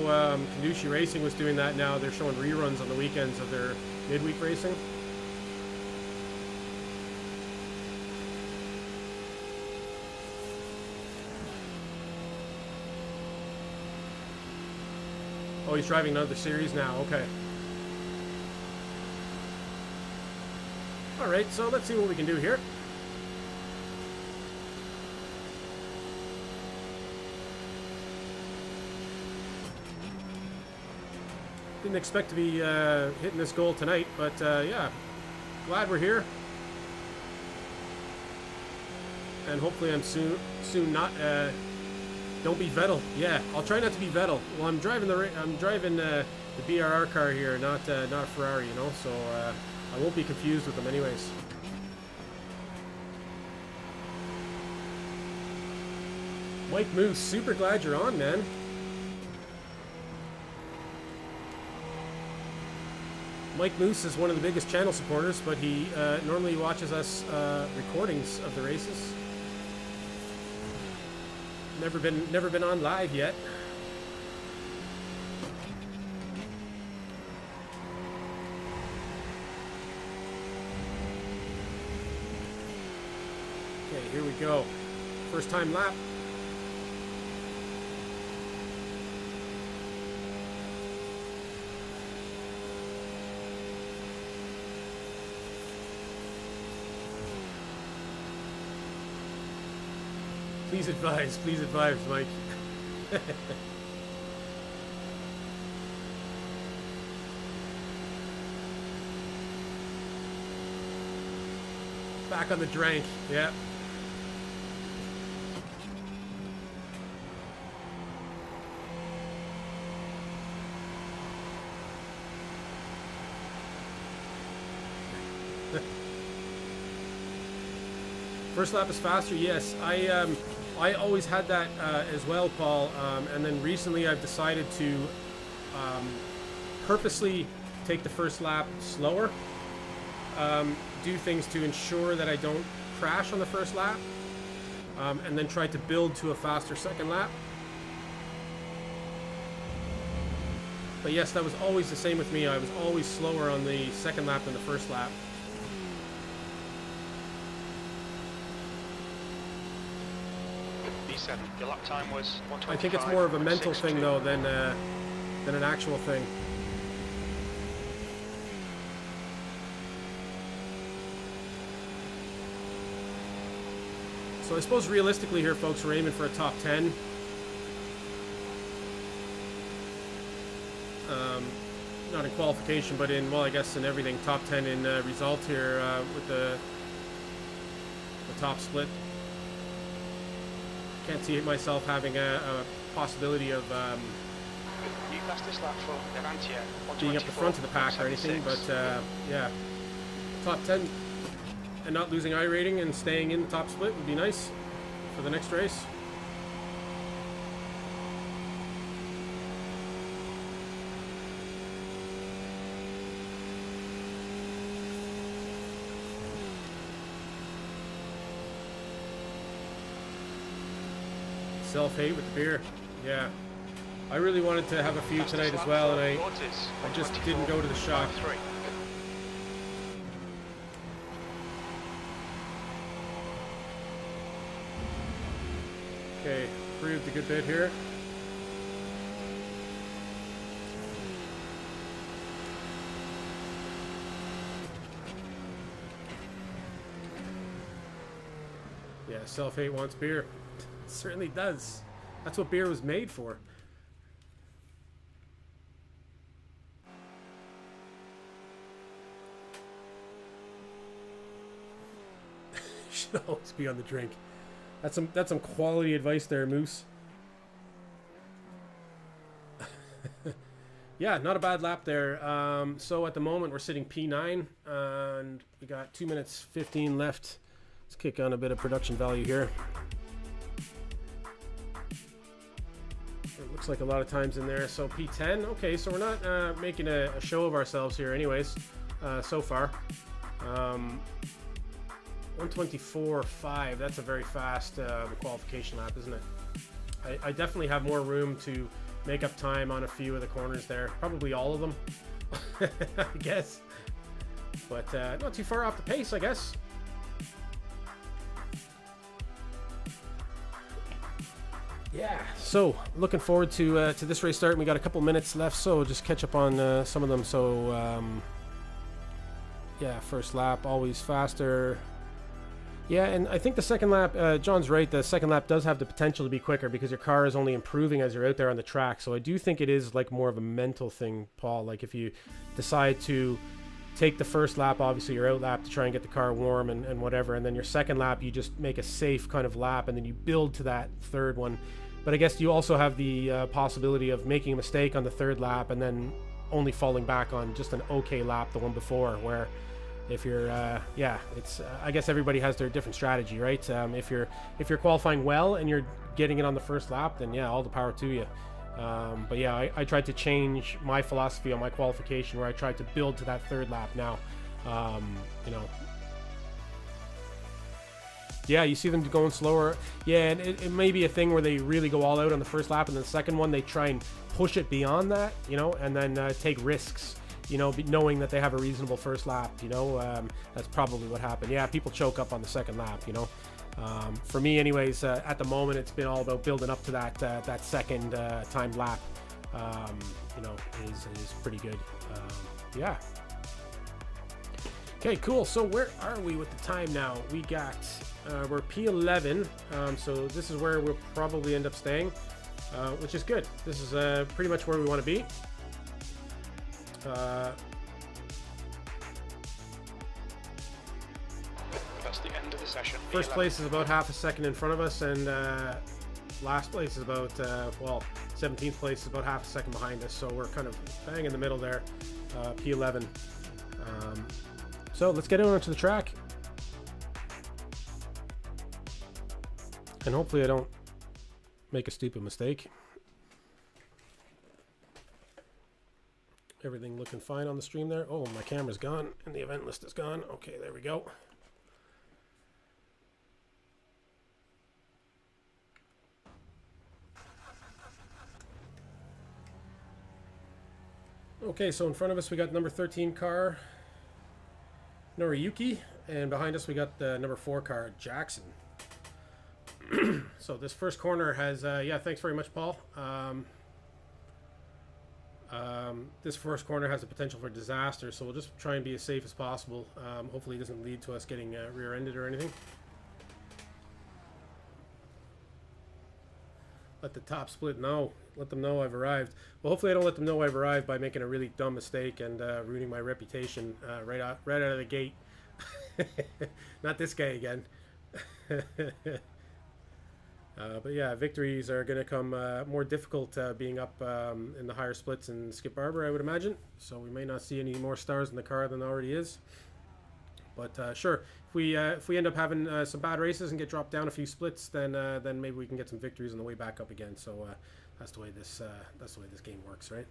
Kandushi Racing was doing that now. They're showing reruns on the weekends of their midweek racing. Oh, he's driving another series now. Okay. All right, so let's see what we can do here. Didn't expect to be hitting this goal tonight, but yeah, glad we're here. And hopefully I'm soon not. Don't be Vettel. Yeah, I'll try not to be Vettel. Well, I'm driving the BRR car here, not a Ferrari, you know. So I won't be confused with them, anyways. Mike Moose, super glad you're on, man. Mike Moose is one of the biggest channel supporters, but he normally watches us recordings of the races. Never been on live yet. Okay, here we go. First time lap. Please advise, Mike. Back on the drink, yeah. First lap is faster, yes. I always had that as well, Paul. And then recently I've decided to purposely take the first lap slower. Do things to ensure that I don't crash on the first lap. And then try to build to a faster second lap. But yes, that was always the same with me. I was always slower on the second lap than the first lap. Your lap time was 125. I think it's more of a mental thing though than an actual thing. So I suppose realistically here, folks, we're aiming for a top 10. Not in qualification, but in, well, I guess in everything, top 10 in result here with the top split. Can't see myself having a possibility of New fastest lap for Levantia, being up the front of the pack or anything, but yeah, top 10 and not losing I rating and staying in the top split would be nice for the next race. Self-hate with the beer. Yeah. I really wanted to have a few tonight as well, and I just didn't go to the shop. Okay, improved a good bit here. Yeah, self-hate wants beer. Certainly does. That's what beer was made for. Should always be on the drink. That's some quality advice there, Moose. Yeah, not a bad lap there. So at the moment we're sitting P9 and we got 2 minutes 15 left. Let's kick on a bit of production value here. It looks like a lot of times in there. So P10. Okay, so we're not making a show of ourselves here anyways, so far. 124.5. That's a very fast qualification lap, isn't it? I definitely have more room to make up time on a few of the corners there. Probably all of them, I guess. But not too far off the pace, I guess. Yeah, so looking forward to this race starting. We got a couple minutes left, so just catch up on some of them. So yeah, first lap always faster. Yeah, and I think the second lap, John's right, the second lap does have the potential to be quicker because your car is only improving as you're out there on the track. So I do think it is like more of a mental thing, Paul. Like if you decide to take the first lap, obviously your out lap to try and get the car warm and whatever, and then your second lap you just make a safe kind of lap and then you build to that third one. But I guess you also have the possibility of making a mistake on the third lap and then only falling back on just an okay lap the one before, where if you're it's I guess everybody has their different strategy, right? If you're qualifying well and you're getting it on the first lap, then yeah, all the power to you. But yeah, I tried to change my philosophy on my qualification where I tried to build to that third lap now. You know, yeah, you see them going slower. Yeah, and it may be a thing where they really go all out on the first lap, and then the second one they try and push it beyond that, you know, and then take risks, you know, knowing that they have a reasonable first lap, you know. That's probably what happened. Yeah, people choke up on the second lap, you know. For me anyways, at the moment it's been all about building up to that second timed lap. You know, is pretty good. Yeah. Okay, cool. So where are we with the time now? We got we're P11, so this is where we'll probably end up staying, which is good. This is pretty much where we want to be. That's the end of the session. First place is about half a second in front of us, and last place is about 17th place is about half a second behind us, so we're kind of bang in the middle there. P11. So let's get onto the track, and hopefully I don't make a stupid mistake. Everything looking fine on the stream there. Oh, my camera's gone and the event list is gone. Okay, there we go. Okay, so in front of us we got number 13 car, Noriyuki, and behind us we got the number 4 car, Jackson. So this first corner has, yeah, thanks very much, Paul. This first corner has the potential for disaster, so we'll just try and be as safe as possible. Hopefully it doesn't lead to us getting rear-ended or anything. Let the top split know. Let them know I've arrived. Well, hopefully I don't let them know I've arrived by making a really dumb mistake and ruining my reputation right out of the gate. Not this guy again. But yeah, victories are going to come more difficult being up in the higher splits in Skip Barber, I would imagine. So we may not see any more stars in the car than there already is. But sure, if we end up having some bad races and get dropped down a few splits, then maybe we can get some victories on the way back up again. So that's the way this game works, right?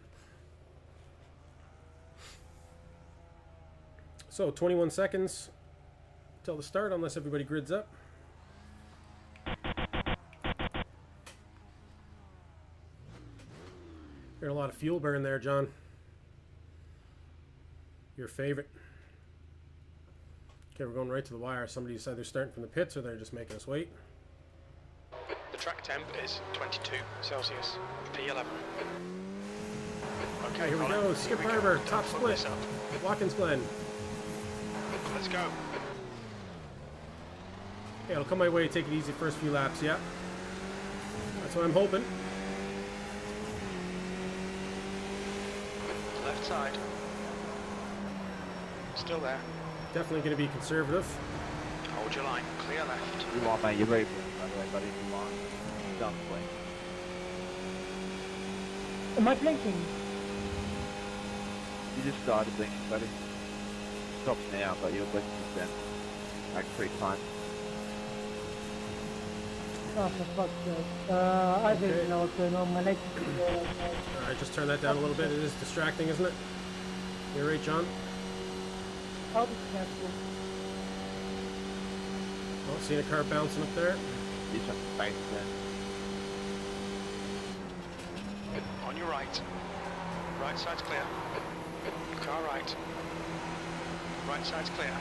So 21 seconds till the start, unless everybody grids up. Heard a lot of fuel burn there, John. Your favorite. Okay, we're going right to the wire. Somebody's either starting from the pits or they're just making us wait. The track temp is 22 Celsius, P11. Okay, here we go. Skip Barber, top split. Watkins Glen. Let's go. Okay, it'll come my way. Take it easy first few laps, yeah. That's what I'm hoping. Left side. Still there. Definitely going to be conservative. Hold your line. Clear left. You are, mate. You're very good, by the way, buddy. You are. Done playing. Am I blinking? You just started blinking, buddy. Stops now, but you're blinking then. Like 3 times. Oh, for fuck's sake. I didn't know what's going on. My legs. Alright, just turn that down a little bit. It is distracting, isn't it? You're right, John. I'll be careful. Oh, seeing a car bouncing up there. You just face there. On your right. Right side's clear. Car right. Right side's clear.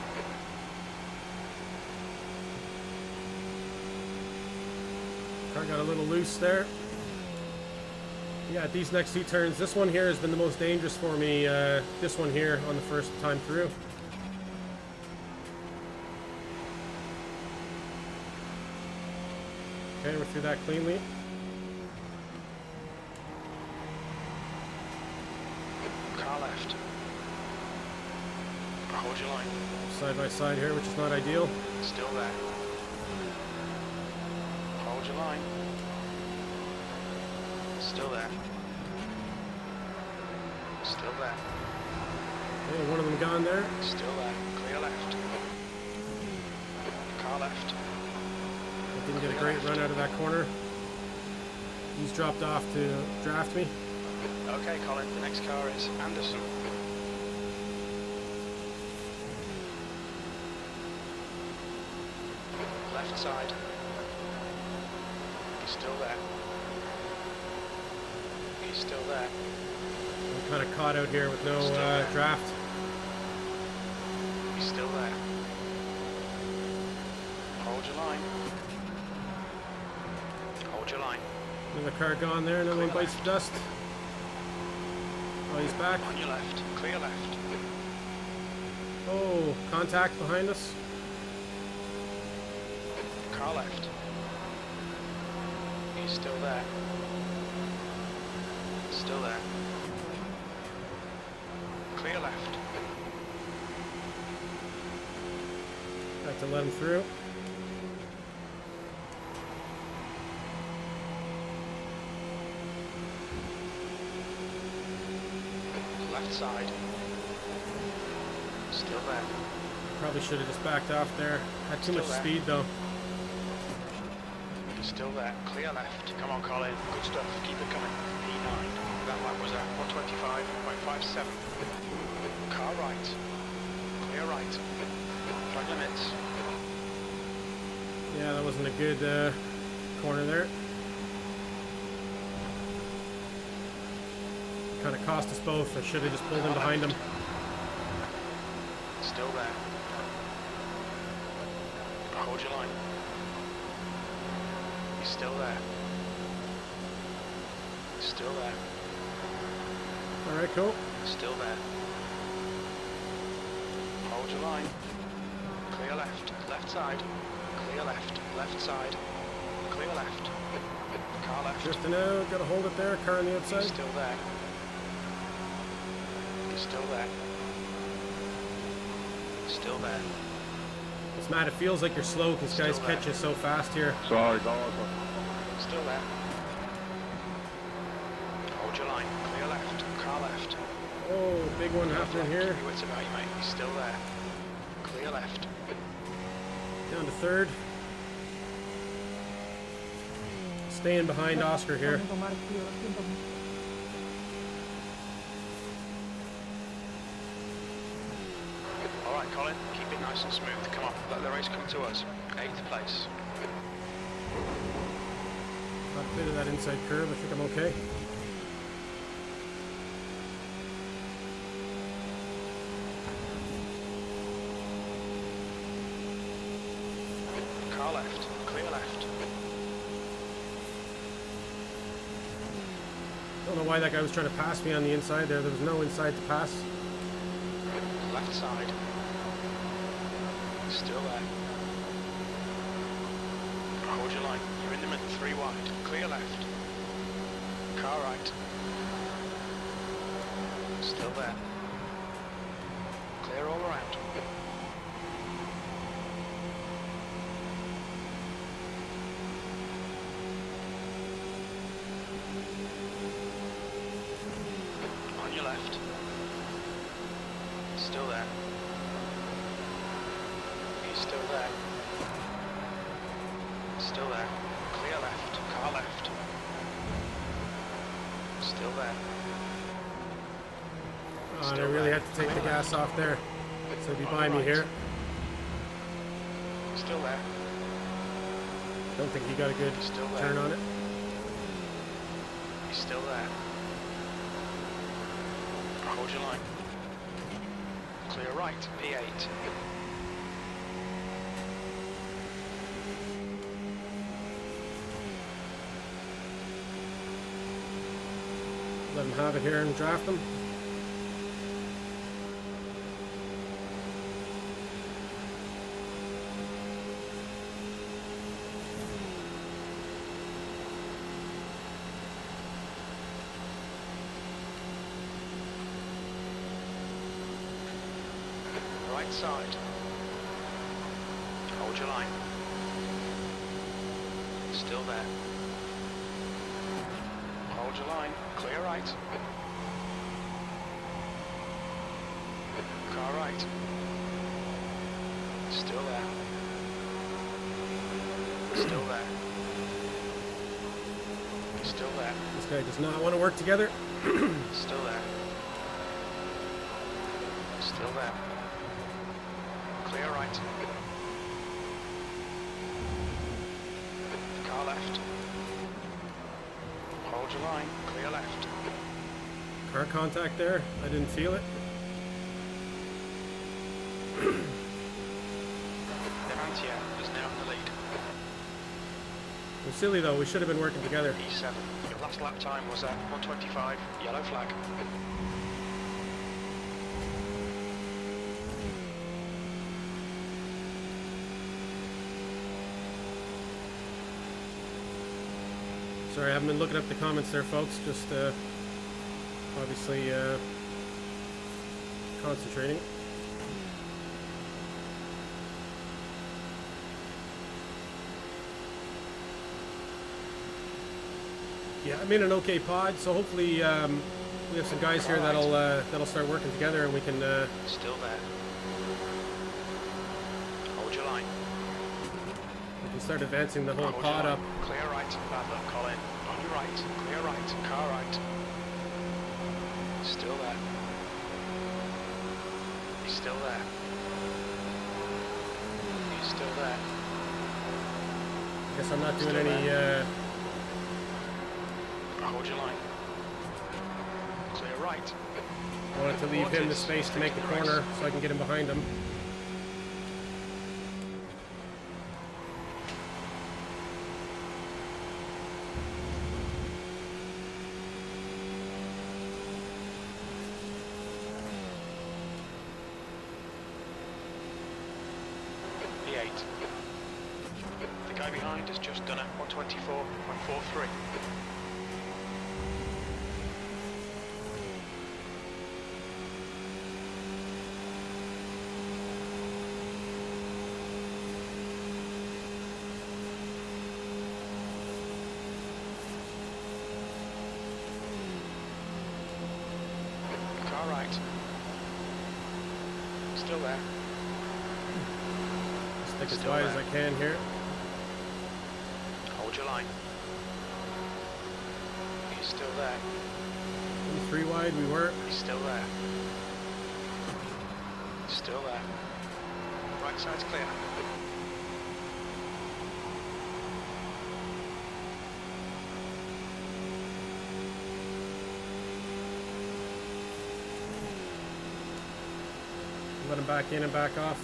Car got a little loose there. Yeah, these next 2 turns, this one here has been the most dangerous for me. This one here on the first time through. Okay, we're through that cleanly. Car left. Hold your line. Side by side here, which is not ideal. Still there. Hold your line. Still there. Still there. Okay, one of them gone there. Still there. Clear left. Car left. Didn't get a great run out of that corner. He's dropped off to draft me. Okay, Colin, the next car is Anderson. Left side. He's still there. He's still there. I'm kind of caught out here with no draft. He's still there. Hold your line. Hold your line. Another car gone there, another one bites the dust. Oh, he's back. On your left. Clear left. Oh, contact behind us. Car left. He's still there. Still there. Clear left. Have to let him through. Left side. Still there. Probably should have just backed off there. Had too Still much there. speed though. Still there. Clear left. Come on, Colin. Good stuff. Keep it coming. P9. That lap was at 125.57. Car right. Clear right. Track limits. Yeah, that wasn't a good corner there. Kind of cost us both. I should have just pulled in behind him. Still there. Hold your line. He's still there. Still there. Alright, cool. Still there. Hold your line. Clear left. Left side. Clear left. Left side. Clear left. Car left. Drifting out, gotta hold it there. Car on the outside. He's still there. He's still there. Still there. It's mad, it feels like you're slow because guys Still there. catch you so fast here. Sorry, guys. Still there. Hold your line. Clear left. Car left. Oh, big one happening here. Keep your wits about you, mate. He's still there. Clear left. Down to third. Staying behind Oscar here. Alright, Colin. Keep it nice and smooth. Come on. Let the race come to us. 8th place. Got a bit of that inside curve. I think I'm okay. Car left. Clear left. Don't know why that guy was trying to pass me on the inside there. There was no inside to pass. Left side. Still there. Hold your line. You're in the middle. 3 wide. Clear left. Car right. Still there. Clear all around. On your left. Still there. He's still there. Still there. Clear left. Car left. Still there. Oh, and I really had to take the gas off there. So be by me here. Still there. Don't think he got a good Still there. turn on it. He's still there. Hold your line. Clear right. P8. let him have it here and draft him. Right side. Hold your line. Still there. Hold your line. Clear right. Car right. Still there. Still there. Still there. This guy does not want to work together. Still there. Still there. Clear right. Car left. Hold your line. Clear left. Car contact there. I didn't feel it. Devantier is now in the lead. We're silly though. We should have been working together. E7. Your last lap time was at 1:25. Yellow flag. Sorry, I haven't been looking up the comments there, folks. Just obviously concentrating. Yeah, I'm in an okay pod, so hopefully we have some guys here that'll start working together, and we can. Still there. Hold your line. We can start advancing the whole pod up. Clear right. Bad luck, Colin. On your right. Clear right. Car right. Still there. He's still there. He's still there. Guess I'm not doing Still any. Hold your line. Clear right. I wanted to leave him the space to make the corner so I can get him behind him. E8. The guy behind has just done a 124.43. Car right. Still there. Stick as Still wide there. as I can here. Hold your line. He's still there. 3 wide we were. He's still there. Still there. Right side's clear. Let him back in and back off.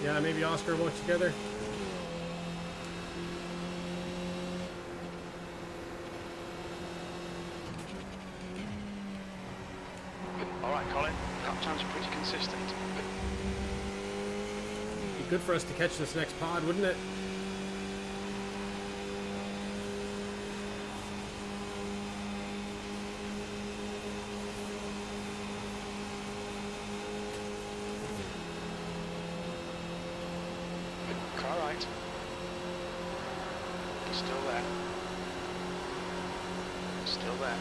Yeah, maybe Oscar work together. Alright, Colin. Lap times are pretty consistent. Be good for us to catch this next pod, wouldn't it? Car right. Still there. Still there.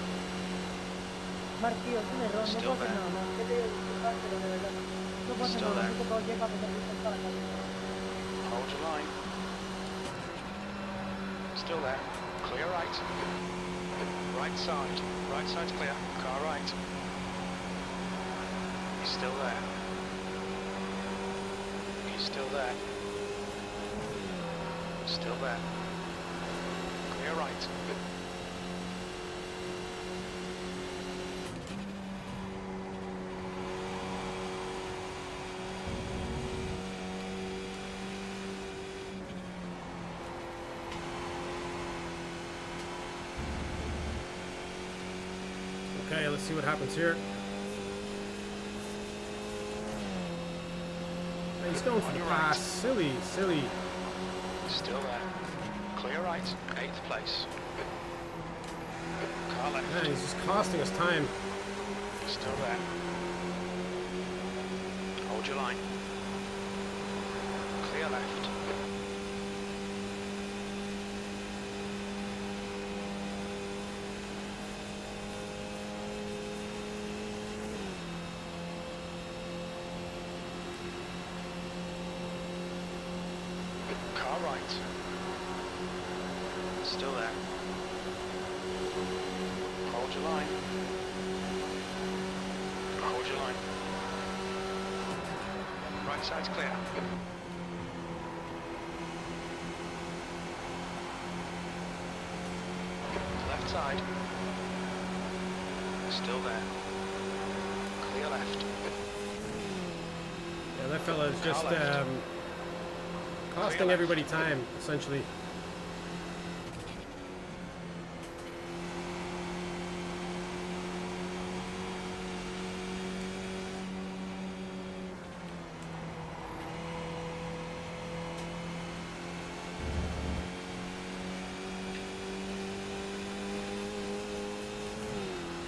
Martío, es un error, no Still puedo hacer there. nada más. ¿Qué te digo? Disculpártelo, de verdad. No puedo hacer Still nada más. there. No puedo llegar para poder saltar la cabeza. Hold your line. Still there. Clear right. Right side. Right side's clear. Car right. He's still there. He's still there. Still there. Clear right. Okay, let's see what happens here. He's going for the pass. Silly. Still there. Clear right. 8th place. Car left. Man, he's just costing us time. Still there. Hold your line. Clear left. Car right. Still there. Hold your line. Hold your line. Right side's clear. Left side. Still there. Clear left. Yeah, that fella is just Car left. costing everybody time, essentially.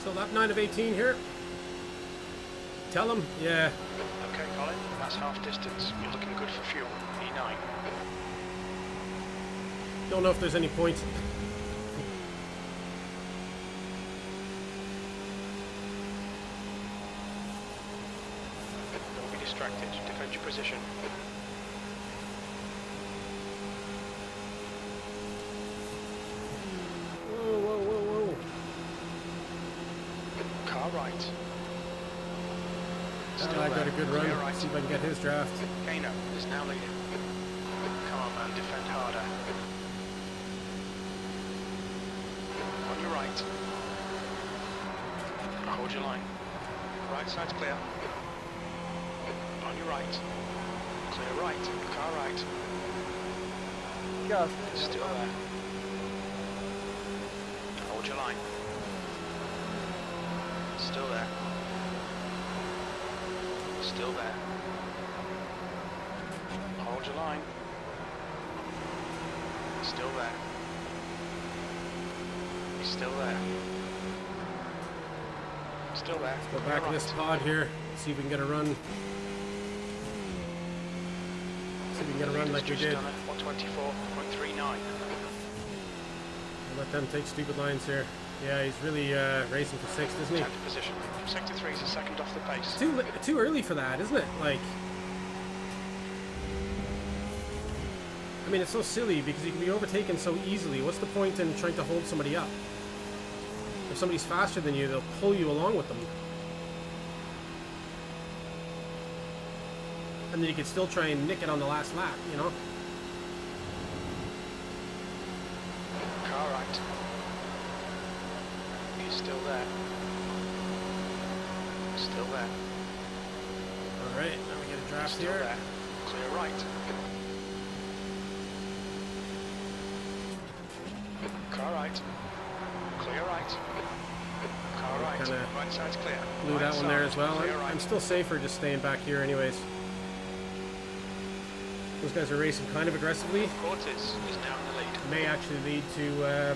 So lap 9 of 18 here. Tell him, yeah. Okay, Colin, that's half distance. You're looking good for fuel. E9. Don't know if there's any point. Don't be distracted. Defend your position. Whoa. Car right. I got a good run. Clear right. See if I can get his draft. Kano is now leading. Come on, man. Defend harder. On your right. Hold your line. Right side's clear. On your right. Clear right. Car right. Gas. Still there. Hold your line. Still there. Still there. Hold your line. Still there. Still there. Still there. Go back in this pod here. See if we can get a run. See if we can get a run like we did. 124.39. Let them take stupid lines here. Yeah, he's really racing for 6th, isn't he? 10th position. Sector 3 is a second off the pace. Too early for that, isn't it? Like, I mean, it's so silly because you can be overtaken so easily. What's the point in trying to hold somebody up? If somebody's faster than you, they'll pull you along with them. And then you can still try and nick it on the last lap, you know? Car right. He's still there. Still there. Alright, now we get a draft Still here. there. Clear right. Car right. Clear right. Car right. Kinda Right side's clear. Blew Right that one there side, as well. clear I'm right. still safer just staying back here anyways. Those guys are racing kind of aggressively. Cortez is now in the lead. May actually lead to,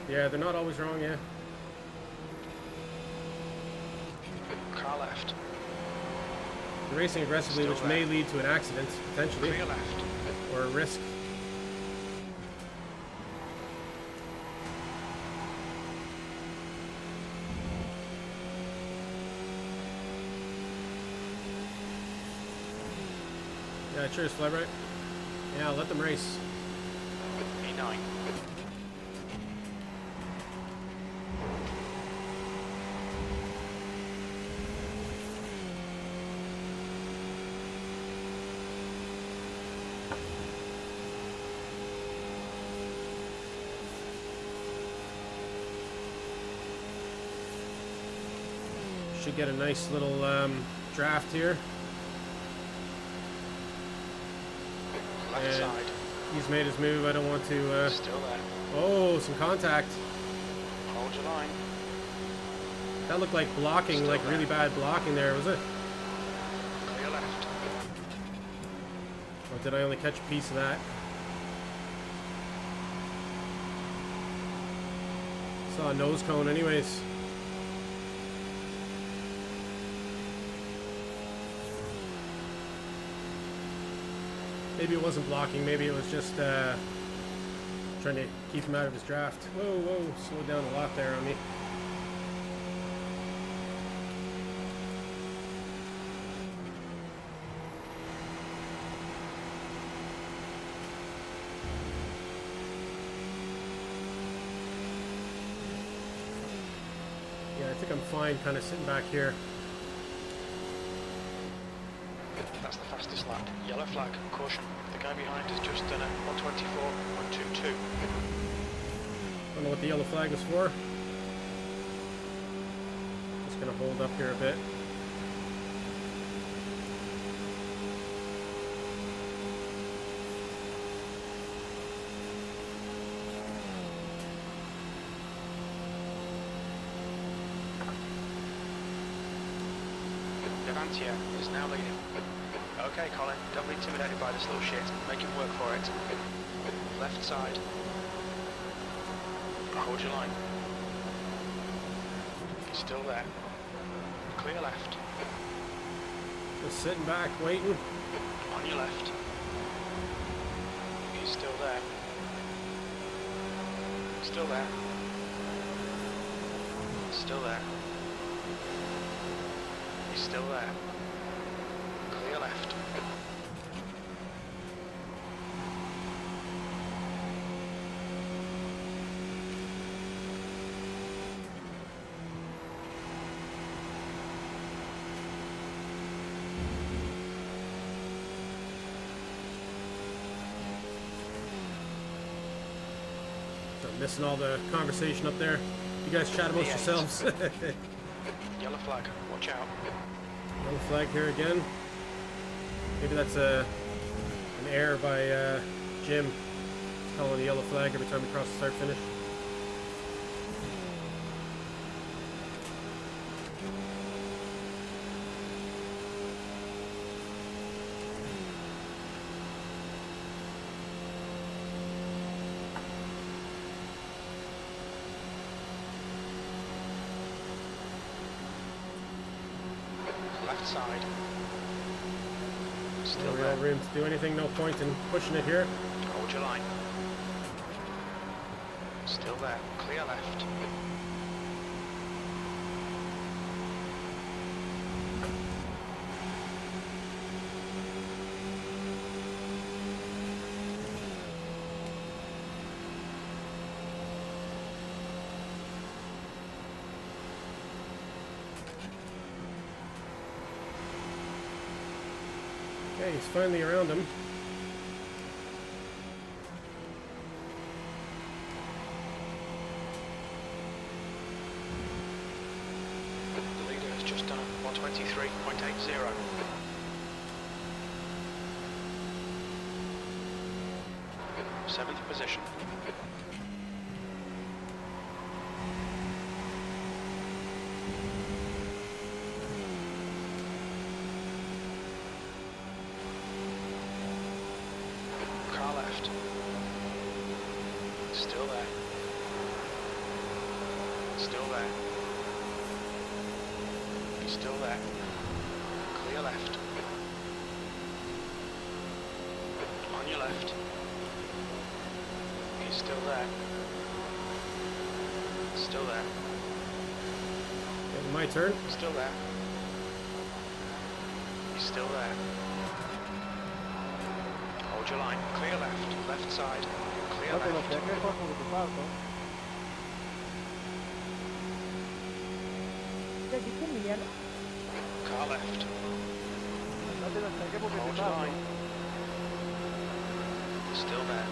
yeah, they're not always wrong, yeah. Car left. They're racing aggressively, Still which there. may lead to an accident, potentially, Clear left. or a risk. Yeah, cheers, Flybright. Yeah, let them race. E9. should get a nice little draft here. Left And side. he's made his move. I don't want to... Still there. Oh, some contact. Hold your line. That looked like blocking, Still like there. really bad blocking there, was it? Clear left. Or did I only catch a piece of that? Saw a nose cone anyways. Maybe it wasn't blocking, maybe it was just trying to keep him out of his draft. Whoa, whoa, slowed down a lot there on me. Yeah, I think I'm fine kind of sitting back here. That's the fastest lap. Yellow flag. Caution. The guy behind has just done a 124.122. Don't know what the yellow flag was for. Just gonna hold up here a bit. Devantier is now leading. Okay, Colin, don't be intimidated by this little shit. Make him work for it. Left side. Hold your line. He's still there. Clear left. Just sitting back, waiting. On your left. He's still there. Still there. Still there. He's still there. Clear left. I'm missing all the conversation up there. You guys chat amongst yourselves. Yellow flag. Watch out. Yellow flag here again. Maybe that's an error by Jim. He's calling a yellow flag every time we cross the start finish. Left side. Still No there. real room to do anything. No point in pushing it here. Hold your line. Still there. Clear left. Okay, he's finally around him. The leader has just done a 123.80. Seventh position. Car left. Still there. Still there. He's still there. Clear left. On your left. He's still there. Still there. Okay, my turn. Still there. He's still there. Hold your line. Clear left. Left side. Clear No te lo left. pegues, Juan, porque te paso. ¿Te dice mi yellow? Car left. No te lo pegues porque Hold te your paso. line. Still there.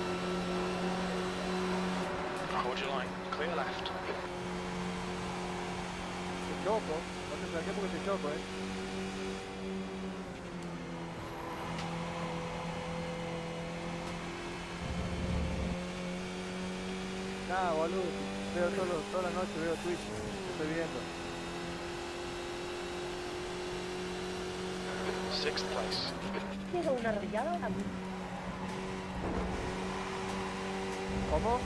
Hold your line. Clear left. Te choco. No te saqué porque te choco, Nada, boludo. Veo toda la noche, veo Twitch. Estoy viendo. Sixth place. Llega una rayada a mí. ¿Cómo?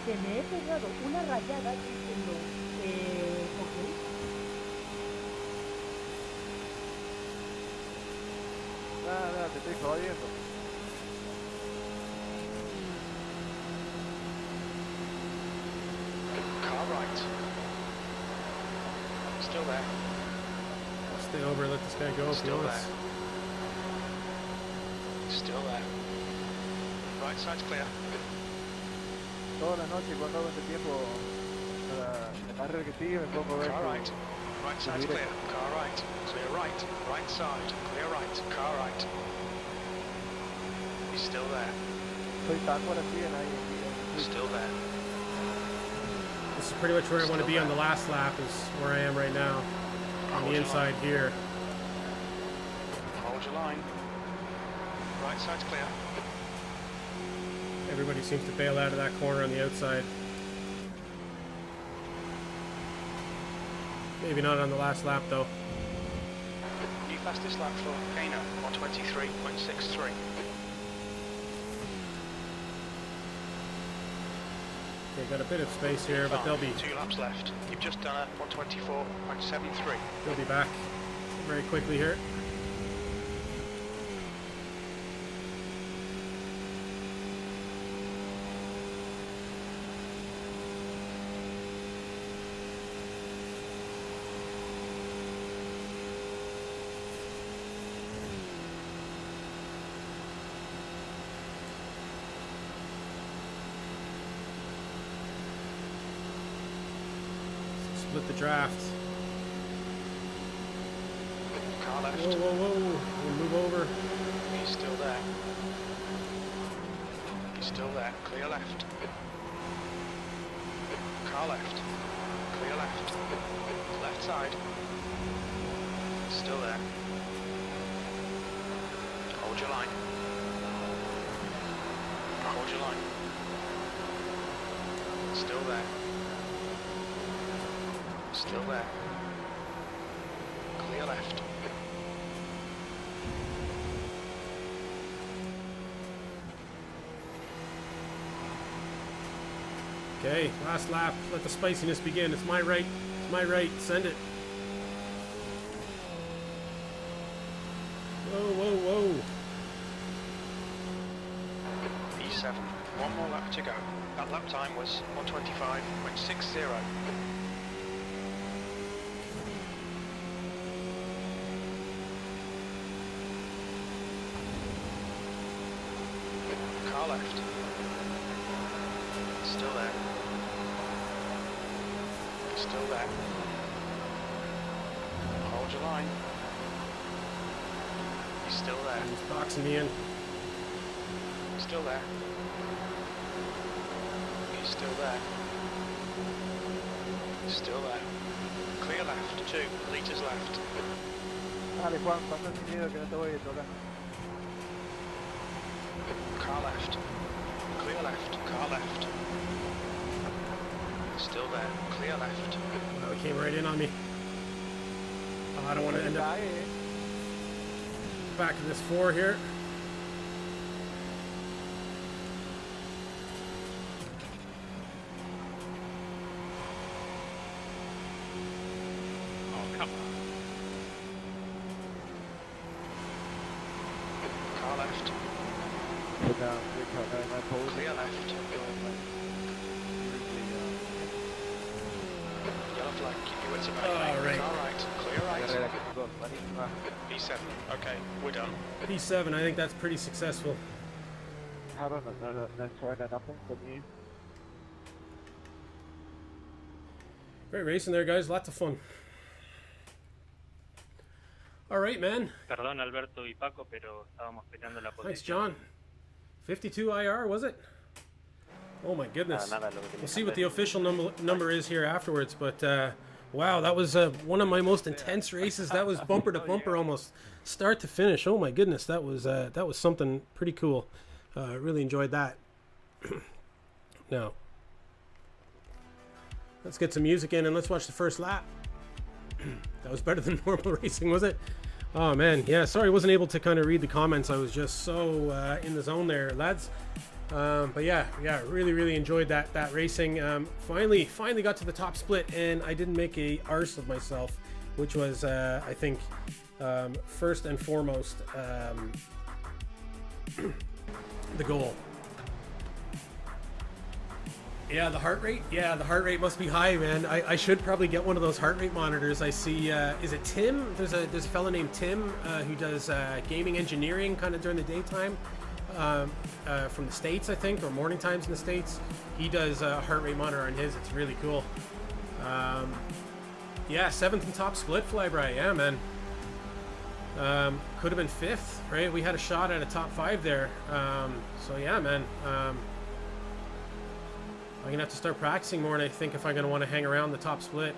Que me he pegado una rayada diciendo, ok. Nada, te estoy jodiendo. Car right. Still there. Stay over, let this guy go if he Still wants. there. Still there. Right side's clear. Toda la noche cuando hago este tiempo la carrera que sigue me pongo a ver Car right. Right side's clear. Car right. Clear right. Right side. Clear right. Car right. He's still there. Soy tan por así en ahí. Still there. This is pretty much where I want to be on the last lap, is where I am right now. On the inside here. Hold your line. Right side's clear. Everybody seems to bail out of that corner on the outside. Maybe not on the last lap though. New fastest lap for Kano, 123.63. They got a bit of space here, but they'll be 2 laps left. You've just done a 124.73. they'll be back very quickly here. Split the draft. Car left. Whoa, whoa, whoa. We'll move over. He's still there. He's still there. Clear left. Car left. Clear left. Left side. Still there. Hold your line. Hold your line. Still there. Still there. Clear left. Okay, last lap. Let the spiciness begin. It's my right. It's my right. Send it. Whoa, whoa, whoa. P7. One more lap to go. That lap time was 125.60. Car left. Still there. Still there. Hold your line. He's still there. He's boxing me in. Still there. He's still there. Still there. Clear left. 2 litres left. Dale Juan, pasa sin miedo que no te voy a tocar. Car left. Clear left. Car left. Still there. Clear left. Wow, he came right in on me. Oh, I don't want to end up back in this 4 here. Oh, come on. Car left. Put down, my pose. Clear left. Yellow flag. Keep your wits about. Oh, right. Car right. Clear right. Carrera que chicos, buenísima. P7. Okay, we're done. P7, I think that's pretty successful. I don't know, that's right, nothing for me. Great racing there, guys. Lots of fun. All right, man. Perdón, Alberto y Paco, pero estábamos peleando la posición. Thanks, John. 52 IR, was it? Oh my goodness. Nada, lo que tenía We'll see que what the hacer. official number is here afterwards, but wow, that was one of my most intense races. That was bumper to bumper, almost start to finish. Oh my goodness, that was something pretty cool. Really enjoyed that. Now, let's get some music in and let's watch the first lap. That was better than normal racing, was it? Oh man, yeah. Sorry, I wasn't able to kind of read the comments. I was just so in the zone there, lads. But yeah, really enjoyed that racing. Finally got to the top split, and I didn't make a arse of myself, which was I think first and foremost the goal. Yeah, the heart rate. Yeah, the heart rate must be high, man. I should probably get one of those heart rate monitors. I see. Is it Tim? There's a fella named Tim who does gaming engineering kind of during the daytime. From the States, I think, or morning times in the States. He does a heart rate monitor on his. It's really cool. Yeah, 7th and top split, Flybright. Yeah, man. Could have been 5th, right? We had a shot at a top 5 there. So yeah, man. I'm gonna have to start practicing more, and I think if I'm gonna want to hang around the top split,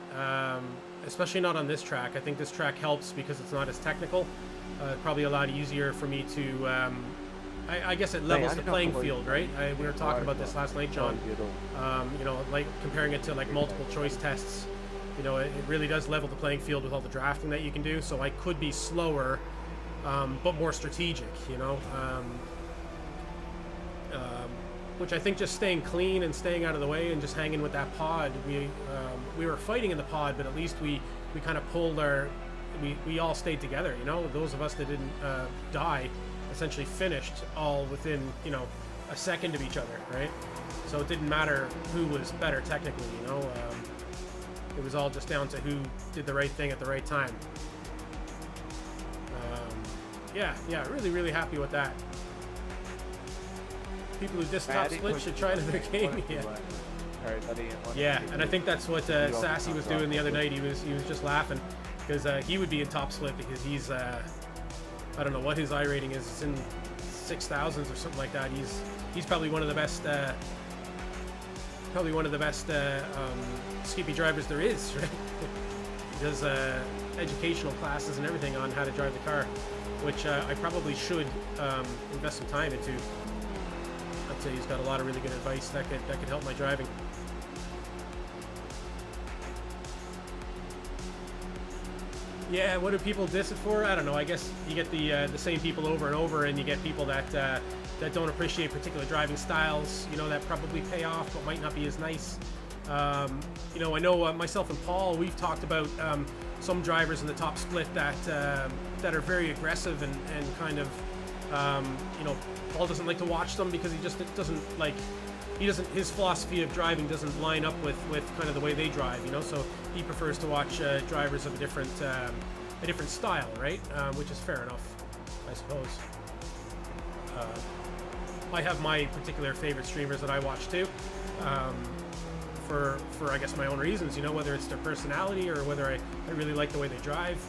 especially not on this track. I think this track helps because it's not as technical. Probably a lot easier for me to. I guess it levels the playing field, right? We were talking about this last night, John. You know, like comparing it to like multiple choice tests. You know, it really does level the playing field with all the drafting that you can do. So I could be slower, but more strategic. You know. Which I think just staying clean and staying out of the way and just hanging with that pod. We were fighting in the pod, but at least we kind of pulled our. We all stayed together. You know, those of us that didn't die essentially finished all within, you know, a second of each other, right? So it didn't matter who was better technically. You know, it was all just down to who did the right thing at the right time. Yeah, really happy with that. People who diss top split should try another game. Yeah, and I think that's what Sassy was doing the other night. He was just laughing because he would be in top split because he's I don't know what his I rating is. It's in 6,000s or something like that. He's probably one of the best skippy drivers there is, right? He does educational classes and everything on how to drive the car, which I probably should invest some time into. I'd say he's got a lot of really good advice that could help my driving. Yeah, what do people diss it for? I don't know. I guess you get the same people over and over, and you get people that don't appreciate particular driving styles. You know, that probably pay off, but might not be as nice. You know, I know myself and Paul, we've talked about some drivers in the top split that are very aggressive and kind of, you know, Paul doesn't like to watch them because he just doesn't like. His philosophy of driving doesn't line up with kind of the way they drive, you know. So he prefers to watch drivers of a different style, right? Which is fair enough, I suppose. I have my particular favorite streamers that I watch too, for I guess my own reasons, you know, whether it's their personality or whether I really like the way they drive.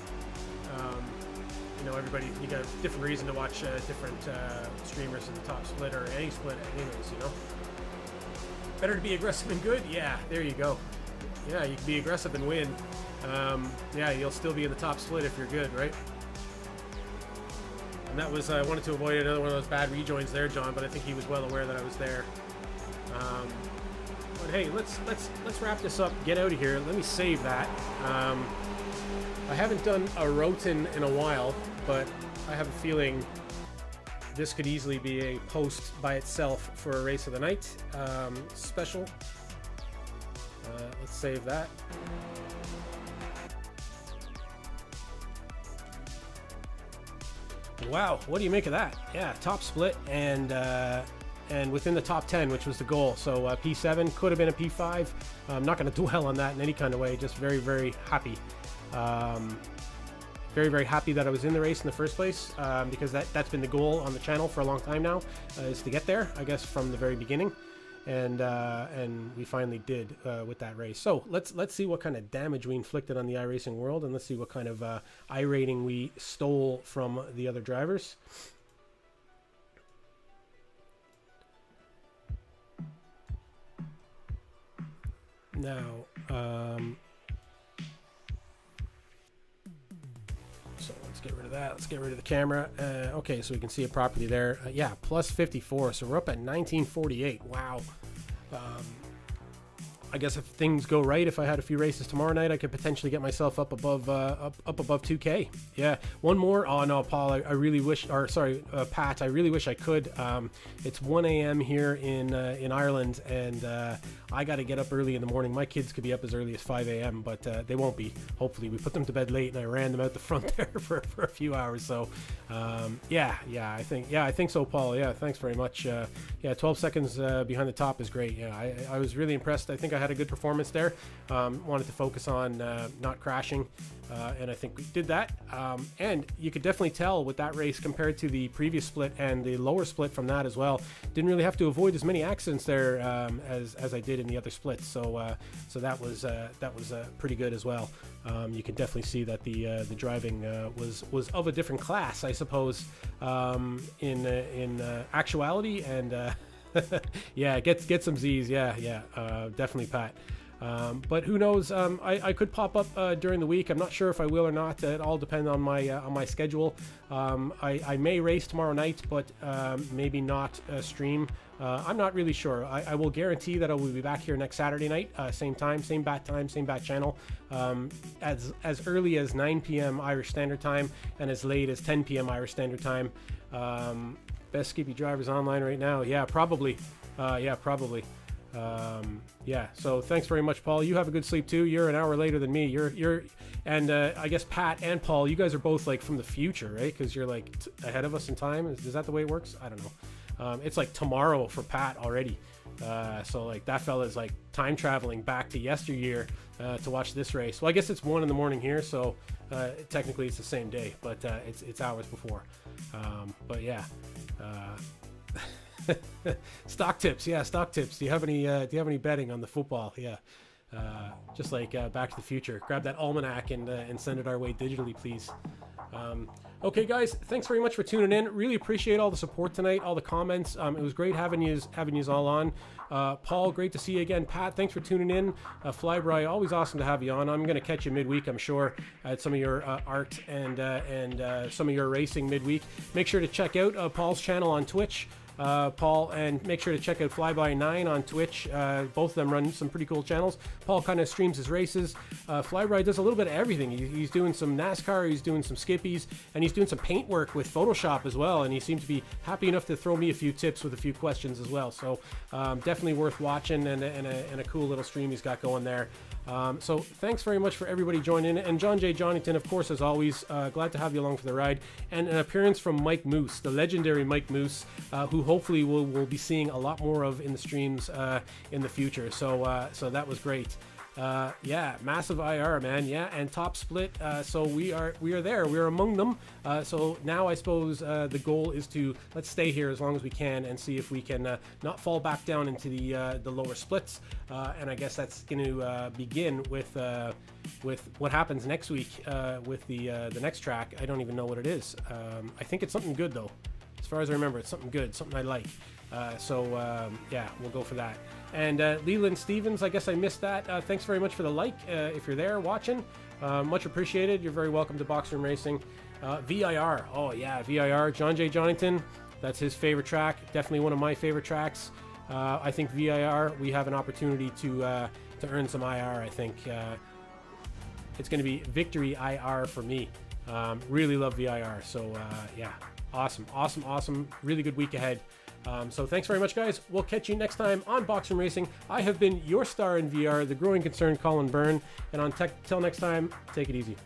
You know, you got a different reason to watch different streamers in the top split or any split, anyways, you know. Better to be aggressive and good? Yeah, there you go. Yeah, you can be aggressive and win. Yeah, you'll still be in the top split if you're good, right? And that was, I wanted to avoid another one of those bad rejoins there, John, but I think he was well aware that I was there. But hey, let's wrap this up, get out of here. Let me save that. I haven't done a Rotin in a while, but I have a feeling this could easily be a post by itself for a race of the night special. Let's save that. Wow, what do you make of that? Yeah, top split and within the top 10, which was the goal. So P7 could have been a P5. I'm not going to dwell on that in any kind of way. Just very, very happy. Very, very happy that I was in the race in the first place, because that's been the goal on the channel for a long time now, is to get there, I guess, from the very beginning, and we finally did with that race. So let's see what kind of damage we inflicted on the iRacing world, and let's see what kind of I rating we stole from the other drivers. Now, so let's get rid of that. Let's get rid of the camera. Okay, so we can see it properly there. Yeah, plus 54. So we're up at 1948. Wow. I guess if things go right, if I had a few races tomorrow night, I could potentially get myself up above up above 2K. Yeah, one more. Oh no, Paul, I really wish, or sorry, Pat, I really wish I could. It's 1 a.m. here in Ireland, and I got to get up early in the morning. My kids could be up as early as 5 a.m., but they won't be. Hopefully, we put them to bed late, and I ran them out the front there for a few hours. So, I think so, Paul. Yeah, thanks very much. 12 seconds behind the top is great. Yeah, I was really impressed. I think I had a good performance there. Wanted to focus on not crashing, and I think we did that. And you could definitely tell with that race compared to the previous split and the lower split from that as well. Didn't really have to avoid as many accidents there as I did in the other splits. So that was pretty good as well. You can definitely see that the driving was of a different class, I suppose, in actuality, and yeah, get some Z's. Yeah, definitely, Pat. But who knows? I could pop up during the week. I'm not sure if I will or not. It all depends on my schedule. I may race tomorrow night, but maybe not stream. I'm not really sure. I will guarantee that I will be back here next Saturday night, same time, same bat channel, as early as 9 p.m. Irish Standard Time and as late as 10 p.m. Irish Standard Time. Best Skippy drivers online right now. Yeah, probably. So thanks very much, Paul. You have a good sleep too. You're an hour later than me. And I guess Pat and Paul, you guys are both like from the future, right? Because you're like ahead of us in time. Is that the way it works? I don't know. It's like tomorrow for Pat already. So like that fella's like time traveling back to yesteryear to watch this race. Well, I guess it's 1 a.m. here, so technically it's the same day, but it's hours before. But yeah. Stock tips. Do you have any betting on the football? Yeah. Just like Back to the Future. Grab that almanac and send it our way digitally, please. Okay, guys, thanks very much for tuning in. Really appreciate all the support tonight, all the comments. It was great having you all on. Paul, great to see you again. Pat, thanks for tuning in. Flyby, always awesome to have you on. I'm going to catch you midweek, I'm sure, at some of your art and some of your racing midweek. Make sure to check out Paul's channel on Twitch. Paul, and make sure to check out Flyby9 on Twitch. Both of them run some pretty cool channels. Paul kind of streams his races. Flyby does a little bit of everything. He's doing some NASCAR, he's doing some skippies, and he's doing some paint work with Photoshop as well, and he seems to be happy enough to throw me a few tips with a few questions as well. So definitely worth watching, and a cool little stream he's got going there. So thanks very much for everybody joining in. And John J. Johnington, of course, as always, glad to have you along for the ride. And an appearance from Mike Moose, the legendary Mike Moose, who hopefully we'll be seeing a lot more of in the streams in the future. So that was great. Massive IR, man. Yeah, and top split. So we are there. We're among them. So now I suppose the goal is to let's stay here as long as we can and see if we can not fall back down into the lower splits. And I guess that's going to begin with what happens next week with the next track. I don't even know what it is. I think it's something good though. As far as I remember, it's something good, something I like. We'll go for that. And Leland Stevens, I guess I missed that. Thanks very much for the like if you're there watching. Much appreciated. You're very welcome to Boxroom Racing. VIR. Oh, yeah, VIR. John J. Johnington. That's his favorite track. Definitely one of my favorite tracks. I think VIR, we have an opportunity to earn some IR, I think. It's going to be victory IR for me. Really love VIR. So, Awesome. Really good week ahead. So thanks very much, guys. We'll catch you next time on Boxroom Racing. I have been your star in VR, the growing concern, Colin Byrne. And till next time, take it easy.